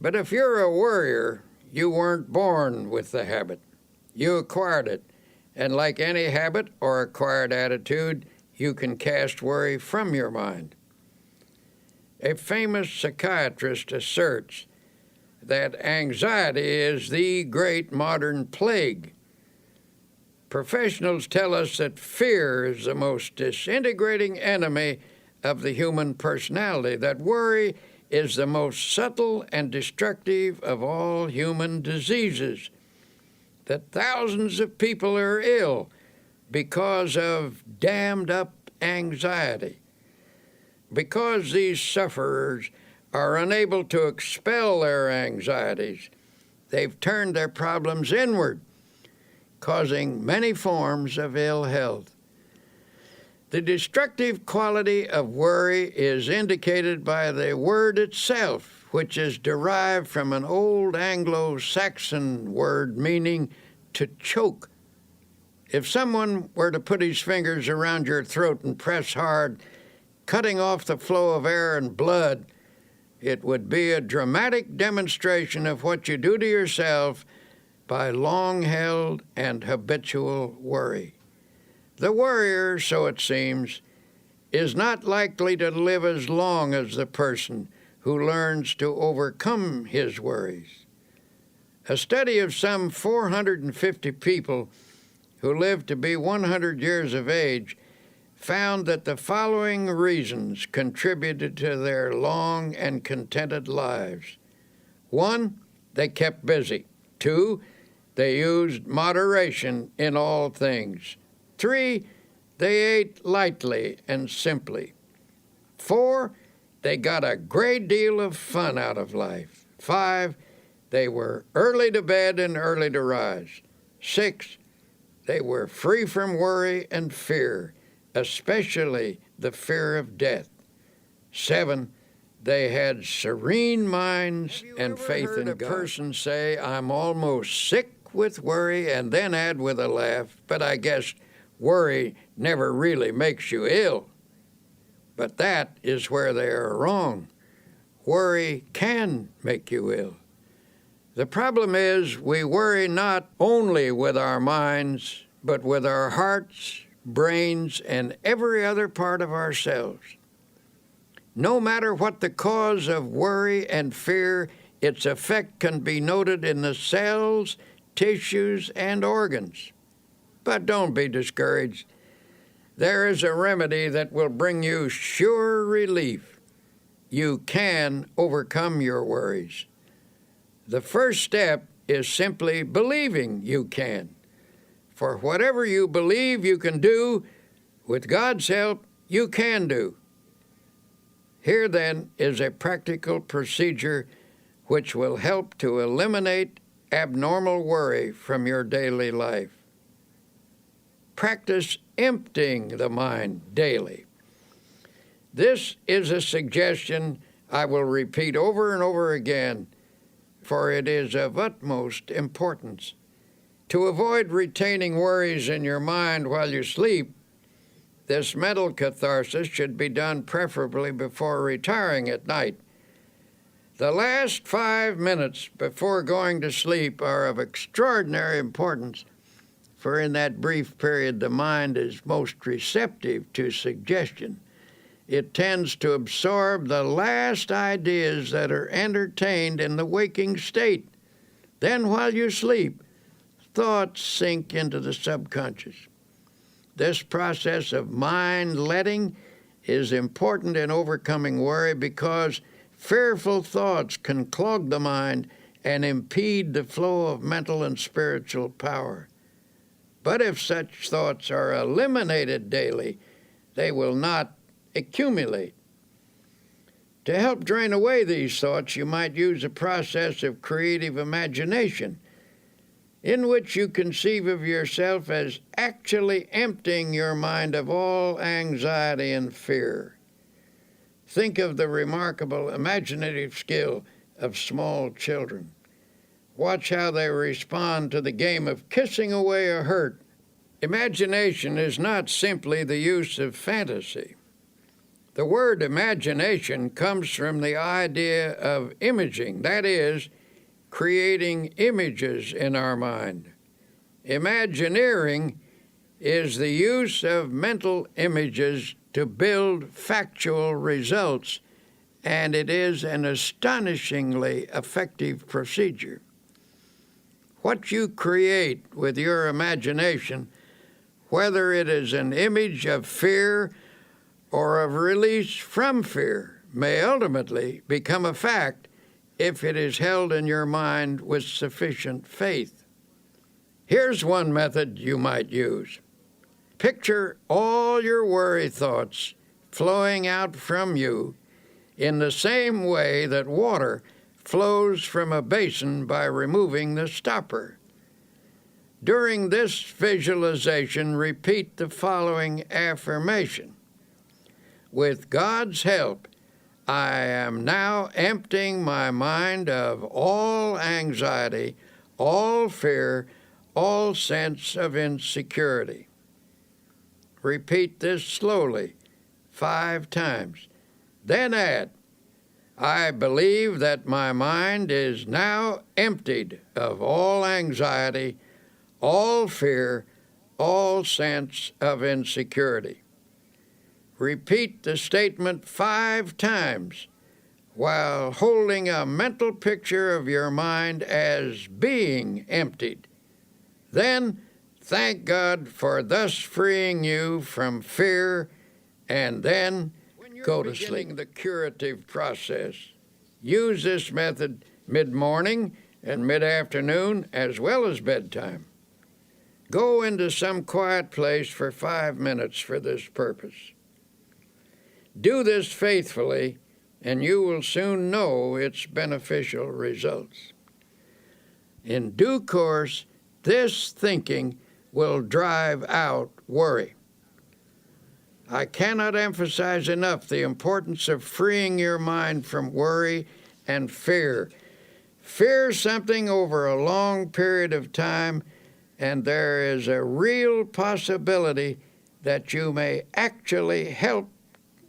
Speaker 1: But if you're a worrier, you weren't born with the habit. You acquired it, and like any habit or acquired attitude, you can cast worry from your mind. A famous psychiatrist asserts that anxiety is the great modern plague. Professionals tell us that fear is the most disintegrating enemy of the human personality, that worry is the most subtle and destructive of all human diseases, that thousands of people are ill because of dammed-up anxiety. Because these sufferers are unable to expel their anxieties, they've turned their problems inward, causing many forms of ill health. The destructive quality of worry is indicated by the word itself, which is derived from an old Anglo-Saxon word meaning to choke. If someone were to put his fingers around your throat and press hard, cutting off the flow of air and blood, it would be a dramatic demonstration of what you do to yourself by long-held and habitual worry. The worrier, so it seems, is not likely to live as long as the person who learns to overcome his worries. A study of some 450 people who lived to be 100 years of age found that the following reasons contributed to their long and contented lives. 1, they kept busy. 2, they used moderation in all things. 3, they ate lightly and simply. 4, they got a great deal of fun out of life. 5, they were early to bed and early to rise. 6, they were free from worry and fear, especially the fear of death. 7, they had serene minds and faith in God. Have you ever heard a person say, "I'm almost sick with worry," and then add with a laugh, "But I guess worry never really makes you ill"? But that is where they are wrong. Worry can make you ill. The problem is we worry not only with our minds, but with our hearts, brains, and every other part of ourselves. No matter what the cause of worry and fear, its effect can be noted in the cells, tissues, and organs. But don't be discouraged. There is a remedy that will bring you sure relief. You can overcome your worries. The first step is simply believing you can. For whatever you believe you can do, with God's help, you can do. Here, then, is a practical procedure which will help to eliminate abnormal worry from your daily life. Practice emptying the mind daily. This is a suggestion I will repeat over and over again, for it is of utmost importance. To avoid retaining worries in your mind while you sleep, this mental catharsis should be done preferably before retiring at night. The last 5 minutes before going to sleep are of extraordinary importance, for in that brief period the mind is most receptive to suggestion. It tends to absorb the last ideas that are entertained in the waking state. Then while you sleep, thoughts sink into the subconscious. This process of mind letting is important in overcoming worry because fearful thoughts can clog the mind and impede the flow of mental and spiritual power. But if such thoughts are eliminated daily, they will not accumulate. To help drain away these thoughts, you might use a process of creative imagination, in which you conceive of yourself as actually emptying your mind of all anxiety and fear. Think of the remarkable imaginative skill of small children. Watch how they respond to the game of kissing away a hurt. Imagination is not simply the use of fantasy. The word imagination comes from the idea of imaging, that is, creating images in our mind. Imagineering is the use of mental images to build factual results, and it is an astonishingly effective procedure. What you create with your imagination, whether it is an image of fear or of release from fear, may ultimately become a fact if it is held in your mind with sufficient faith. Here's one method you might use. Picture all your worry thoughts flowing out from you in the same way that water flows from a basin by removing the stopper. During this visualization, repeat the following affirmation. With God's help, I am now emptying my mind of all anxiety, all fear, all sense of insecurity. Repeat this slowly 5 times. Then add, I believe that my mind is now emptied of all anxiety, all fear, all sense of insecurity. Repeat the statement 5 times while holding a mental picture of your mind as being emptied. Then thank God for thus freeing you from fear, and then go to sleep. The curative process. Use this method mid-morning and mid-afternoon as well as bedtime. Go into some quiet place for 5 minutes for this purpose. Do this faithfully, and you will soon know its beneficial results. In due course, this thinking will drive out worry. I cannot emphasize enough the importance of freeing your mind from worry and fear. Fear something over a long period of time, and there is a real possibility that you may actually help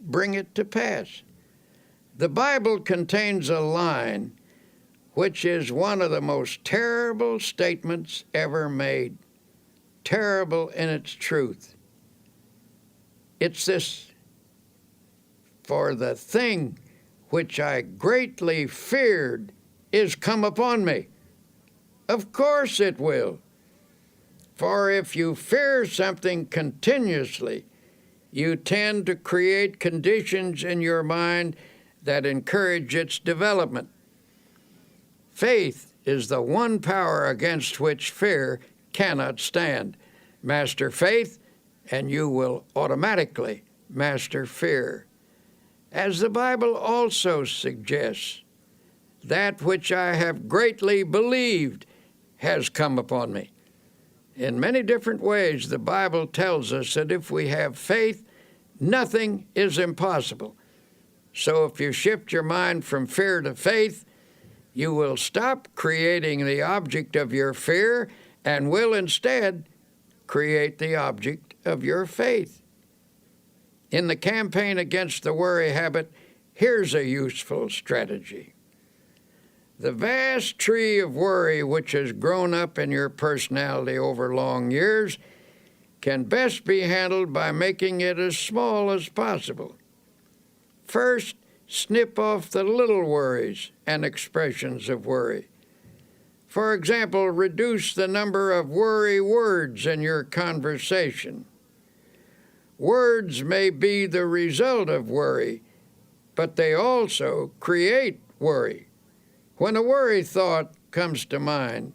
Speaker 1: bring it to pass. The Bible contains a line which is one of the most terrible statements ever made, terrible in its truth. It's this, for the thing which I greatly feared is come upon me. Of course it will. For if you fear something continuously, you tend to create conditions in your mind that encourage its development. Faith is the one power against which fear cannot stand. Master faith, and you will automatically master fear. As the Bible also suggests, that which I have greatly believed has come upon me. In many different ways, the Bible tells us that if we have faith, nothing is impossible. So if you shift your mind from fear to faith, You will stop creating the object of your fear and will instead create the object of your faith. In the campaign against the worry habit, here's a useful strategy. The vast tree of worry which has grown up in your personality over long years can best be handled by making it as small as possible. First, snip off the little worries and expressions of worry. For example, reduce the number of worry words in your conversation. Words may be the result of worry, but they also create worry. When a worry thought comes to mind,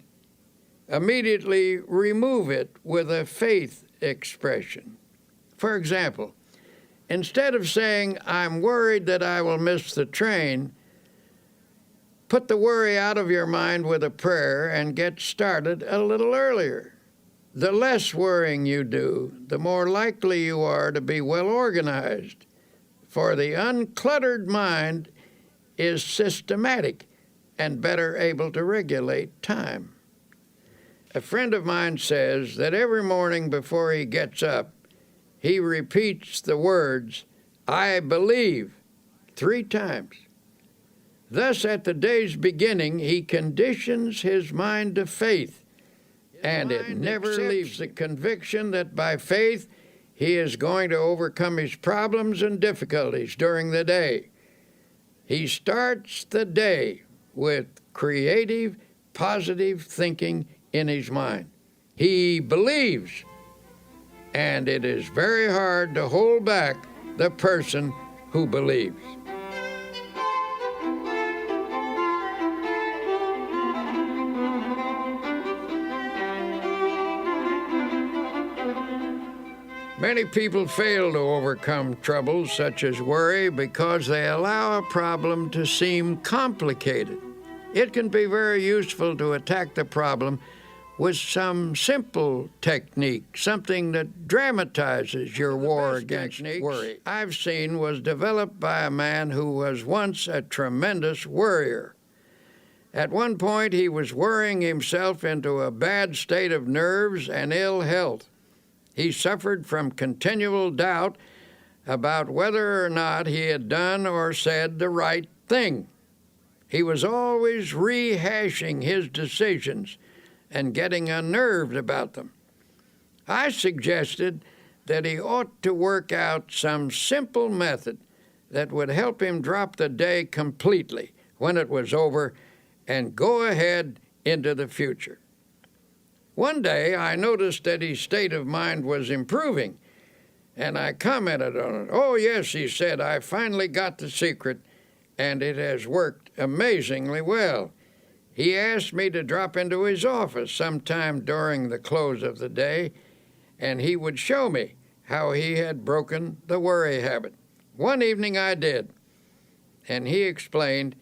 Speaker 1: immediately remove it with a faith expression. For example, instead of saying, "I'm worried that I will miss the train," put the worry out of your mind with a prayer and get started a little earlier. The less worrying you do, the more likely you are to be well organized, for the uncluttered mind is systematic and better able to regulate time. A friend of mine says that every morning before he gets up, he repeats the words, "I believe," 3 times. Thus, at the day's beginning, he conditions his mind to faith, and it never leaves the conviction that by faith he is going to overcome his problems and difficulties during the day. He starts the day with creative, positive thinking in his mind. He believes, and it is very hard to hold back the person who believes. Many people fail to overcome troubles such as worry because they allow a problem to seem complicated. It can be very useful to attack the problem with some simple technique, something that dramatizes your war against worry I've seen was developed by a man who was once a tremendous worrier. At one point, he was worrying himself into a bad state of nerves and ill health. He suffered from continual doubt about whether or not he had done or said the right thing. He was always rehashing his decisions and getting unnerved about them. I suggested that he ought to work out some simple method that would help him drop the day completely when it was over and go ahead into the future. One day, I noticed that his state of mind was improving, and I commented on it. "Oh, yes," he said, "I finally got the secret, and it has worked amazingly well." He asked me to drop into his office sometime during the close of the day, and he would show me how he had broken the worry habit. One evening I did, and he explained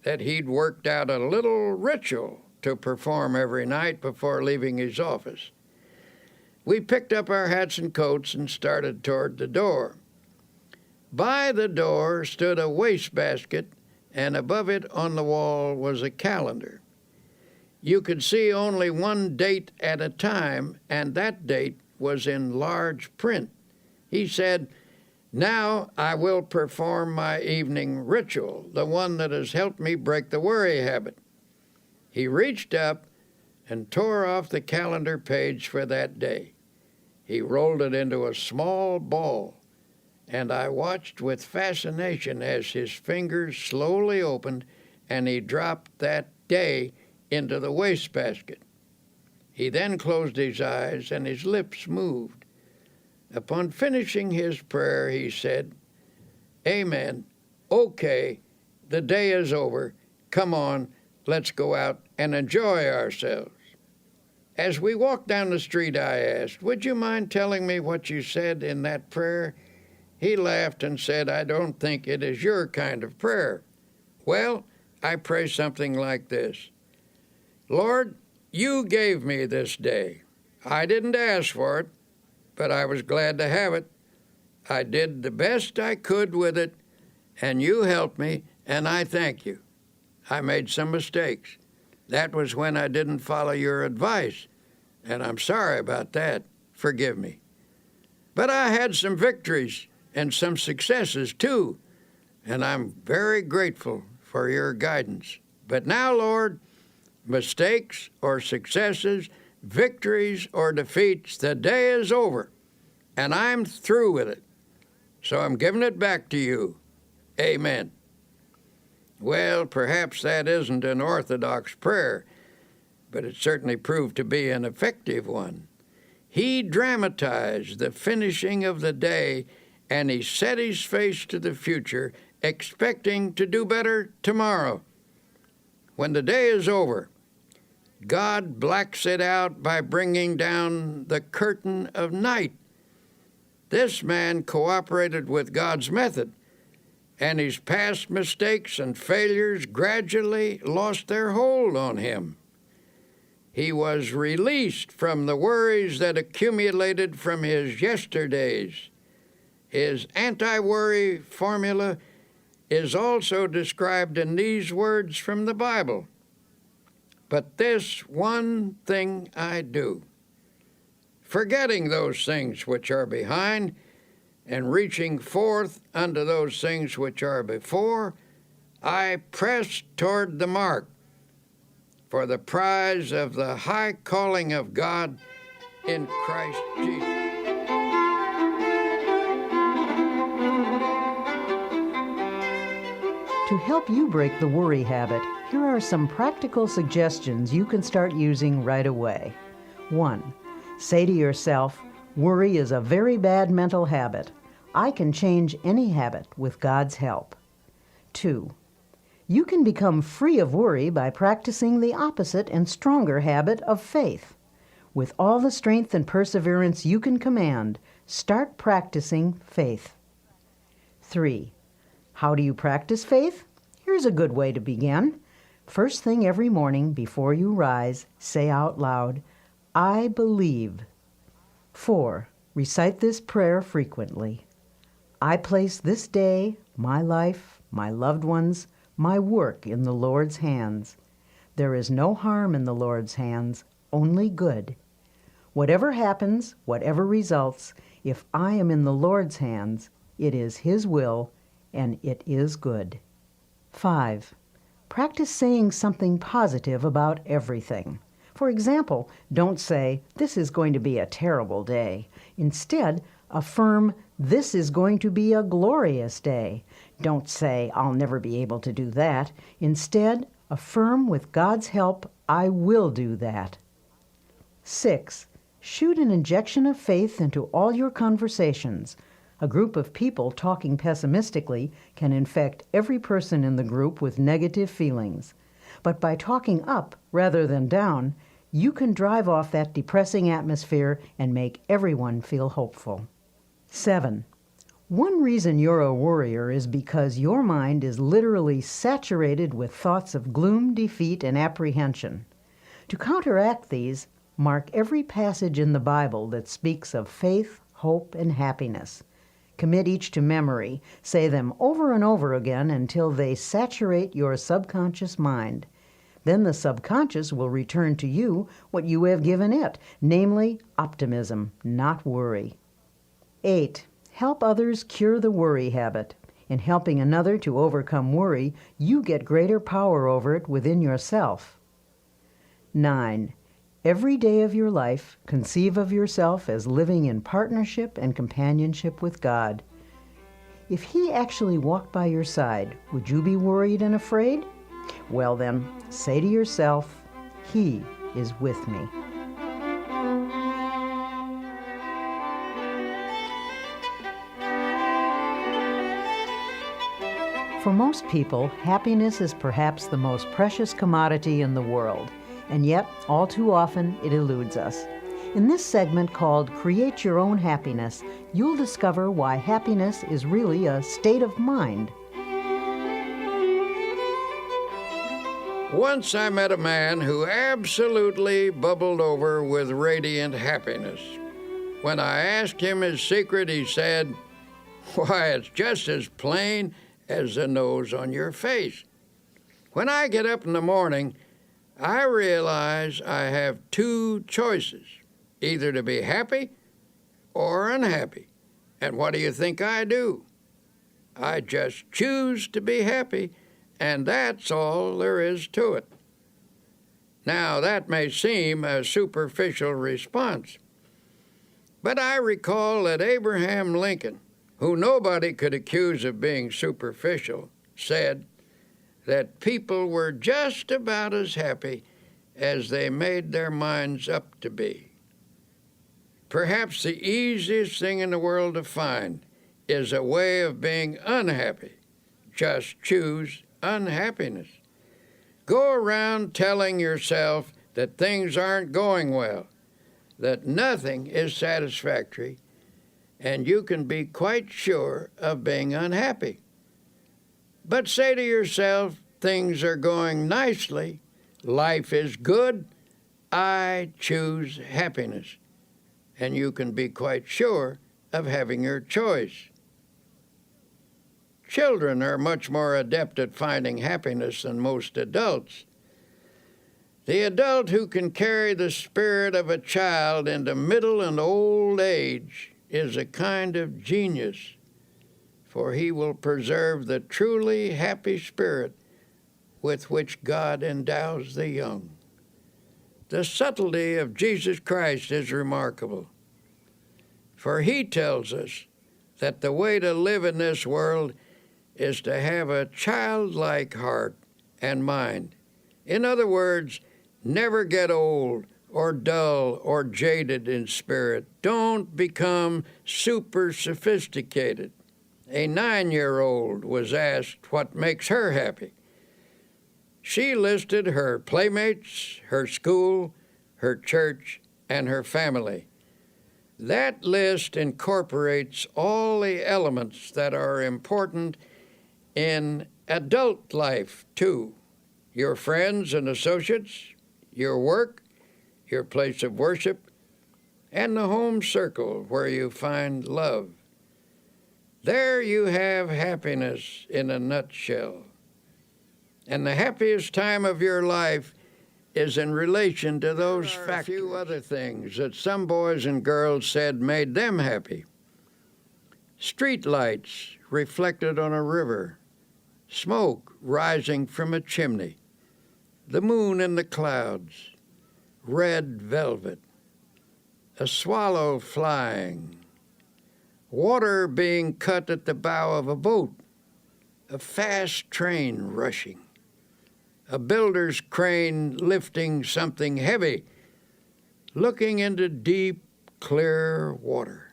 Speaker 1: that he'd worked out a little ritual to perform every night before leaving his office. We picked up our hats and coats and started toward the door. By the door stood a wastebasket, and above it on the wall was a calendar. You could see only one date at a time, and that date was in large print. He said, "Now I will perform my evening ritual, the one that has helped me break the worry habit." He reached up and tore off the calendar page for that day. He rolled it into a small ball, and I watched with fascination as his fingers slowly opened and he dropped that day into the wastebasket. He then closed his eyes and his lips moved. Upon finishing his prayer, he said, "Amen. Okay, the day is over. Come on, let's go out and enjoy ourselves." As we walked down the street, I asked, "Would you mind telling me what you said in that prayer?" He laughed and said, "I don't think it is your kind of prayer." "Well, I pray something like this: Lord, you gave me this day. I didn't ask for it, but I was glad to have it. I did the best I could with it, and you helped me, and I thank you. I made some mistakes. That was when I didn't follow your advice, and I'm sorry about that. Forgive me. But I had some victories and some successes too, and I'm very grateful for your guidance. But now, Lord, mistakes or successes, victories or defeats, the day is over, and I'm through with it. So I'm giving it back to you. Amen. Well, perhaps that isn't an orthodox prayer, but it certainly proved to be an effective one. He dramatized the finishing of the day, and he set his face to the future, expecting to do better tomorrow. When the day is over, God blacks it out by bringing down the curtain of night. This man cooperated with God's method, and his past mistakes and failures gradually lost their hold on him. He was released from the worries that accumulated from his yesterdays. His anti-worry formula is also described in these words from the Bible. But this one thing I do, forgetting those things which are behind, and reaching forth unto those things which are before, I press toward the mark for the prize of the high calling of God in Christ Jesus.
Speaker 2: To help you break the worry habit, here are some practical suggestions you can start using right away. 1. Say to yourself, worry is a very bad mental habit. I can change any habit with God's help. 2. You can become free of worry by practicing the opposite and stronger habit of faith. With all the strength and perseverance you can command, start practicing faith. 3. How do you practice faith? Here's a good way to begin. First thing every morning before you rise, say out loud, I believe. 4. Recite this prayer frequently. I place this day, my life, my loved ones, my work in the Lord's hands. There is no harm in the Lord's hands, only good. Whatever happens, whatever results, if I am in the Lord's hands, it is His will, and it is good. 5. Practice saying something positive about everything. For example, don't say, this is going to be a terrible day. Instead, affirm, this is going to be a glorious day. Don't say, I'll never be able to do that. Instead, affirm with God's help, I will do that. 6. Shoot an injection of faith into all your conversations. A group of people talking pessimistically can infect every person in the group with negative feelings. But by talking up rather than down, you can drive off that depressing atmosphere and make everyone feel hopeful. 7. One reason you're a worrier is because your mind is literally saturated with thoughts of gloom, defeat, and apprehension. To counteract these, mark every passage in the Bible that speaks of faith, hope, and happiness. Commit each to memory. Say them over and over again until they saturate your subconscious mind. Then the subconscious will return to you what you have given it, namely optimism, not worry. 8. Help others cure the worry habit. In helping another to overcome worry, you get greater power over it within yourself. 9. Every day of your life, conceive of yourself as living in partnership and companionship with God. If He actually walked by your side, would you be worried and afraid? Well then, say to yourself, He is with me. For most people, happiness is perhaps the most precious commodity in the world, and yet, all too often, it eludes us. In this segment called Create Your Own Happiness, you'll discover why happiness is really a state of mind.
Speaker 1: Once I met a man who absolutely bubbled over with radiant happiness. When I asked him his secret, he said, "Why, it's just as plain as the nose on your face." When I get up in the morning, I realize I have two choices, either to be happy or unhappy. And what do you think I do? I just choose to be happy, and that's all there is to it. Now, that may seem a superficial response, but I recall that Abraham Lincoln, who nobody could accuse of being superficial, said that people were just about as happy as they made their minds up to be. Perhaps the easiest thing in the world to find is a way of being unhappy. Just choose unhappiness. Go around telling yourself that things aren't going well, that nothing is satisfactory, and you can be quite sure of being unhappy. But say to yourself, things are going nicely, life is good, I choose happiness, and you can be quite sure of having your choice. Children are much more adept at finding happiness than most adults. The adult who can carry the spirit of a child into middle and old age is a kind of genius, for he will preserve the truly happy spirit with which God endows the young. The subtlety of Jesus Christ is remarkable, for he tells us that the way to live in this world is to have a childlike heart and mind. In other words, never get old or dull or jaded in spirit. Don't become super sophisticated. A 9-year-old was asked what makes her happy. She listed her playmates, her school, her church, and her family. That list incorporates all the elements that are important in adult life, too. Your friends and associates, your work, your place of worship, and the home circle where you find love. There you have happiness in a nutshell. And the happiest time of your life is in relation to those factors. A few other things that some boys and girls said made them happy. Street lights reflected on a river, smoke rising from a chimney, the moon in the clouds, red velvet, a swallow flying, water being cut at the bow of a boat, a fast train rushing, a builder's crane lifting something heavy, looking into deep, clear water.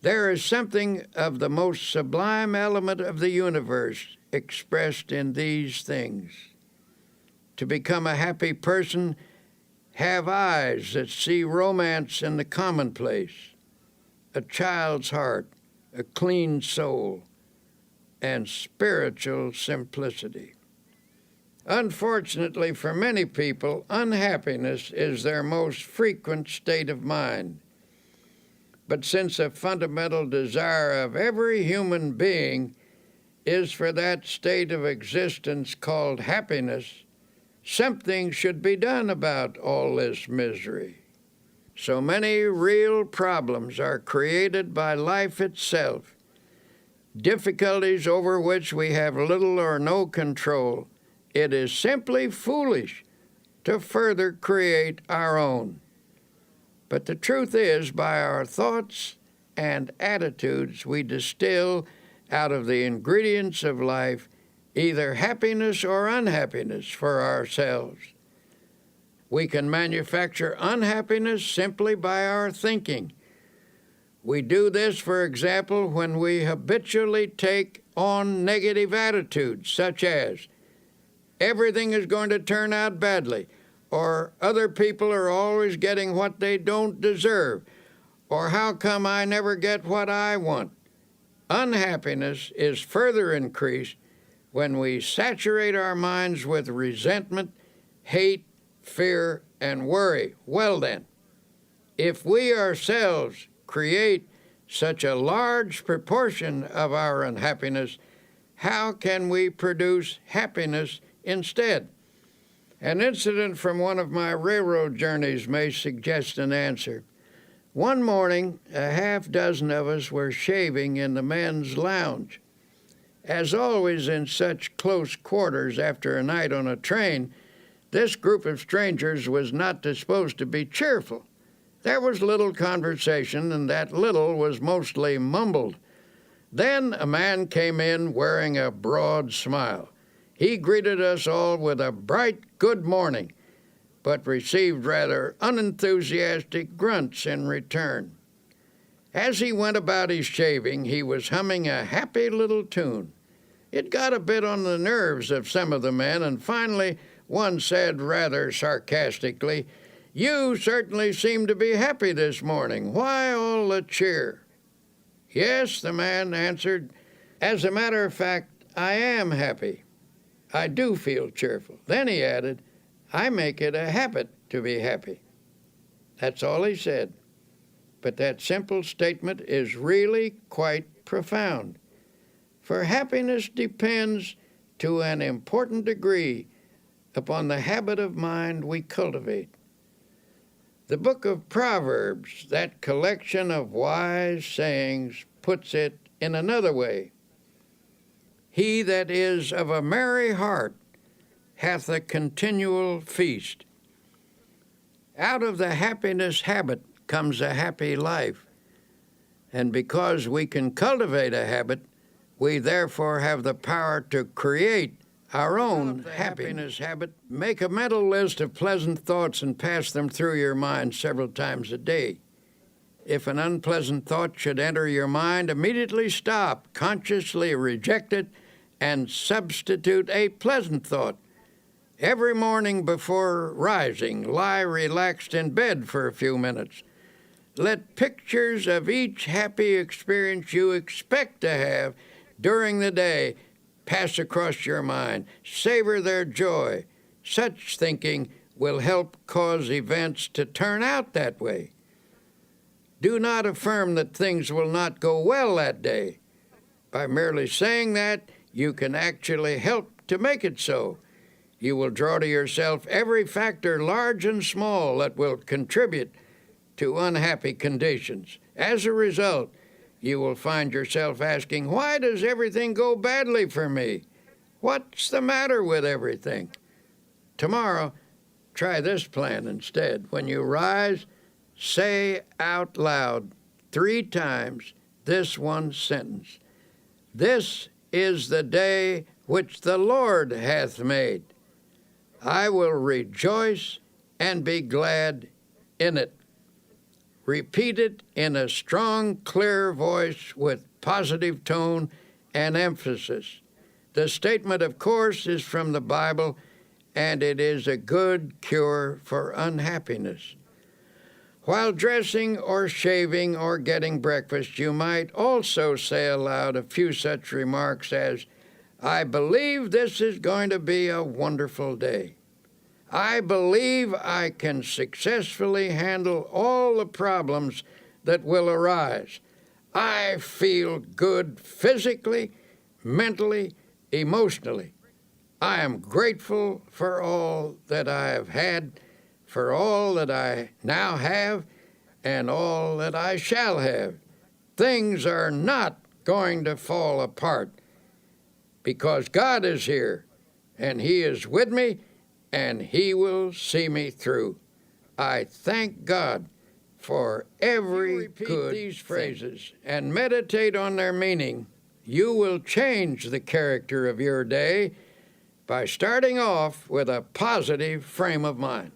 Speaker 1: There is something of the most sublime element of the universe expressed in these things. To become a happy person, have eyes that see romance in the commonplace, a child's heart, a clean soul, and spiritual simplicity. Unfortunately for many people, unhappiness is their most frequent state of mind. But since a fundamental desire of every human being is for that state of existence called happiness, something should be done about all this misery. So many real problems are created by life itself, difficulties over which we have little or no control. It is simply foolish to further create our own. But the truth is, by our thoughts and attitudes, we distill out of the ingredients of life either happiness or unhappiness for ourselves. We can manufacture unhappiness simply by our thinking. We do this, for example, when we habitually take on negative attitudes, such as, everything is going to turn out badly, or other people are always getting what they don't deserve, or how come I never get what I want. Unhappiness is further increased when we saturate our minds with resentment, hate, fear, and worry. Well then, if we ourselves create such a large proportion of our unhappiness, how can we produce happiness instead? An incident from one of my railroad journeys may suggest an answer. One morning, a half dozen of us were shaving in the men's lounge. As always in such close quarters after a night on a train, this group of strangers was not disposed to be cheerful. There was little conversation, and that little was mostly mumbled. Then a man came in wearing a broad smile. He greeted us all with a bright good morning, but received rather unenthusiastic grunts in return. As he went about his shaving, he was humming a happy little tune. It got a bit on the nerves of some of the men, and finally one said rather sarcastically, "You certainly seem to be happy this morning. Why all the cheer?" "Yes," the man answered. "As a matter of fact, I am happy. I do feel cheerful." Then he added, "I make it a habit to be happy." That's all he said. But that simple statement is really quite profound. For happiness depends, to an important degree, upon the habit of mind we cultivate. The book of Proverbs, that collection of wise sayings, puts it in another way. He that is of a merry heart hath a continual feast. Out of the happiness habit comes a happy life. And because we can cultivate a habit, we therefore have the power to create our own happiness habit. Make a mental list of pleasant thoughts and pass them through your mind several times a day. If an unpleasant thought should enter your mind, immediately stop, consciously reject it, and substitute a pleasant thought. Every morning before rising, lie relaxed in bed for a few minutes. Let pictures of each happy experience you expect to have during the day pass across your mind. Savor their joy. Such thinking will help cause events to turn out that way. Do not affirm that things will not go well that day. By merely saying that, you can actually help to make it so. You will draw to yourself every factor, large and small, that will contribute to unhappy conditions. As a result, you will find yourself asking, why does everything go badly for me? What's the matter with everything? Tomorrow, try this plan instead. When you rise, say out loud 3 times this one sentence. This is the day which the Lord hath made. I will rejoice and be glad in it. Repeat it in a strong, clear voice with positive tone and emphasis. The statement, of course, is from the Bible, and it is a good cure for unhappiness. While dressing or shaving or getting breakfast, you might also say aloud a few such remarks as, I believe this is going to be a wonderful day. I believe I can successfully handle all the problems that will arise. I feel good physically, mentally, emotionally. I am grateful for all that I have had, for all that I now have, and all that I shall have. Things are not going to fall apart because God is here, and He is with me, and He will see me through. I thank God for every good these phrases and meditate on their meaning. You will change the character of your day by starting off with a positive frame of mind.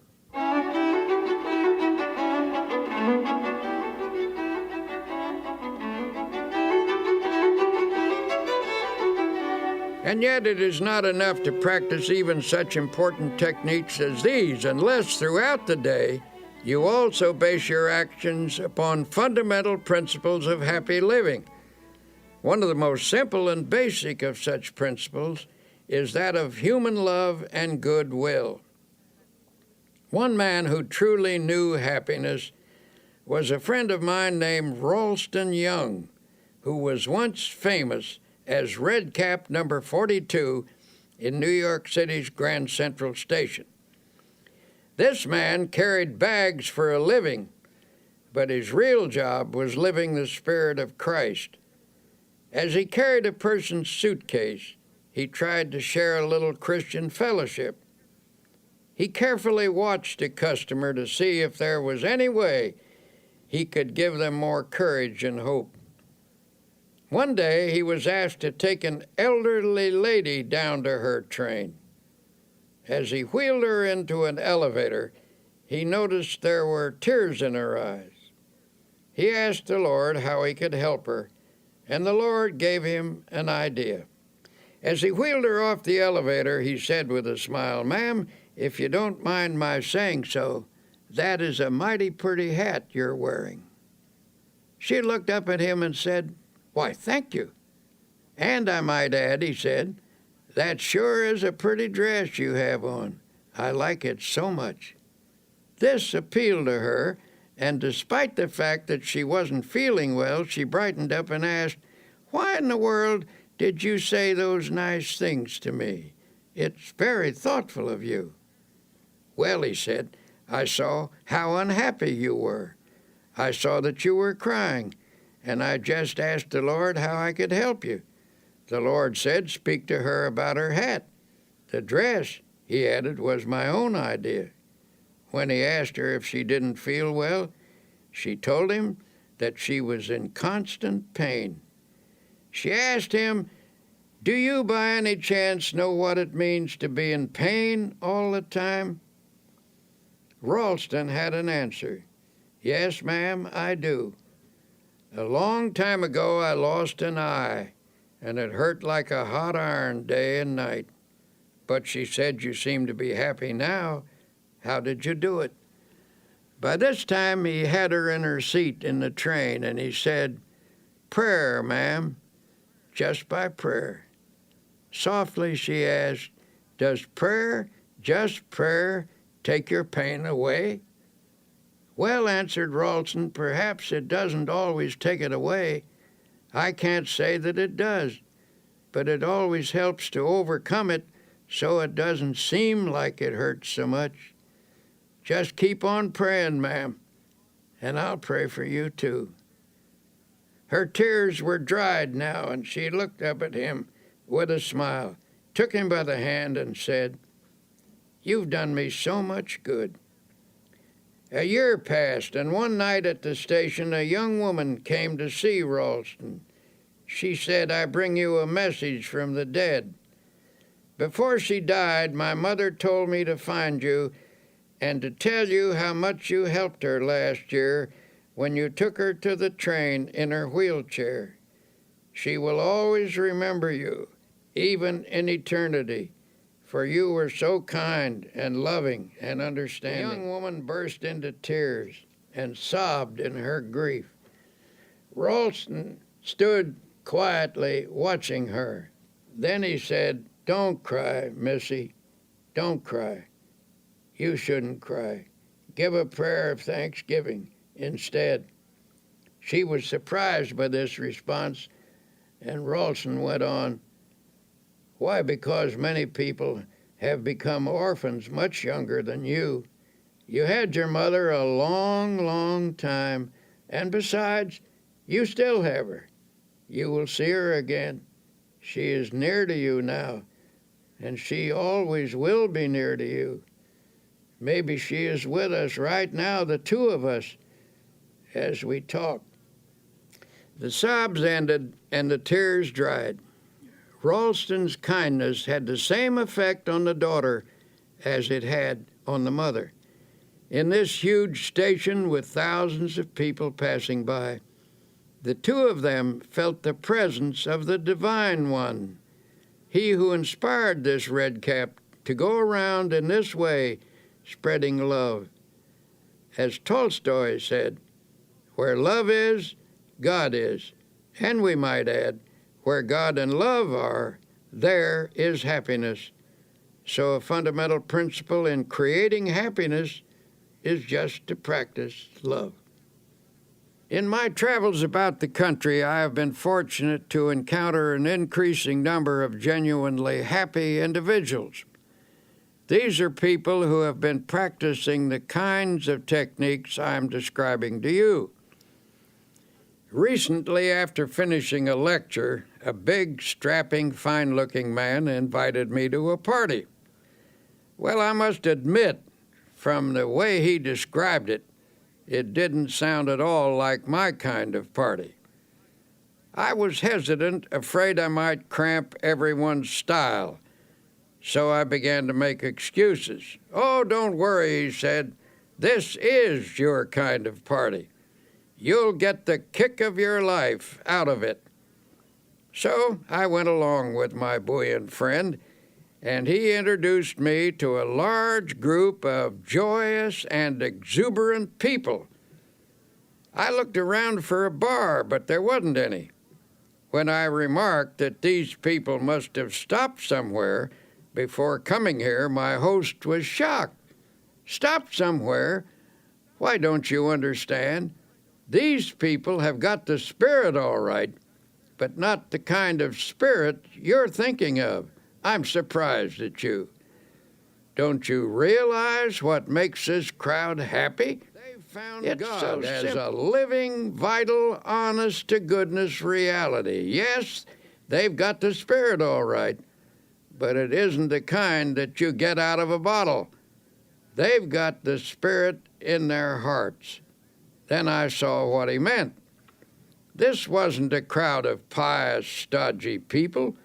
Speaker 1: And yet it is not enough to practice even such important techniques as these unless throughout the day you also base your actions upon fundamental principles of happy living. One of the most simple and basic of such principles is that of human love and goodwill. One man who truly knew happiness was a friend of mine named Ralston Young, who was once famous as Red Cap number 42 in New York City's Grand Central Station. This man carried bags for a living, but his real job was living the Spirit of Christ. As he carried a person's suitcase, he tried to share a little Christian fellowship. He carefully watched a customer to see if there was any way he could give them more courage and hope. One day he was asked to take an elderly lady down to her train. As he wheeled her into an elevator, he noticed there were tears in her eyes. He asked the Lord how he could help her, and the Lord gave him an idea. As he wheeled her off the elevator, he said with a smile, "Ma'am, if you don't mind my saying so, that is a mighty pretty hat you're wearing." She looked up at him and said, "Why, thank you. And I might add," he said, "that sure is a pretty dress you have on. I like it so much." This appealed to her, and despite the fact that she wasn't feeling well, she brightened up and asked, "Why in the world did you say those nice things to me? It's very thoughtful of you." "Well," he said, "I saw how unhappy you were. I saw that you were crying, and I just asked the Lord how I could help you. The Lord said, speak to her about her hat. The dress," he added, "was my own idea." When he asked her if she didn't feel well, she told him that she was in constant pain. She asked him, "Do you by any chance know what it means to be in pain all the time?" Ralston had an answer. "Yes, ma'am, I do. A long time ago I lost an eye, and it hurt like a hot iron day and night. But," she said, "you seem to be happy now. How did you do it?" By this time he had her in her seat in the train, and he said, "Prayer, ma'am, just by prayer." Softly she asked, "Does prayer, just prayer, take your pain away?" "Well," answered Ralston, "perhaps it doesn't always take it away. I can't say that it does, but it always helps to overcome it so it doesn't seem like it hurts so much. Just keep on praying, ma'am, and I'll pray for you too." Her tears were dried now, and she looked up at him with a smile, took him by the hand, and said, "You've done me so much good." A year passed, and one night at the station a young woman came to see Ralston. She said, "I bring you a message from the dead. Before she died, my mother told me to find you and to tell you how much you helped her last year when you took her to the train in her wheelchair. She will always remember you, even in eternity, for you were so kind and loving and understanding." The young woman burst into tears and sobbed in her grief. Ralston stood quietly watching her. Then he said, "Don't cry, Missy. Don't cry. You shouldn't cry. Give a prayer of thanksgiving instead." She was surprised by this response, and Ralston went on, "Why, because many people have become orphans much younger than you. You had your mother a long, long time, and besides, you still have her. You will see her again. She is near to you now, and she always will be near to you. Maybe she is with us right now, the two of us, as we talk." The sobs ended and the tears dried. Ralston's kindness had the same effect on the daughter as it had on the mother. In this huge station with thousands of people passing by, the two of them felt the presence of the Divine One, he who inspired this red cap to go around in this way, spreading love. As Tolstoy said, "Where love is, God is." And we might add, where God and love are, there is happiness. So a fundamental principle in creating happiness is just to practice love. In my travels about the country, I have been fortunate to encounter an increasing number of genuinely happy individuals. These are people who have been practicing the kinds of techniques I'm describing to you. Recently, after finishing a lecture, a big, strapping, fine-looking man invited me to a party. Well, I must admit, from the way he described it, it didn't sound at all like my kind of party. I was hesitant, afraid I might cramp everyone's style, so I began to make excuses. "Oh, don't worry," he said. "This is your kind of party. You'll get the kick of your life out of it." So I went along with my buoyant friend, and he introduced me to a large group of joyous and exuberant people. I looked around for a bar, but there wasn't any. When I remarked that these people must have stopped somewhere before coming here, my host was shocked. "Stopped somewhere? Why, don't you understand? These people have got the spirit all right, but not the kind of spirit you're thinking of. I'm surprised at you. Don't you realize what makes this crowd happy? They've found God as a living, vital, honest-to-goodness reality. Yes, they've got the spirit all right, but it isn't the kind that you get out of a bottle. They've got the spirit in their hearts." Then I saw what he meant. This wasn't a crowd of pious, stodgy people.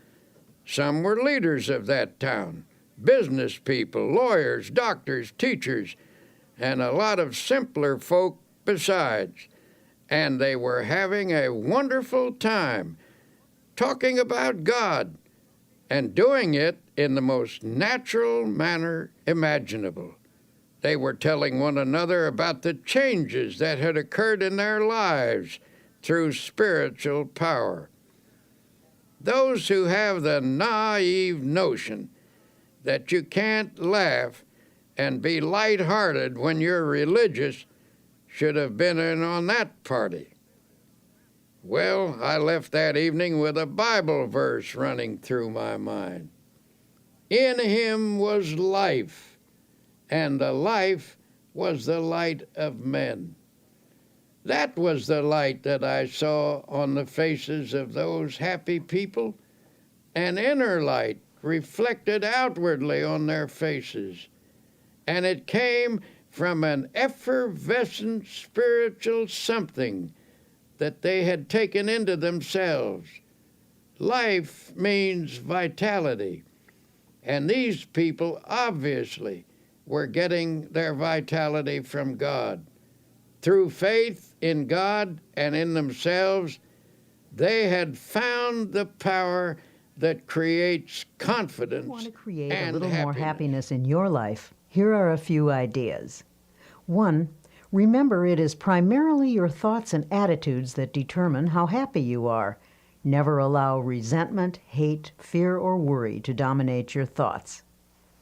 Speaker 1: Some were leaders of that town, business people, lawyers, doctors, teachers, and a lot of simpler folk besides. And they were having a wonderful time, talking about God, and doing it in the most natural manner imaginable. They were telling one another about the changes that had occurred in their lives through spiritual power. Those who have the naive notion that you can't laugh and be light-hearted when you're religious should have been in on that party. Well, I left that evening with a Bible verse running through my mind. "In him was life, and the life was the light of men." That was the light that I saw on the faces of those happy people, an inner light reflected outwardly on their faces, and it came from an effervescent spiritual something that they had taken into themselves. Life means vitality, and these people obviously were getting their vitality from God. Through faith in God and in themselves, they had found the power that creates confidence.
Speaker 2: If you want to create
Speaker 1: and
Speaker 2: a little more
Speaker 1: happiness.
Speaker 2: happiness in your life, here are a few ideas. 1. Remember it is primarily your thoughts and attitudes that determine how happy you are. Never allow resentment, hate, fear, or worry to dominate your thoughts.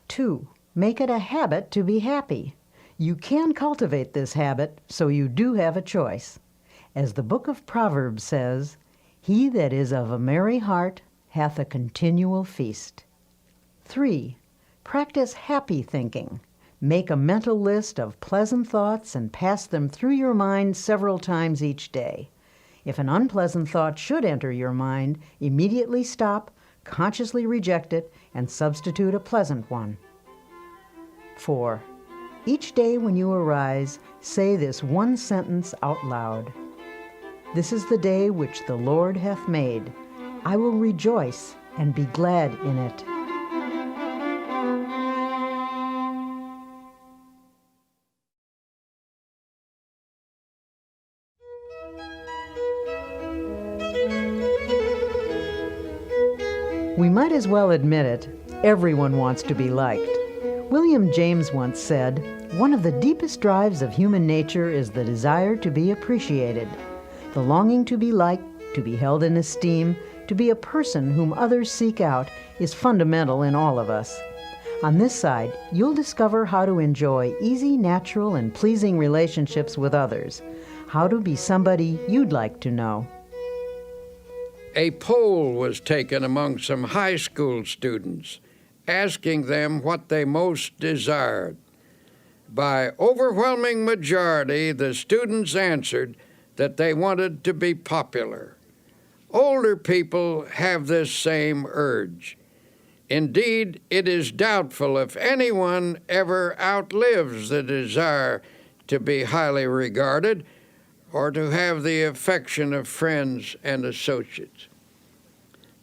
Speaker 2: 2. Make it a habit to be happy. You can cultivate this habit, so you do have a choice. As the book of Proverbs says, "He that is of a merry heart hath a continual feast." 3. Practice happy thinking. Make a mental list of pleasant thoughts and pass them through your mind several times each day. If an unpleasant thought should enter your mind, immediately stop, consciously reject it, and substitute a pleasant one. 4. Each day when you arise, say this one sentence out loud. "This is the day which the Lord hath made. I will rejoice and be glad in it." We might as well admit it, everyone wants to be liked. William James once said, "One of the deepest drives of human nature is the desire to be appreciated. The longing to be liked, to be held in esteem, to be a person whom others seek out is fundamental in all of us." On this side, you'll discover how to enjoy easy, natural, and pleasing relationships with others, How to be somebody you'd like to know.
Speaker 1: A poll was taken among some high school students, asking them what they most desired. By overwhelming majority, the students answered that they wanted to be popular. Older people have this same urge. Indeed, it is doubtful if anyone ever outlives the desire to be highly regarded or to have the affection of friends and associates.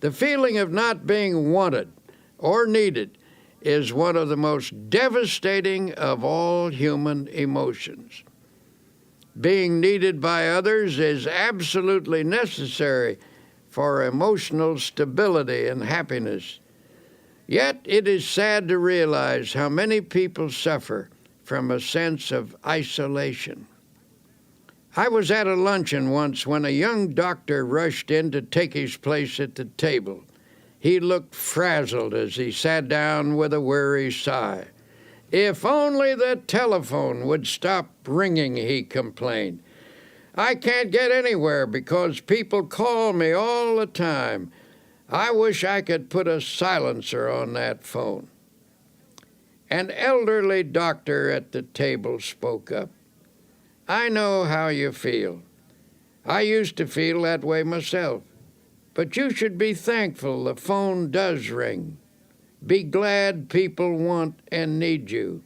Speaker 1: The feeling of not being wanted or needed is one of the most devastating of all human emotions. Being needed by others is absolutely necessary for emotional stability and happiness. Yet it is sad to realize how many people suffer from a sense of isolation. I was at a luncheon once when a young doctor rushed in to take his place at the table. He looked frazzled as he sat down with a weary sigh. If only the telephone would stop ringing, he complained. I can't get anywhere because people call me all the time. I wish I could put a silencer on that phone. An elderly doctor at the table spoke up. I know how you feel. I used to feel that way myself. But you should be thankful the phone does ring. Be glad people want and need you.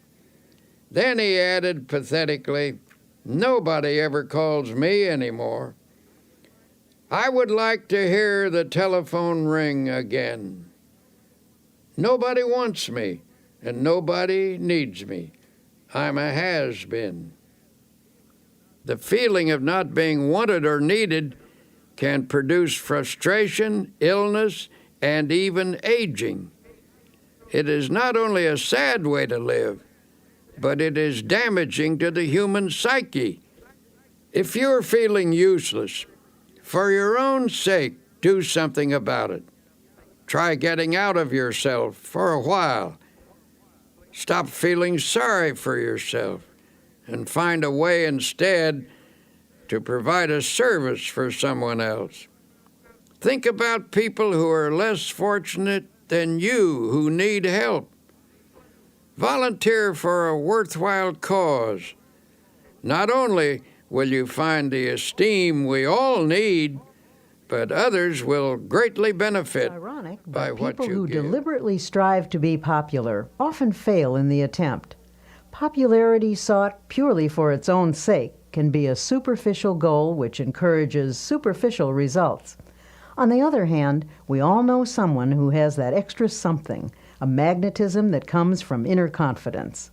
Speaker 1: Then he added pathetically, nobody ever calls me anymore. I would like to hear the telephone ring again. Nobody wants me, and nobody needs me. I'm a has-been. The feeling of not being wanted or needed can produce frustration, illness, and even aging. It is not only a sad way to live, but it is damaging to the human psyche. If you're feeling useless, for your own sake, do something about it. Try getting out of yourself for a while. Stop feeling sorry for yourself and find a way instead to provide a service for someone else. Think about people who are less fortunate than you who need help. Volunteer for a worthwhile cause. Not only will you find the esteem we all need, but others will greatly benefit by what you
Speaker 2: give. People who
Speaker 1: give.
Speaker 2: deliberately strive to be popular often fail in the attempt. Popularity sought purely for its own sake can be a superficial goal which encourages superficial results. On the other hand, we all know someone who has that extra something, a magnetism that comes from inner confidence.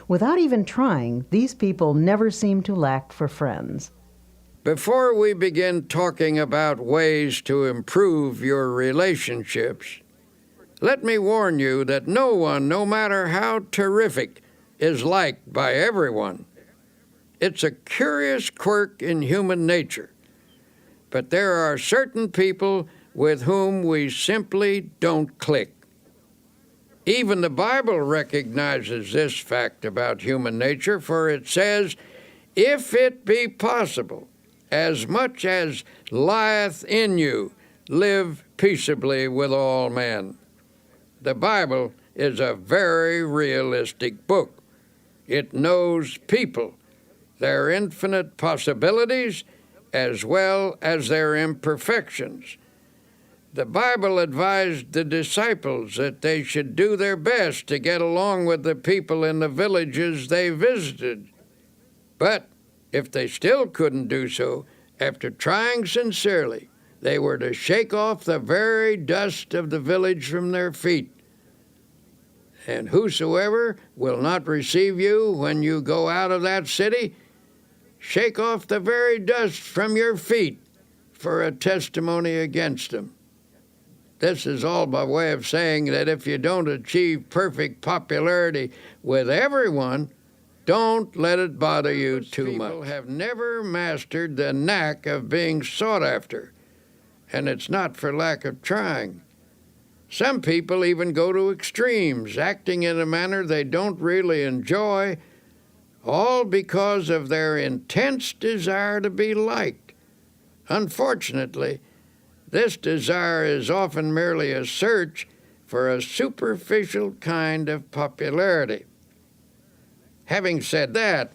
Speaker 2: Without even trying, these people never seem to lack for friends.
Speaker 1: Before we begin talking about ways to improve your relationships, let me warn you that no one, no matter how terrific, is liked by everyone. It's a curious quirk in human nature, but there are certain people with whom we simply don't click. Even the Bible recognizes this fact about human nature, for it says, if it be possible, as much as lieth in you, live peaceably with all men. The Bible is a very realistic book. It knows people, their infinite possibilities, as well as their imperfections. The Bible advised the disciples that they should do their best to get along with the people in the villages they visited. But if they still couldn't do so, after trying sincerely, they were to shake off the very dust of the village from their feet. And whosoever will not receive you when you go out of that city, shake off the very dust from your feet for a testimony against them. This is all by way of saying that if you don't achieve perfect popularity with everyone, don't let it bother you too much. People have never mastered the knack of being sought after, and it's not for lack of trying. Some people even go to extremes, acting in a manner they don't really enjoy, all because of their intense desire to be liked. Unfortunately, this desire is often merely a search for a superficial kind of popularity. Having said that,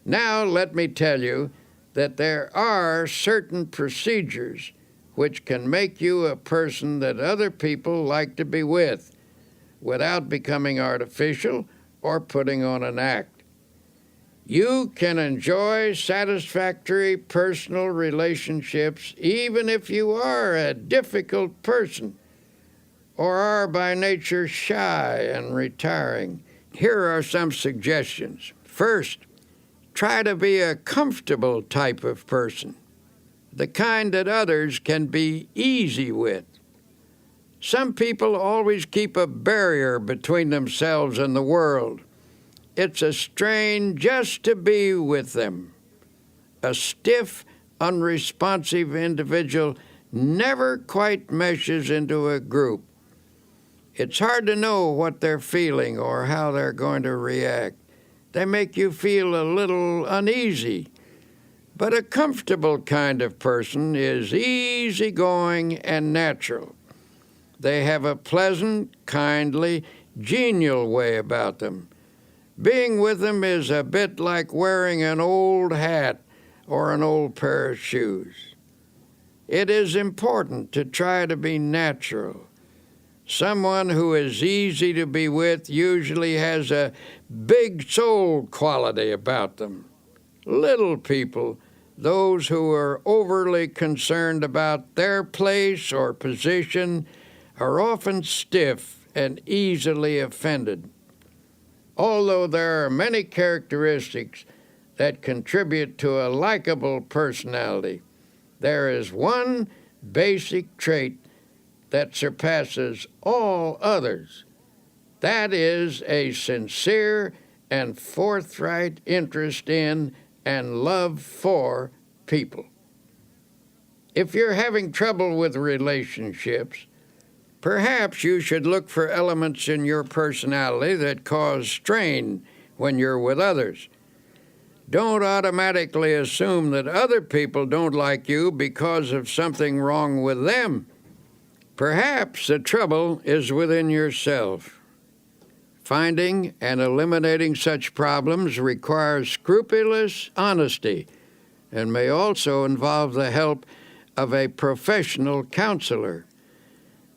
Speaker 1: now let me tell you that there are certain procedures which can make you a person that other people like to be with, without becoming artificial or putting on an act. You can enjoy satisfactory personal relationships even if you are a difficult person or are by nature shy and retiring. Here are some suggestions. First, try to be a comfortable type of person, the kind that others can be easy with. Some people always keep a barrier between themselves and the world. It's a strain just to be with them. A stiff, unresponsive individual never quite meshes into a group. It's hard to know what they're feeling or how they're going to react. They make you feel a little uneasy. But a comfortable kind of person is easygoing and natural. They have a pleasant, kindly, genial way about them. Being with them is a bit like wearing an old hat or an old pair of shoes. It is important to try to be natural. Someone who is easy to be with usually has a big soul quality about them. Little people, those who are overly concerned about their place or position, are often stiff and easily offended. Although there are many characteristics that contribute to a likable personality, there is one basic trait that surpasses all others. That is a sincere and forthright interest in and love for people. If you're having trouble with relationships, perhaps you should look for elements in your personality that cause strain when you're with others. Don't automatically assume that other people don't like you because of something wrong with them. Perhaps the trouble is within yourself. Finding and eliminating such problems requires scrupulous honesty and may also involve the help of a professional counselor.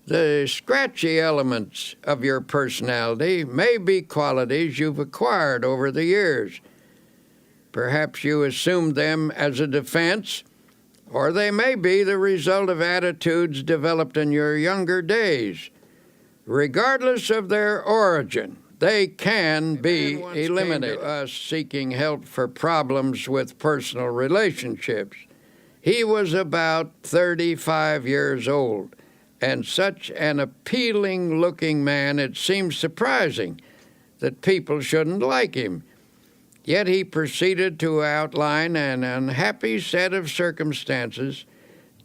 Speaker 1: The scratchy elements of your personality may be qualities you've acquired over the years. Perhaps you assumed them as a defense, or they may be the result of attitudes developed in your younger days. Regardless of their origin, they can be eliminated. Came to us seeking help for problems with personal relationships. He was about 35 years old, and such an appealing-looking man, it seems surprising that people shouldn't like him. Yet he proceeded to outline an unhappy set of circumstances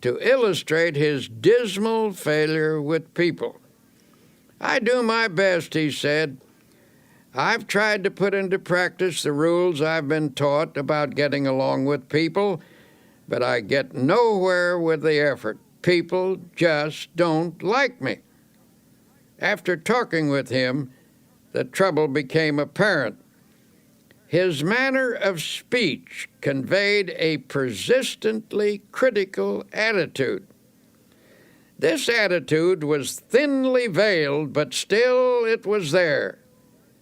Speaker 1: to illustrate his dismal failure with people. "I do my best," he said. "I've tried to put into practice the rules I've been taught about getting along with people, but I get nowhere with the effort. People just don't like me." After talking with him, the trouble became apparent. His manner of speech conveyed a persistently critical attitude. This attitude was thinly veiled, but still it was there.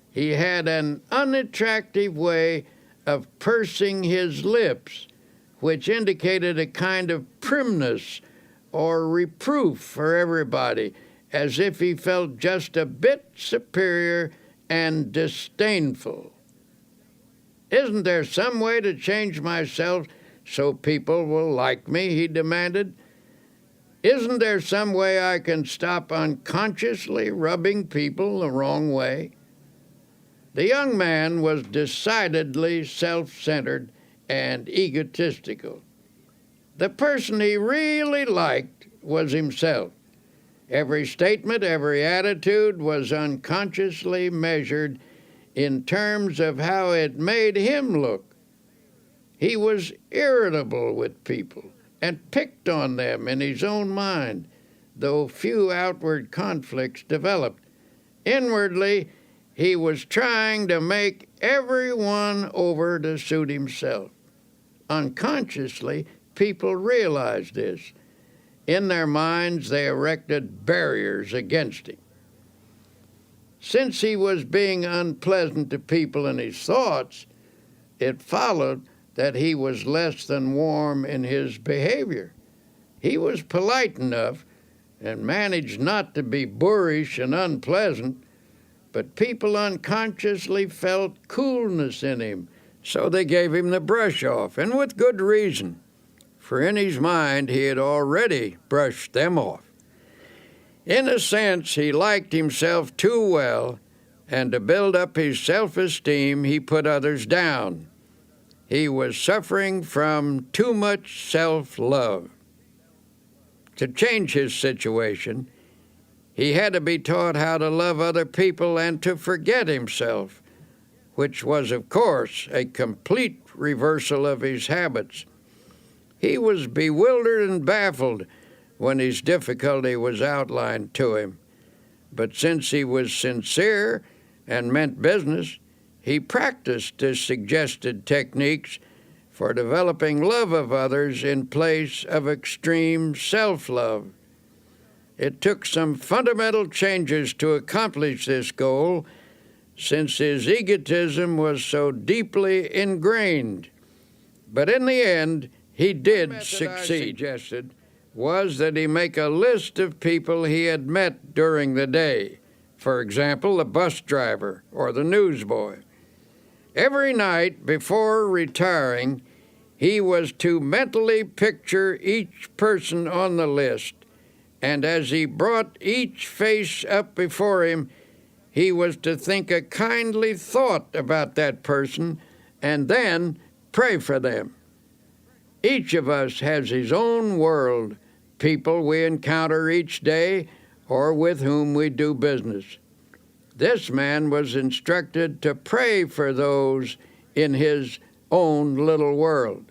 Speaker 1: He had an unattractive way of pursing his lips, which indicated a kind of primness or reproof for everybody, as if he felt just a bit superior and disdainful. "Isn't there some way to change myself so people will like me?" he demanded. "Isn't there some way I can stop unconsciously rubbing people the wrong way?" The young man was decidedly self-centered and egotistical. The person he really liked was himself. Every statement, every attitude was unconsciously measured in terms of how it made him look. He was irritable with people and picked on them in his own mind, though few outward conflicts developed. Inwardly, he was trying to make everyone over to suit himself. Unconsciously, people realized this. In their minds, they erected barriers against him. Since he was being unpleasant to people in his thoughts, it followed that he was less than warm in his behavior. He was polite enough and managed not to be boorish and unpleasant, but people unconsciously felt coolness in him, so they gave him the brush off, and with good reason, for in his mind he had already brushed them off. In a sense, he liked himself too well, and to build up his self-esteem, he put others down. He was suffering from too much self-love. To change his situation, he had to be taught how to love other people and to forget himself, which was, of course, a complete reversal of his habits. He was bewildered and baffled when his difficulty was outlined to him. But since he was sincere and meant business, he practiced the suggested techniques for developing love of others in place of extreme self-love. It took some fundamental changes to accomplish this goal, since his egotism was so deeply ingrained. But in the end, he did succeed. Suggested was that he make a list of people he had met during the day, for example, the bus driver or the newsboy. Every night before retiring, he was to mentally picture each person on the list, and as he brought each face up before him, he was to think a kindly thought about that person and then pray for them. Each of us has his own world, people we encounter each day or with whom we do business. This man was instructed to pray for those in his own little world.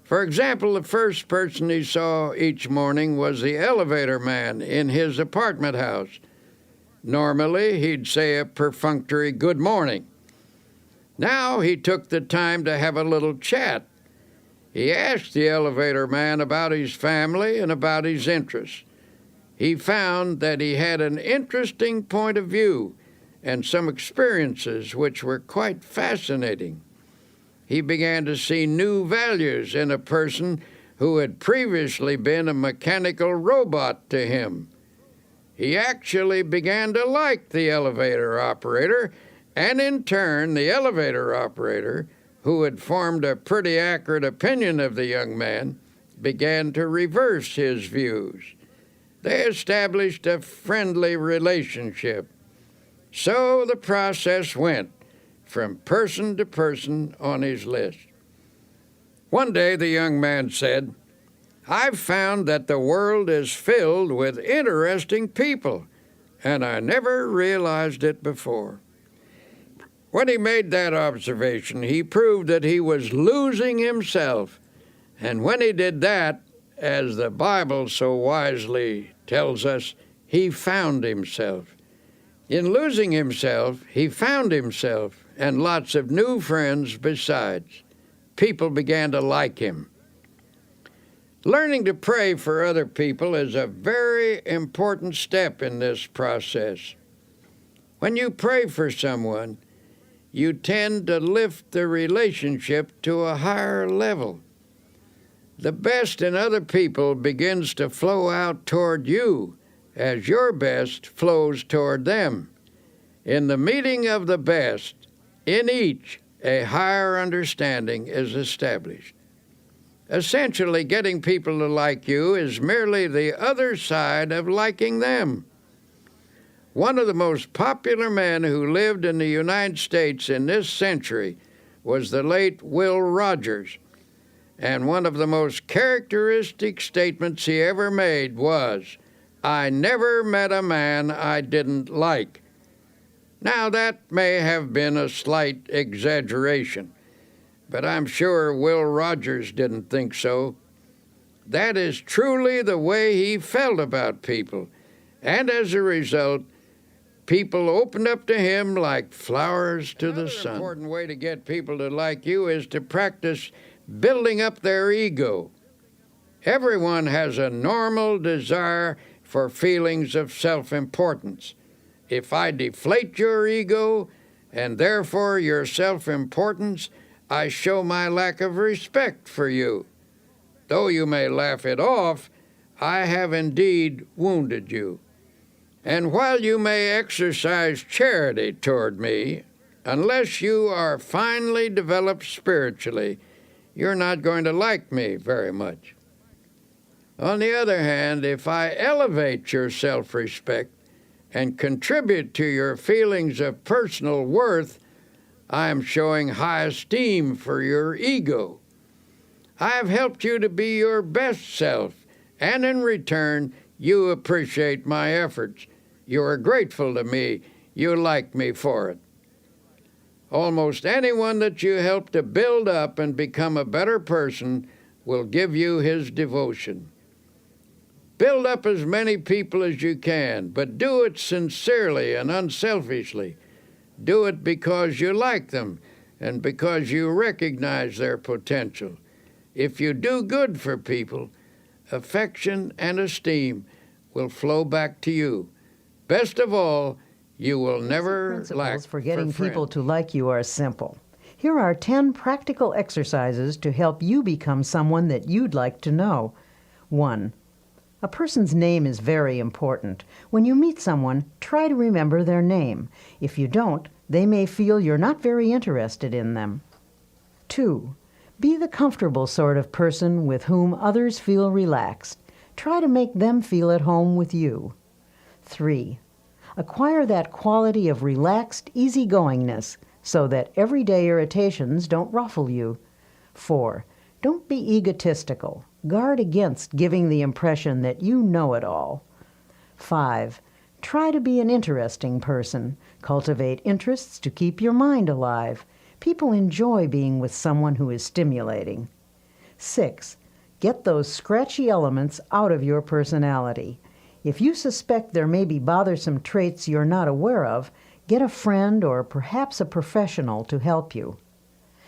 Speaker 1: For example, the first person he saw each morning was the elevator man in his apartment house. Normally, he'd say a perfunctory good morning. Now he took the time to have a little chat. He asked the elevator man about his family and about his interests. He found that he had an interesting point of view and some experiences which were quite fascinating. He began to see new values in a person who had previously been a mechanical robot to him. He actually began to like the elevator operator, and in turn, the elevator operator, who had formed a pretty accurate opinion of the young man, began to reverse his views. They established a friendly relationship. So the process went from person to person on his list. One day the young man said, "I've found that the world is filled with interesting people, and I never realized it before." When he made that observation, he proved that he was losing himself. And when he did that, as the Bible so wisely tells us, he found himself. In losing himself, he found himself and lots of new friends besides. People began to like him. Learning to pray for other people is a very important step in this process. When you pray for someone, you tend to lift the relationship to a higher level. The best in other people begins to flow out toward you as your best flows toward them. In the meeting of the best, in each, a higher understanding is established. Essentially, getting people to like you is merely the other side of liking them. One of the most popular men who lived in the United States in this century was the late Will Rogers, and one of the most characteristic statements he ever made was, "I never met a man I didn't like." Now, that may have been a slight exaggeration, but I'm sure Will Rogers didn't think so. That is truly the way he felt about people, and as a result, people opened up to him like flowers to the sun. Another important way to get people to like you is to practice building up their ego. Everyone has a normal desire for feelings of self-importance. If I deflate your ego, and therefore your self-importance, I show my lack of respect for you. Though you may laugh it off, I have indeed wounded you. And while you may exercise charity toward me, unless you are finely developed spiritually, you're not going to like me very much. On the other hand, if I elevate your self-respect and contribute to your feelings of personal worth, I am showing high esteem for your ego. I have helped you to be your best self, and in return, you appreciate my efforts. You are grateful to me. You like me for it. Almost anyone that you help to build up and become a better person will give you his devotion. Build up as many people as you can, but do it sincerely and unselfishly. Do it because you like them and because you recognize their potential. If you do good for people, affection and esteem will flow back to you. Best of all, you will never lack
Speaker 2: principles for getting
Speaker 1: for
Speaker 2: people
Speaker 1: friends.
Speaker 2: to like you are simple. Here are 10 practical exercises to help you become someone that you'd like to know. 1. A person's name is very important. When you meet someone, try to remember their name. If you don't, they may feel you're not very interested in them. 2. Be the comfortable sort of person with whom others feel relaxed. Try to make them feel at home with you. 3. Acquire that quality of relaxed easygoingness so that everyday irritations don't ruffle you. 4. Don't be egotistical. Guard against giving the impression that you know it all. 5. Try to be an interesting person. Cultivate interests to keep your mind alive. People enjoy being with someone who is stimulating. 6. Get those scratchy elements out of your personality. If you suspect there may be bothersome traits you're not aware of, get a friend or perhaps a professional to help you.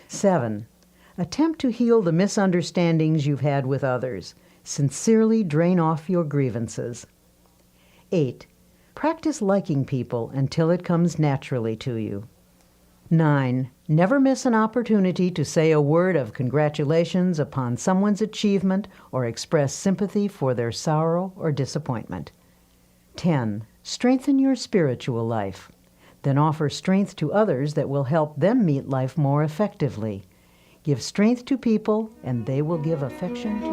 Speaker 2: 7. Attempt to heal the misunderstandings you've had with others. Sincerely drain off your grievances. 8. Practice liking people until it comes naturally to you. 9. Never miss an opportunity to say a word of congratulations upon someone's achievement or express sympathy for their sorrow or disappointment. 10. Strengthen your spiritual life. Then offer strength to others that will help them meet life more effectively. Give strength to people, and they will give affection to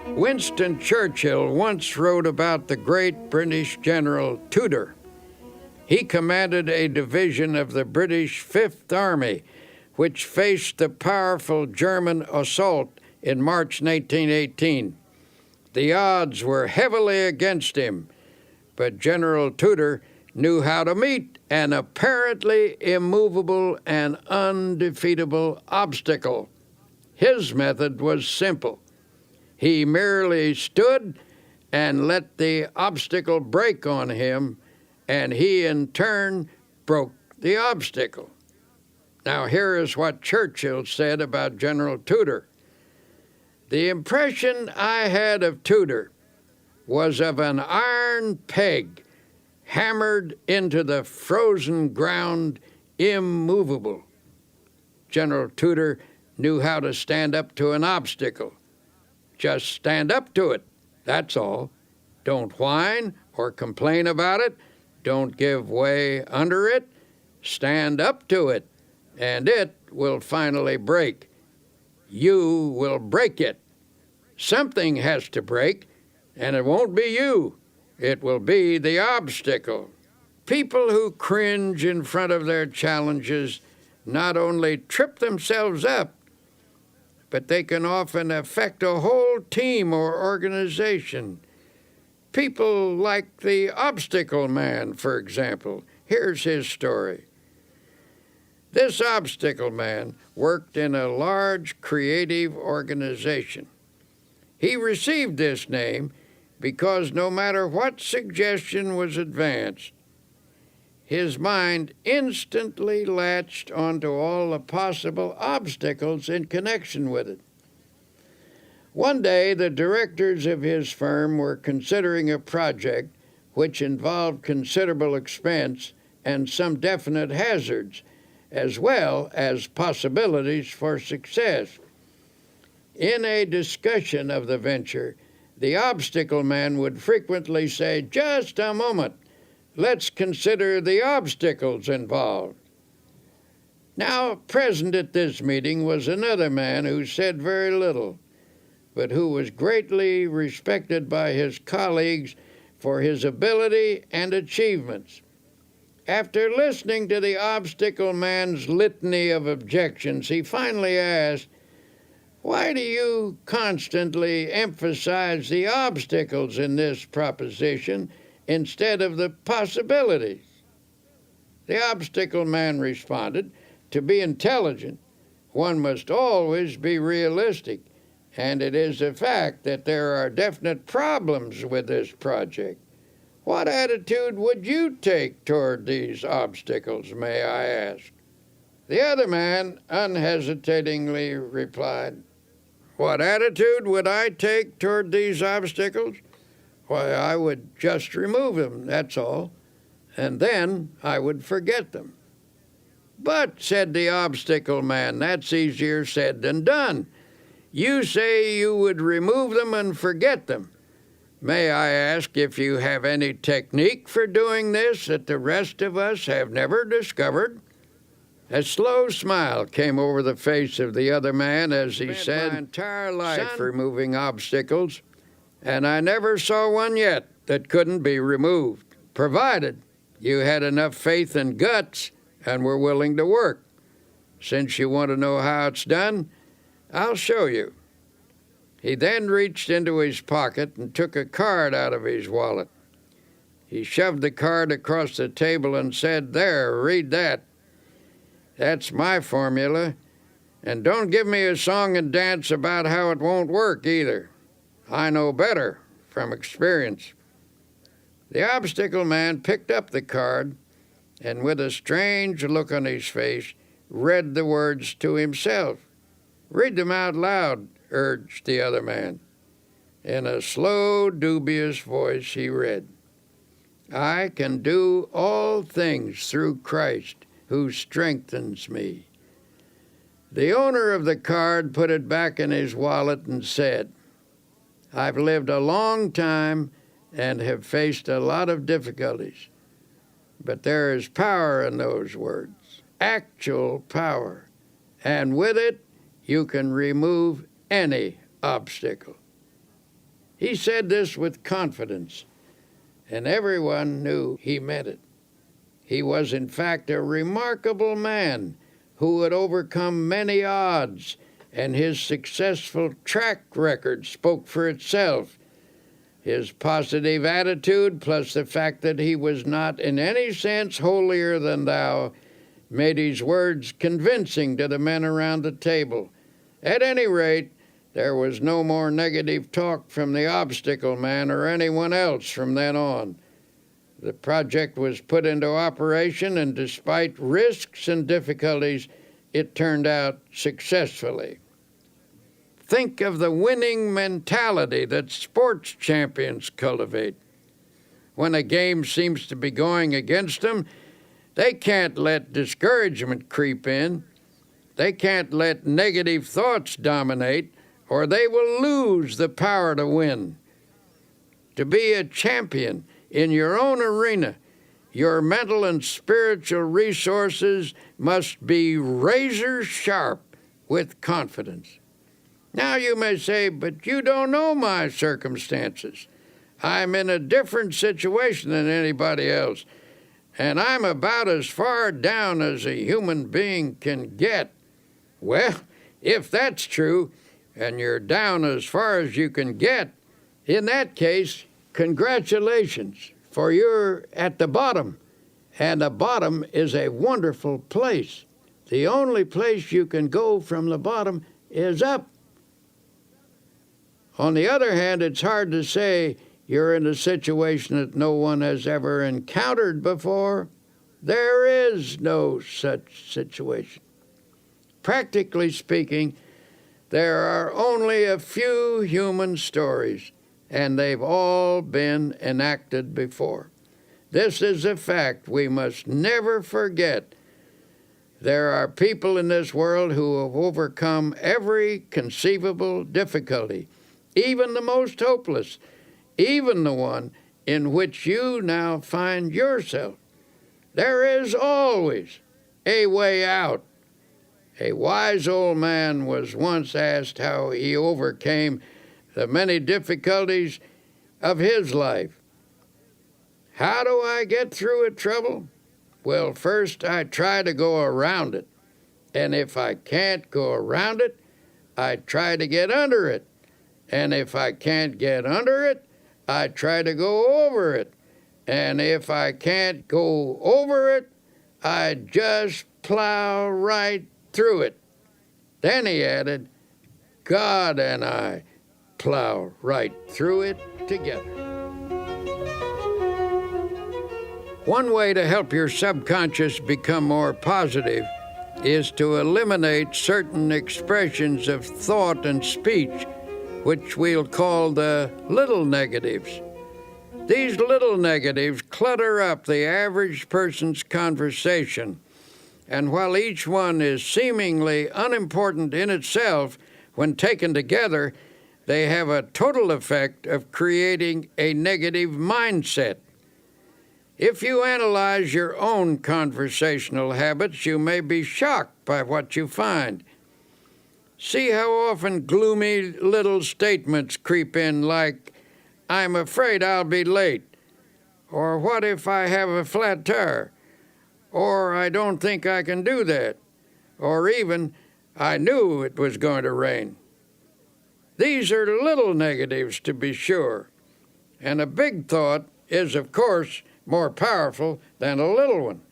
Speaker 2: you.
Speaker 1: Winston Churchill once wrote about the great British General Tudor. He commanded a division of the British Fifth Army, which faced the powerful German assault in March 1918. The odds were heavily against him, but General Tudor knew how to meet an apparently immovable and undefeatable obstacle. His method was simple. He merely stood and let the obstacle break on him, and he in turn broke the obstacle. Now here is what Churchill said about General Tudor. The impression I had of Tudor was of an iron peg hammered into the frozen ground, immovable. General Tudor knew how to stand up to an obstacle. Just stand up to it, that's all. Don't whine or complain about it. Don't give way under it. Stand up to it, and it will finally break. You will break it. Something has to break, and it won't be you. It will be the obstacle. People who cringe in front of their challenges not only trip themselves up, but they can often affect a whole team or organization. People like the obstacle man, for example. Here's his story. This obstacle man worked in a large creative organization. He received this name because no matter what suggestion was advanced, his mind instantly latched onto all the possible obstacles in connection with it. One day, the directors of his firm were considering a project which involved considerable expense and some definite hazards, as well as possibilities for success. In a discussion of the venture, the obstacle man would frequently say, "Just a moment, let's consider the obstacles involved." Now, present at this meeting was another man who said very little, but who was greatly respected by his colleagues for his ability and achievements. After listening to the obstacle man's litany of objections, he finally asked, "Why do you constantly emphasize the obstacles in this proposition instead of the possibilities?" The obstacle man responded, "To be intelligent, one must always be realistic, and it is a fact that there are definite problems with this project. What attitude would you take toward these obstacles, may I ask?" The other man unhesitatingly replied, "What attitude would I take toward these obstacles? Why, I would just remove them, that's all, and then I would forget them." "But," said the obstacle man, "that's easier said than done. You say you would remove them and forget them. May I ask if you have any technique for doing this that the rest of us have never discovered?" A slow smile came over the face of the other man as he said, "My entire life removing obstacles, and I never saw one yet that couldn't be removed, provided you had enough faith and guts and were willing to work. Since you want to know how it's done, I'll show you." He then reached into his pocket and took a card out of his wallet. He shoved the card across the table and said, "There, read that. That's my formula. And don't give me a song and dance about how it won't work either. I know better from experience." The obstacle man picked up the card and, with a strange look on his face, read the words to himself. "Read them out loud," urged the other man. In a slow, dubious voice he read, "I can do all things through Christ who strengthens me." The owner of the card put it back in his wallet and said, "I've lived a long time and have faced a lot of difficulties, but there is power in those words, actual power, and with it you can remove any obstacle." He said this with confidence, and everyone knew he meant it. He was, in fact, a remarkable man who had overcome many odds, and his successful track record spoke for itself. His positive attitude, plus the fact that he was not in any sense holier than thou, made his words convincing to the men around the table. At any rate, there was no more negative talk from the obstacle man or anyone else from then on. The project was put into operation, and despite risks and difficulties, it turned out successfully. Think of the winning mentality that sports champions cultivate. When a game seems to be going against them, they can't let discouragement creep in. They can't let negative thoughts dominate, or they will lose the power to win. To be a champion in your own arena, your mental and spiritual resources must be razor sharp with confidence. Now you may say, "But you don't know my circumstances. I'm in a different situation than anybody else, and I'm about as far down as a human being can get." Well, if that's true, and you're down as far as you can get, in that case, Congratulations, for you're at the bottom, and the bottom is a wonderful place. The only place you can go from the bottom is up. On the other hand, it's hard to say you're in a situation that no one has ever encountered before. There is no such situation. Practically speaking, there are only a few human stories, and they've all been enacted before. This is a fact we must never forget. There are people in this world who have overcome every conceivable difficulty, even the most hopeless, even the one in which you now find yourself. There is always a way out. A wise old man was once asked how he overcame the many difficulties of his life. How do I get through a trouble? Well, first I try to go around it. And if I can't go around it, I try to get under it. And if I can't get under it, I try to go over it. And if I can't go over it, I just plow right through it. Then he added, God and I plow right through it together. One way to help your subconscious become more positive is to eliminate certain expressions of thought and speech, which we'll call the little negatives. These little negatives clutter up the average person's conversation, and while each one is seemingly unimportant in itself, when taken together, they have a total effect of creating a negative mindset. If you analyze your own conversational habits, you may be shocked by what you find. See how often gloomy little statements creep in like, I'm afraid I'll be late, or what if I have a flat tire, or I don't think I can do that, or even, I knew it was going to rain. These are little negatives, to be sure, and a big thought is, of course, more powerful than a little one.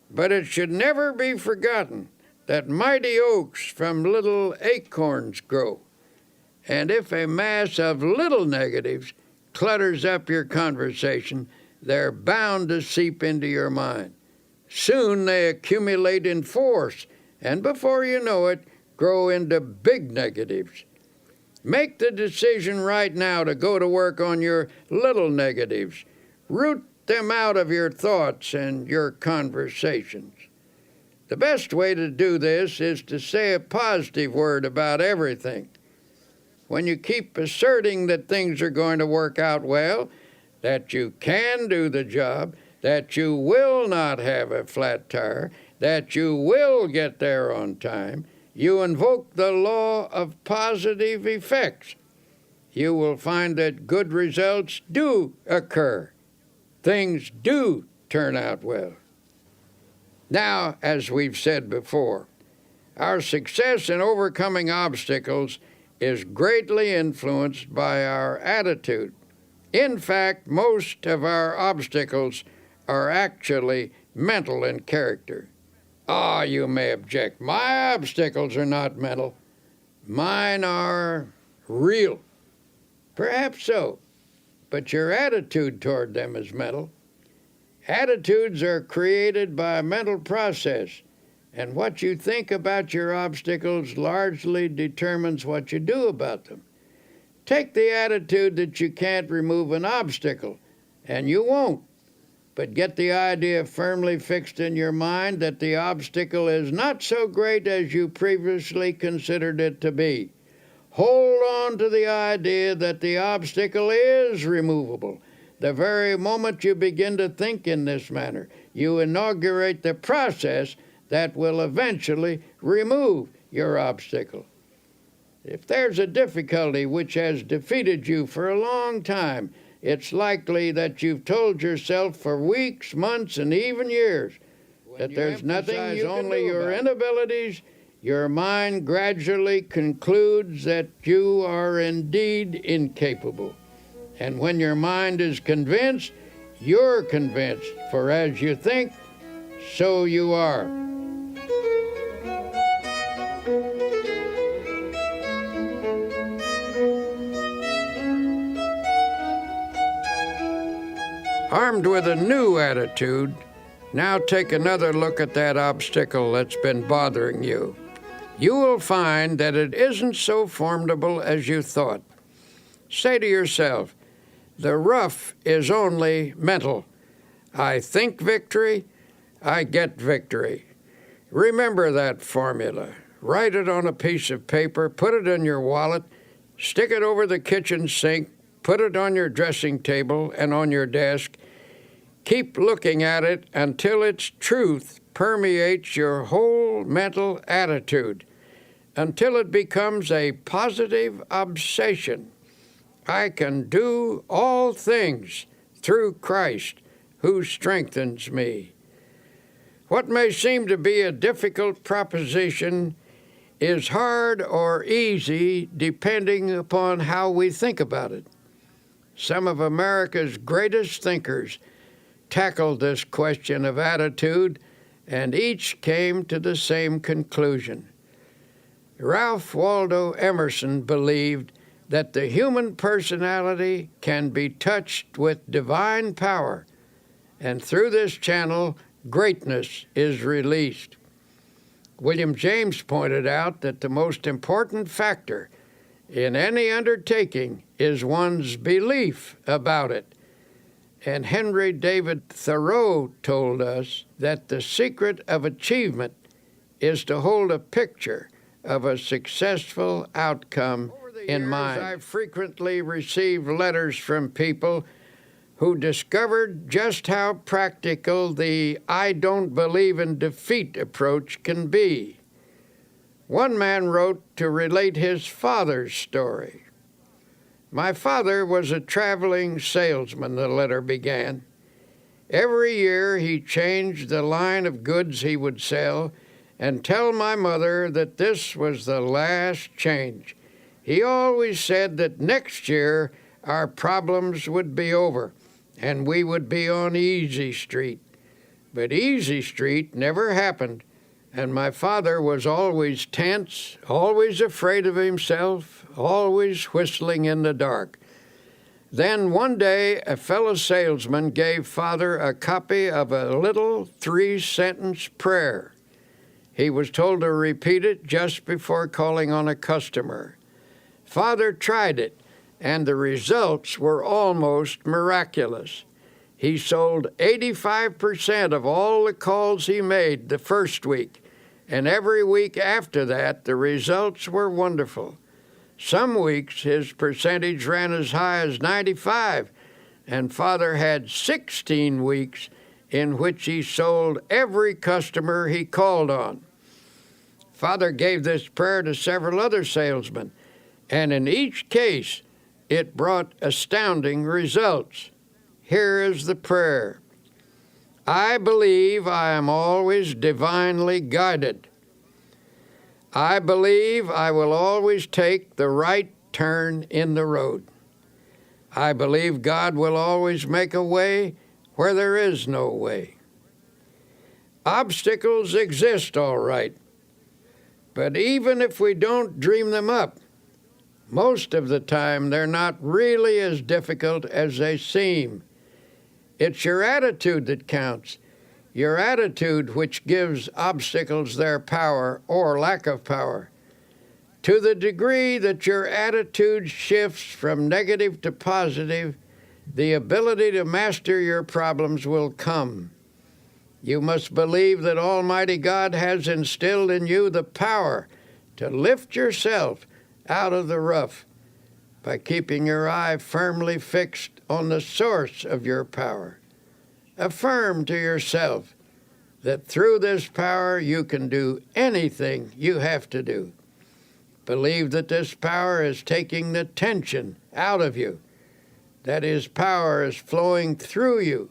Speaker 1: But it should never be forgotten that mighty oaks from little acorns grow. And if a mass of little negatives clutters up your conversation, they're bound to seep into your mind. Soon they accumulate in force, and before you know it, grow into big negatives. Make the decision right now to go to work on your little negatives. Root them out of your thoughts and your conversations. The best way to do this is to say a positive word about everything. When you keep asserting that things are going to work out well, that you can do the job, that you will not have a flat tire, that you will get there on time, you invoke the law of positive effects. You will find that good results do occur. Things do turn out well. Now, as we've said before, our success in overcoming obstacles is greatly influenced by our attitude. In fact, most of our obstacles are actually mental in character. Ah, you may object. My obstacles are not mental. Mine are real. Perhaps so, but your attitude toward them is mental. Attitudes are created by a mental process, and what you think about your obstacles largely determines what you do about them. Take the attitude that you can't remove an obstacle, and you won't. But get the idea firmly fixed in your mind that the obstacle is not so great as you previously considered it to be. Hold on to the idea that the obstacle is removable. The very moment you begin to think in this manner, you inaugurate the process that will eventually remove your obstacle. If there's a difficulty which has defeated you for a long time, it's likely that you've told yourself for weeks, months, and even years that there's nothing you can do, only your inabilities. Your mind gradually concludes that you are indeed incapable. And when your mind is convinced, you're convinced. For as you think, so you are. Armed with a new attitude, now take another look at that obstacle that's been bothering you. You will find that it isn't so formidable as you thought. Say to yourself, the rough is only mental. I think victory, I get victory. Remember that formula. Write it on a piece of paper, put it in your wallet, stick it over the kitchen sink, put it on your dressing table and on your desk. Keep looking at it until its truth permeates your whole mental attitude, until it becomes a positive obsession. I can do all things through Christ who strengthens me. What may seem to be a difficult proposition is hard or easy depending upon how we think about it. Some of America's greatest thinkers tackled this question of attitude, and each came to the same conclusion. Ralph Waldo Emerson believed that the human personality can be touched with divine power, and through this channel, greatness is released. William James pointed out that the most important factor in any undertaking is one's belief about it. And Henry David Thoreau told us that the secret of achievement is to hold a picture of a successful outcome in mind. I frequently receive letters from people who discovered just how practical the I don't believe in defeat approach can be. One man wrote to relate his father's story. My father was a traveling salesman, the letter began. Every year he changed the line of goods he would sell and tell my mother that this was the last change. He always said that next year our problems would be over and we would be on Easy Street. But Easy Street never happened, and my father was always tense, always afraid of himself, always whistling in the dark. Then one day a fellow salesman gave Father a copy of a little 3-sentence prayer. He was told to repeat it just before calling on a customer. Father tried it, and the results were almost miraculous. He sold 85% of all the calls he made the first week, and every week after that, the results were wonderful. Some weeks his percentage ran as high as 95, and Father had 16 weeks in which he sold every customer he called on. Father gave this prayer to several other salesmen, and in each case, it brought astounding results. Here is the prayer. I believe I am always divinely guided. I believe I will always take the right turn in the road. I believe God will always make a way where there is no way. Obstacles exist, all right, but even if we don't dream them up, most of the time they're not really as difficult as they seem. It's your attitude that counts. Your attitude which gives obstacles their power or lack of power. To the degree that your attitude shifts from negative to positive, the ability to master your problems will come. You must believe that Almighty God has instilled in you the power to lift yourself out of the rough by keeping your eye firmly fixed on the source of your power. Affirm to yourself that through this power you can do anything you have to do. Believe that this power is taking the tension out of you, that His power is flowing through you.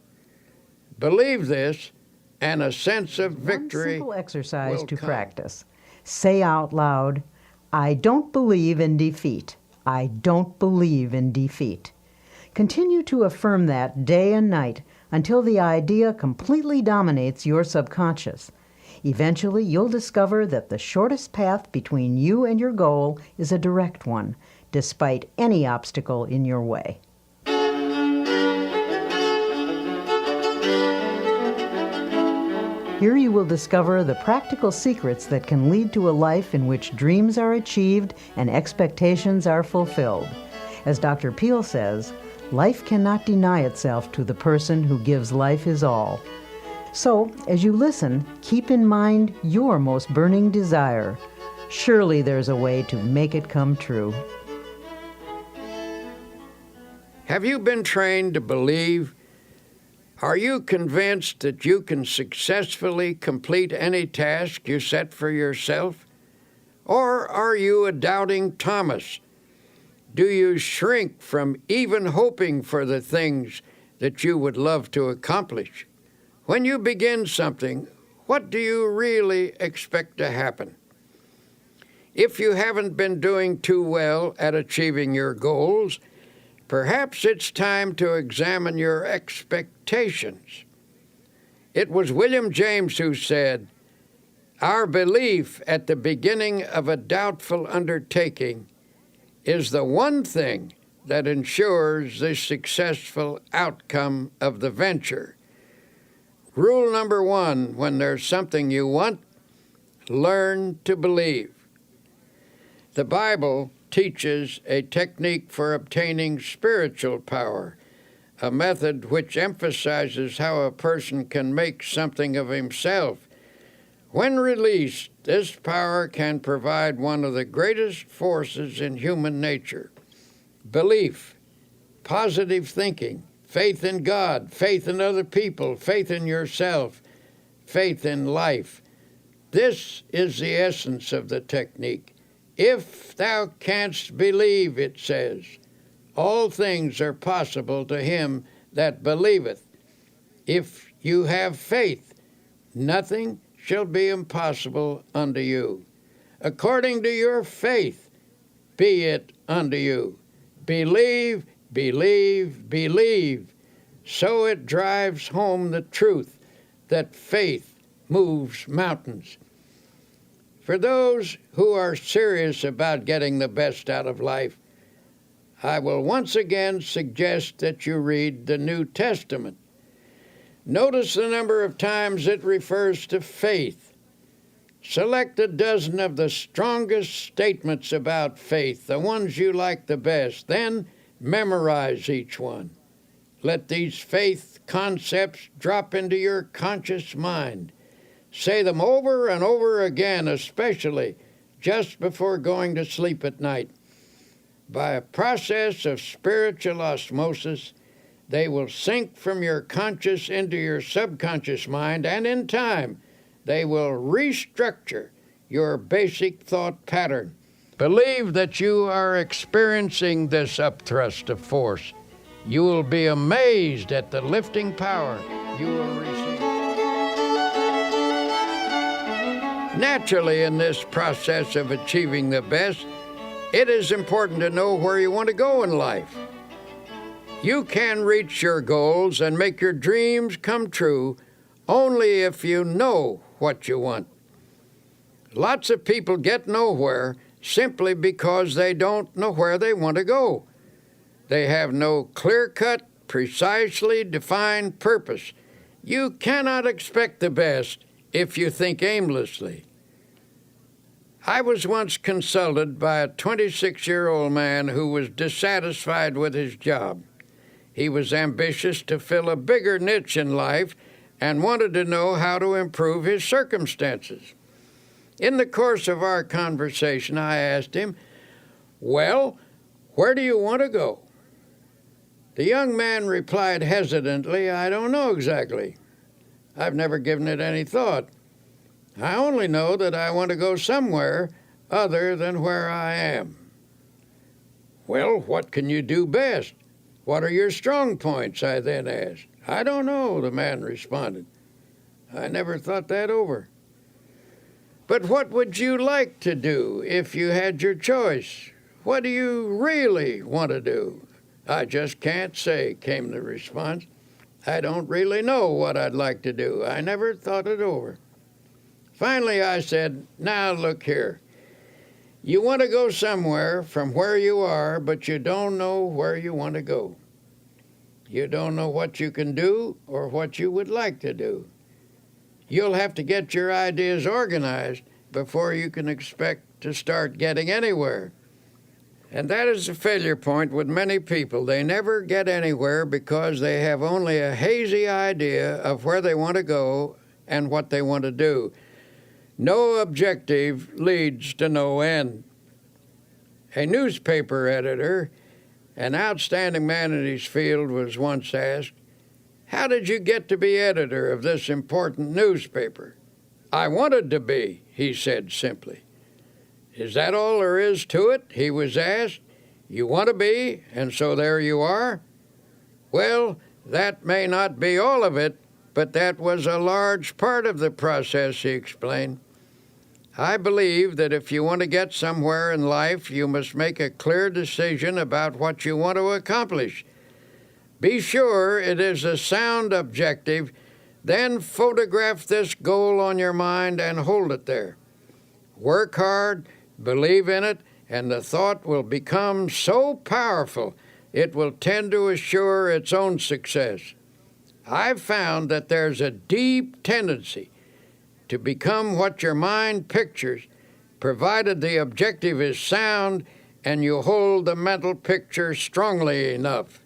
Speaker 1: Believe this, and a sense of victory.
Speaker 2: One simple exercise to
Speaker 1: come.
Speaker 2: practice. Say out loud, I don't believe in defeat. I don't believe in defeat. Continue to affirm that day and night until the idea completely dominates your subconscious. Eventually, you'll discover that the shortest path between you and your goal is a direct one, despite any obstacle in your way. Here you will discover the practical secrets that can lead to a life in which dreams are achieved and expectations are fulfilled. As Dr. Peale says, life cannot deny itself to the person who gives life his all. So, as you listen, keep in mind your most burning desire. Surely there's a way to make it come true.
Speaker 1: Have you been trained to believe? Are you convinced that you can successfully complete any task you set for yourself? Or are you a doubting Thomas? Do you shrink from even hoping for the things that you would love to accomplish? When you begin something, what do you really expect to happen? If you haven't been doing too well at achieving your goals, perhaps it's time to examine your expectations. It was William James who said, "Our belief at the beginning of a doubtful undertaking is the one thing that ensures the successful outcome of the venture." Rule number 1, when there's something you want, learn to believe. The Bible teaches a technique for obtaining spiritual power, a method which emphasizes how a person can make something of himself. When released, this power can provide one of the greatest forces in human nature: belief, positive thinking, faith in God, faith in other people, faith in yourself, faith in life. This is the essence of the technique. If thou canst believe, it says, all things are possible to him that believeth. If you have faith, nothing shall be impossible unto you. According to your faith, be it unto you. Believe, believe, believe. So it drives home the truth that faith moves mountains. For those who are serious about getting the best out of life, I will once again suggest that you read the New Testament. Notice the number of times it refers to faith. Select a dozen of the strongest statements about faith, the ones you like the best, then memorize each one. Let these faith concepts drop into your conscious mind. Say them over and over again, especially just before going to sleep at night. By a process of spiritual osmosis, they will sink from your conscious into your subconscious mind, and in time, they will restructure your basic thought pattern. Believe that you are experiencing this upthrust of force. You will be amazed at the lifting power you will receive. Naturally, in this process of achieving the best, it is important to know where you want to go in life. You can reach your goals and make your dreams come true only if you know what you want. Lots of people get nowhere simply because they don't know where they want to go. They have no clear-cut, precisely defined purpose. You cannot expect the best if you think aimlessly. I was once consulted by a 26-year-old man who was dissatisfied with his job. He was ambitious to fill a bigger niche in life and wanted to know how to improve his circumstances. In the course of our conversation, I asked him, "Well, where do you want to go?" The young man replied hesitantly, "I don't know exactly. I've never given it any thought. I only know that I want to go somewhere other than where I am." "Well, what can you do best? What are your strong points?" I then asked. "I don't know," the man responded. "I never thought that over." "But what would you like to do if you had your choice? What do you really want to do?" "I just can't say," came the response. "I don't really know what I'd like to do. I never thought it over." Finally, I said, "Now look here. You want to go somewhere from where you are, but you don't know where you want to go. You don't know what you can do or what you would like to do. You'll have to get your ideas organized before you can expect to start getting anywhere." And that is a failure point with many people. They never get anywhere because they have only a hazy idea of where they want to go and what they want to do. No objective leads to no end. A newspaper editor, an outstanding man in his field, was once asked, "How did you get to be editor of this important newspaper?" "I wanted to be," he said simply. "Is that all there is to it?" he was asked. "You want to be, and so there you are?" "Well, that may not be all of it, but that was a large part of the process," he explained. "I believe that if you want to get somewhere in life, you must make a clear decision about what you want to accomplish. Be sure it is a sound objective, then photograph this goal on your mind and hold it there. Work hard, believe in it, and the thought will become so powerful it will tend to assure its own success. I've found that there's a deep tendency to become what your mind pictures, provided the objective is sound and you hold the mental picture strongly enough."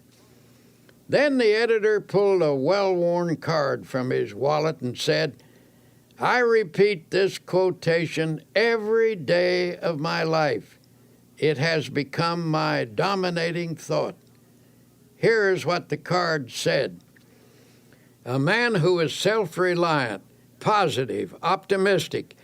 Speaker 1: Then the editor pulled a well-worn card from his wallet and said, "I repeat this quotation every day of my life. It has become my dominating thought." Here is what the card said: "A man who is self-reliant, positive, optimistic,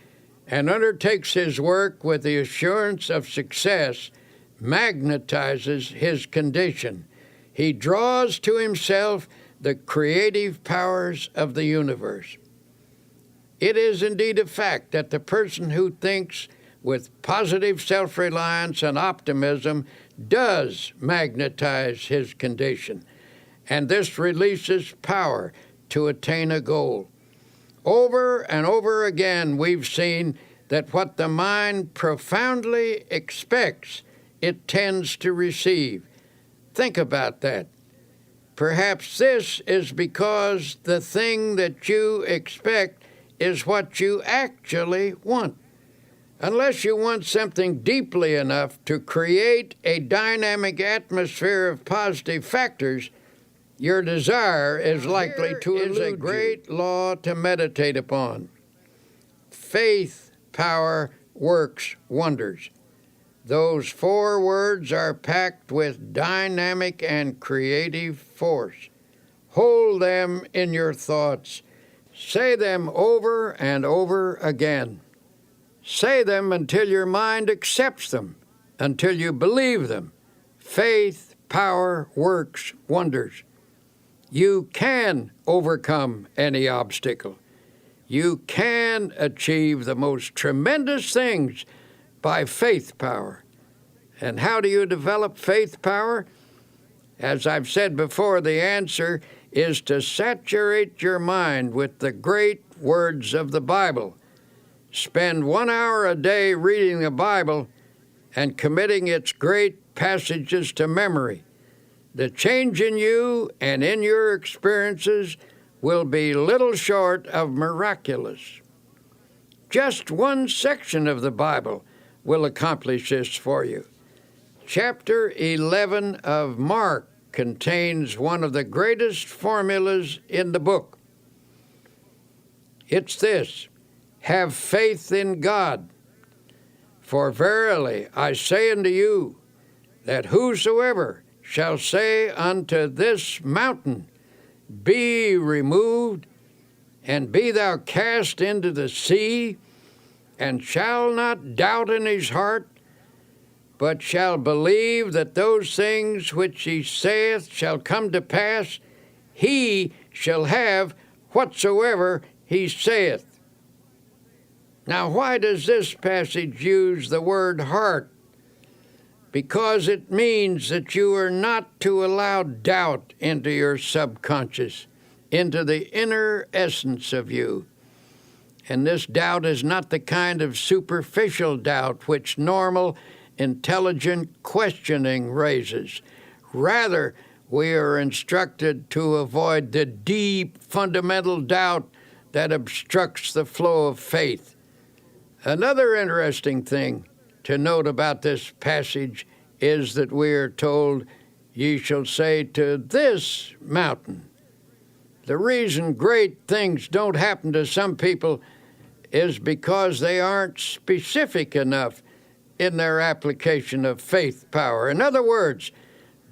Speaker 1: and undertakes his work with the assurance of success magnetizes his condition. He draws to himself the creative powers of the universe." It is indeed a fact that the person who thinks with positive self-reliance and optimism does magnetize his condition, and this releases power to attain a goal. Over and over again, we've seen that what the mind profoundly expects, it tends to receive. Think about that. Perhaps this is because the thing that you expect is what you actually want. Unless you want something deeply enough to create a dynamic atmosphere of positive factors, your desire is likely to elude you. Here is a great law to meditate upon. Faith, power, works wonders. Those 4 words are packed with dynamic and creative force. Hold them in your thoughts. Say them over and over again. Say them until your mind accepts them, until you believe them. Faith, power, works wonders. You can overcome any obstacle. You can achieve the most tremendous things by faith power. And how do you develop faith power? As I've said before, the answer is to saturate your mind with the great words of the Bible. Spend 1 hour a day reading the Bible and committing its great passages to memory. The change in you and in your experiences will be little short of miraculous. Just one section of the Bible will accomplish this for you. Chapter 11 of Mark contains one of the greatest formulas in the book. It's this: have faith in God. For verily I say unto you, that whosoever shall say unto this mountain, Be removed, and be thou cast into the sea, and shall not doubt in his heart, but shall believe that those things which he saith shall come to pass, he shall have whatsoever he saith. Now, why does this passage use the word heart? because it means that you are not to allow doubt into your subconscious, into the inner essence of you. And this doubt is not the kind of superficial doubt which normal, intelligent questioning raises. Rather, we are instructed to avoid the deep, fundamental doubt that obstructs the flow of faith. Another interesting thing to note about this passage is that we are told, "Ye shall say to this mountain." The reason great things don't happen to some people is because they aren't specific enough in their application of faith power. In other words,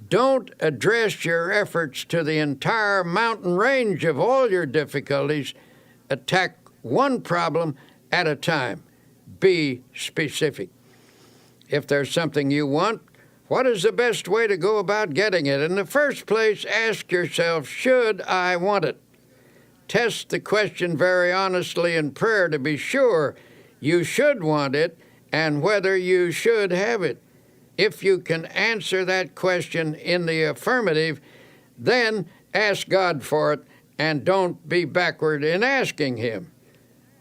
Speaker 1: don't address your efforts to the entire mountain range of all your difficulties. Attack one problem at a time. Be specific. If there's something you want, what is the best way to go about getting it? In the first place, ask yourself, should I want it? Test the question very honestly in prayer to be sure you should want it and whether you should have it. If you can answer that question in the affirmative, then ask God for it and don't be backward in asking Him.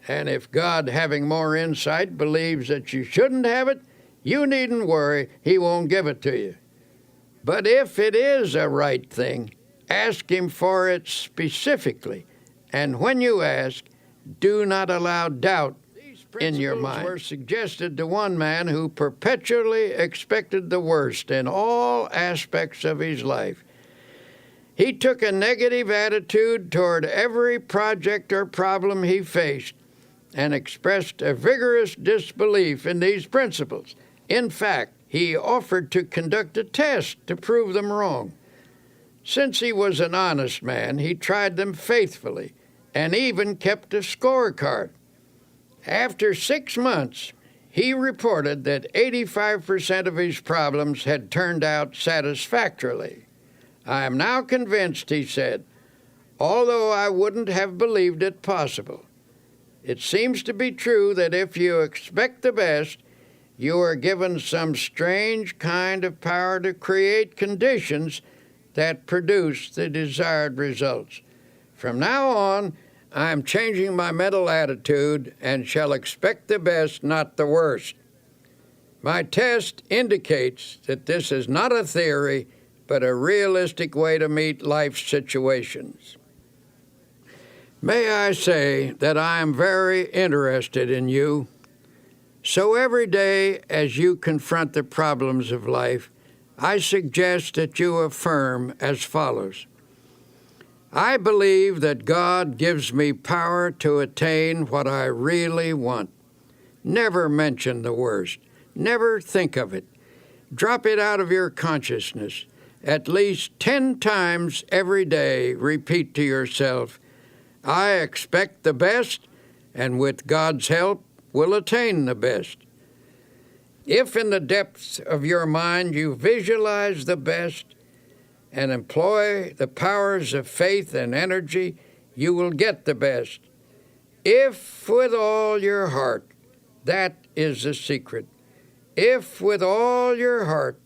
Speaker 1: And if God, having more insight, believes that you shouldn't have it, you needn't worry, He won't give it to you. But if it is a right thing, ask Him for it specifically. And when you ask, do not allow doubt in your mind. Were suggested to one man who perpetually expected the worst in all aspects of his life. He took a negative attitude toward every project or problem he faced and expressed a vigorous disbelief in these principles. In fact, he offered to conduct a test to prove them wrong. Since he was an honest man, he tried them faithfully and even kept a scorecard. After 6 months, he reported that 85% of his problems had turned out satisfactorily. "I am now convinced," he said, "although I wouldn't have believed it possible. It seems to be true that if you expect the best, you are given some strange kind of power to create conditions that produce the desired results. From now on, I am changing my mental attitude and shall expect the best, not the worst. My test indicates that this is not a theory, but a realistic way to meet life's situations." May I say that I am very interested in you. So every day as you confront the problems of life, I suggest that you affirm as follows: I believe that God gives me power to attain what I really want. Never mention the worst. Never think of it. Drop it out of your consciousness. At least 10 times every day, repeat to yourself, I expect the best, and with God's help, will attain the best. If in the depths of your mind you visualize the best and employ the powers of faith and energy, you will get the best. If with all your heart, that is the secret. If with all your heart,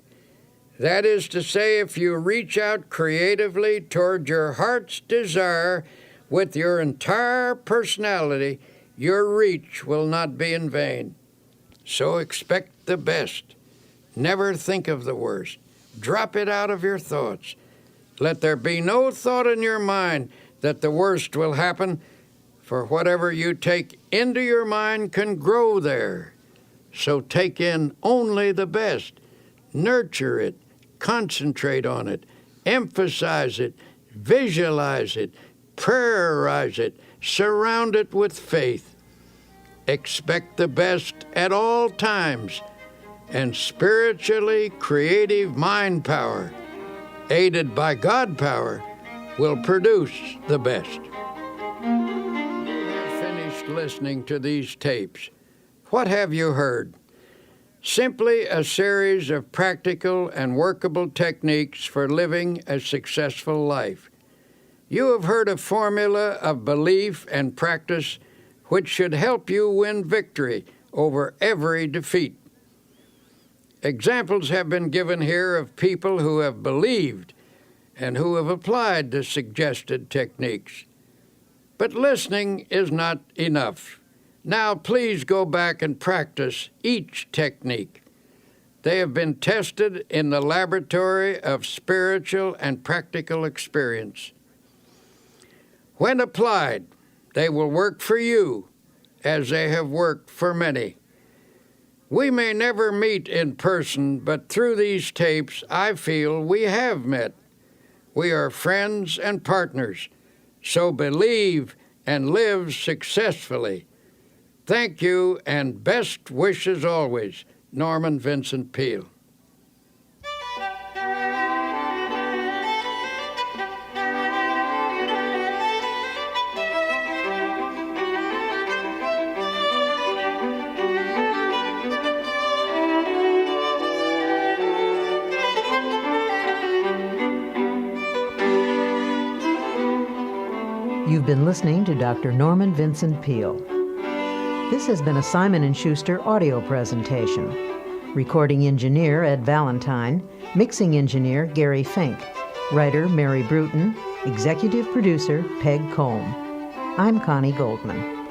Speaker 1: that is to say, if you reach out creatively toward your heart's desire with your entire personality, your reach will not be in vain. So expect the best. Never think of the worst. Drop it out of your thoughts. Let there be no thought in your mind that the worst will happen, for whatever you take into your mind can grow there. So take in only the best. Nurture it. Concentrate on it. Emphasize it. Visualize it. Prayerize it. Surround it with faith. Expect the best at all times, and spiritually creative mind power, aided by God power, will produce the best. You have finished listening to these tapes. What have you heard? Simply a series of practical and workable techniques for living a successful life. You have heard a formula of belief and practice which should help you win victory over every defeat. Examples have been given here of people who have believed and who have applied the suggested techniques. But listening is not enough. Now please go back and practice each technique. They have been tested in the laboratory of spiritual and practical experience. When applied, they will work for you as they have worked for many. We may never meet in person, but through these tapes, I feel we have met. We are friends and partners, so believe and live successfully. Thank you, and best wishes always, Norman Vincent Peale.
Speaker 2: You've been listening to Dr. Norman Vincent Peale. This has been a Simon & Schuster audio presentation. Recording engineer Ed Valentine, mixing engineer Gary Fink, writer Mary Bruton, executive producer Peg Combe. I'm Connie Goldman.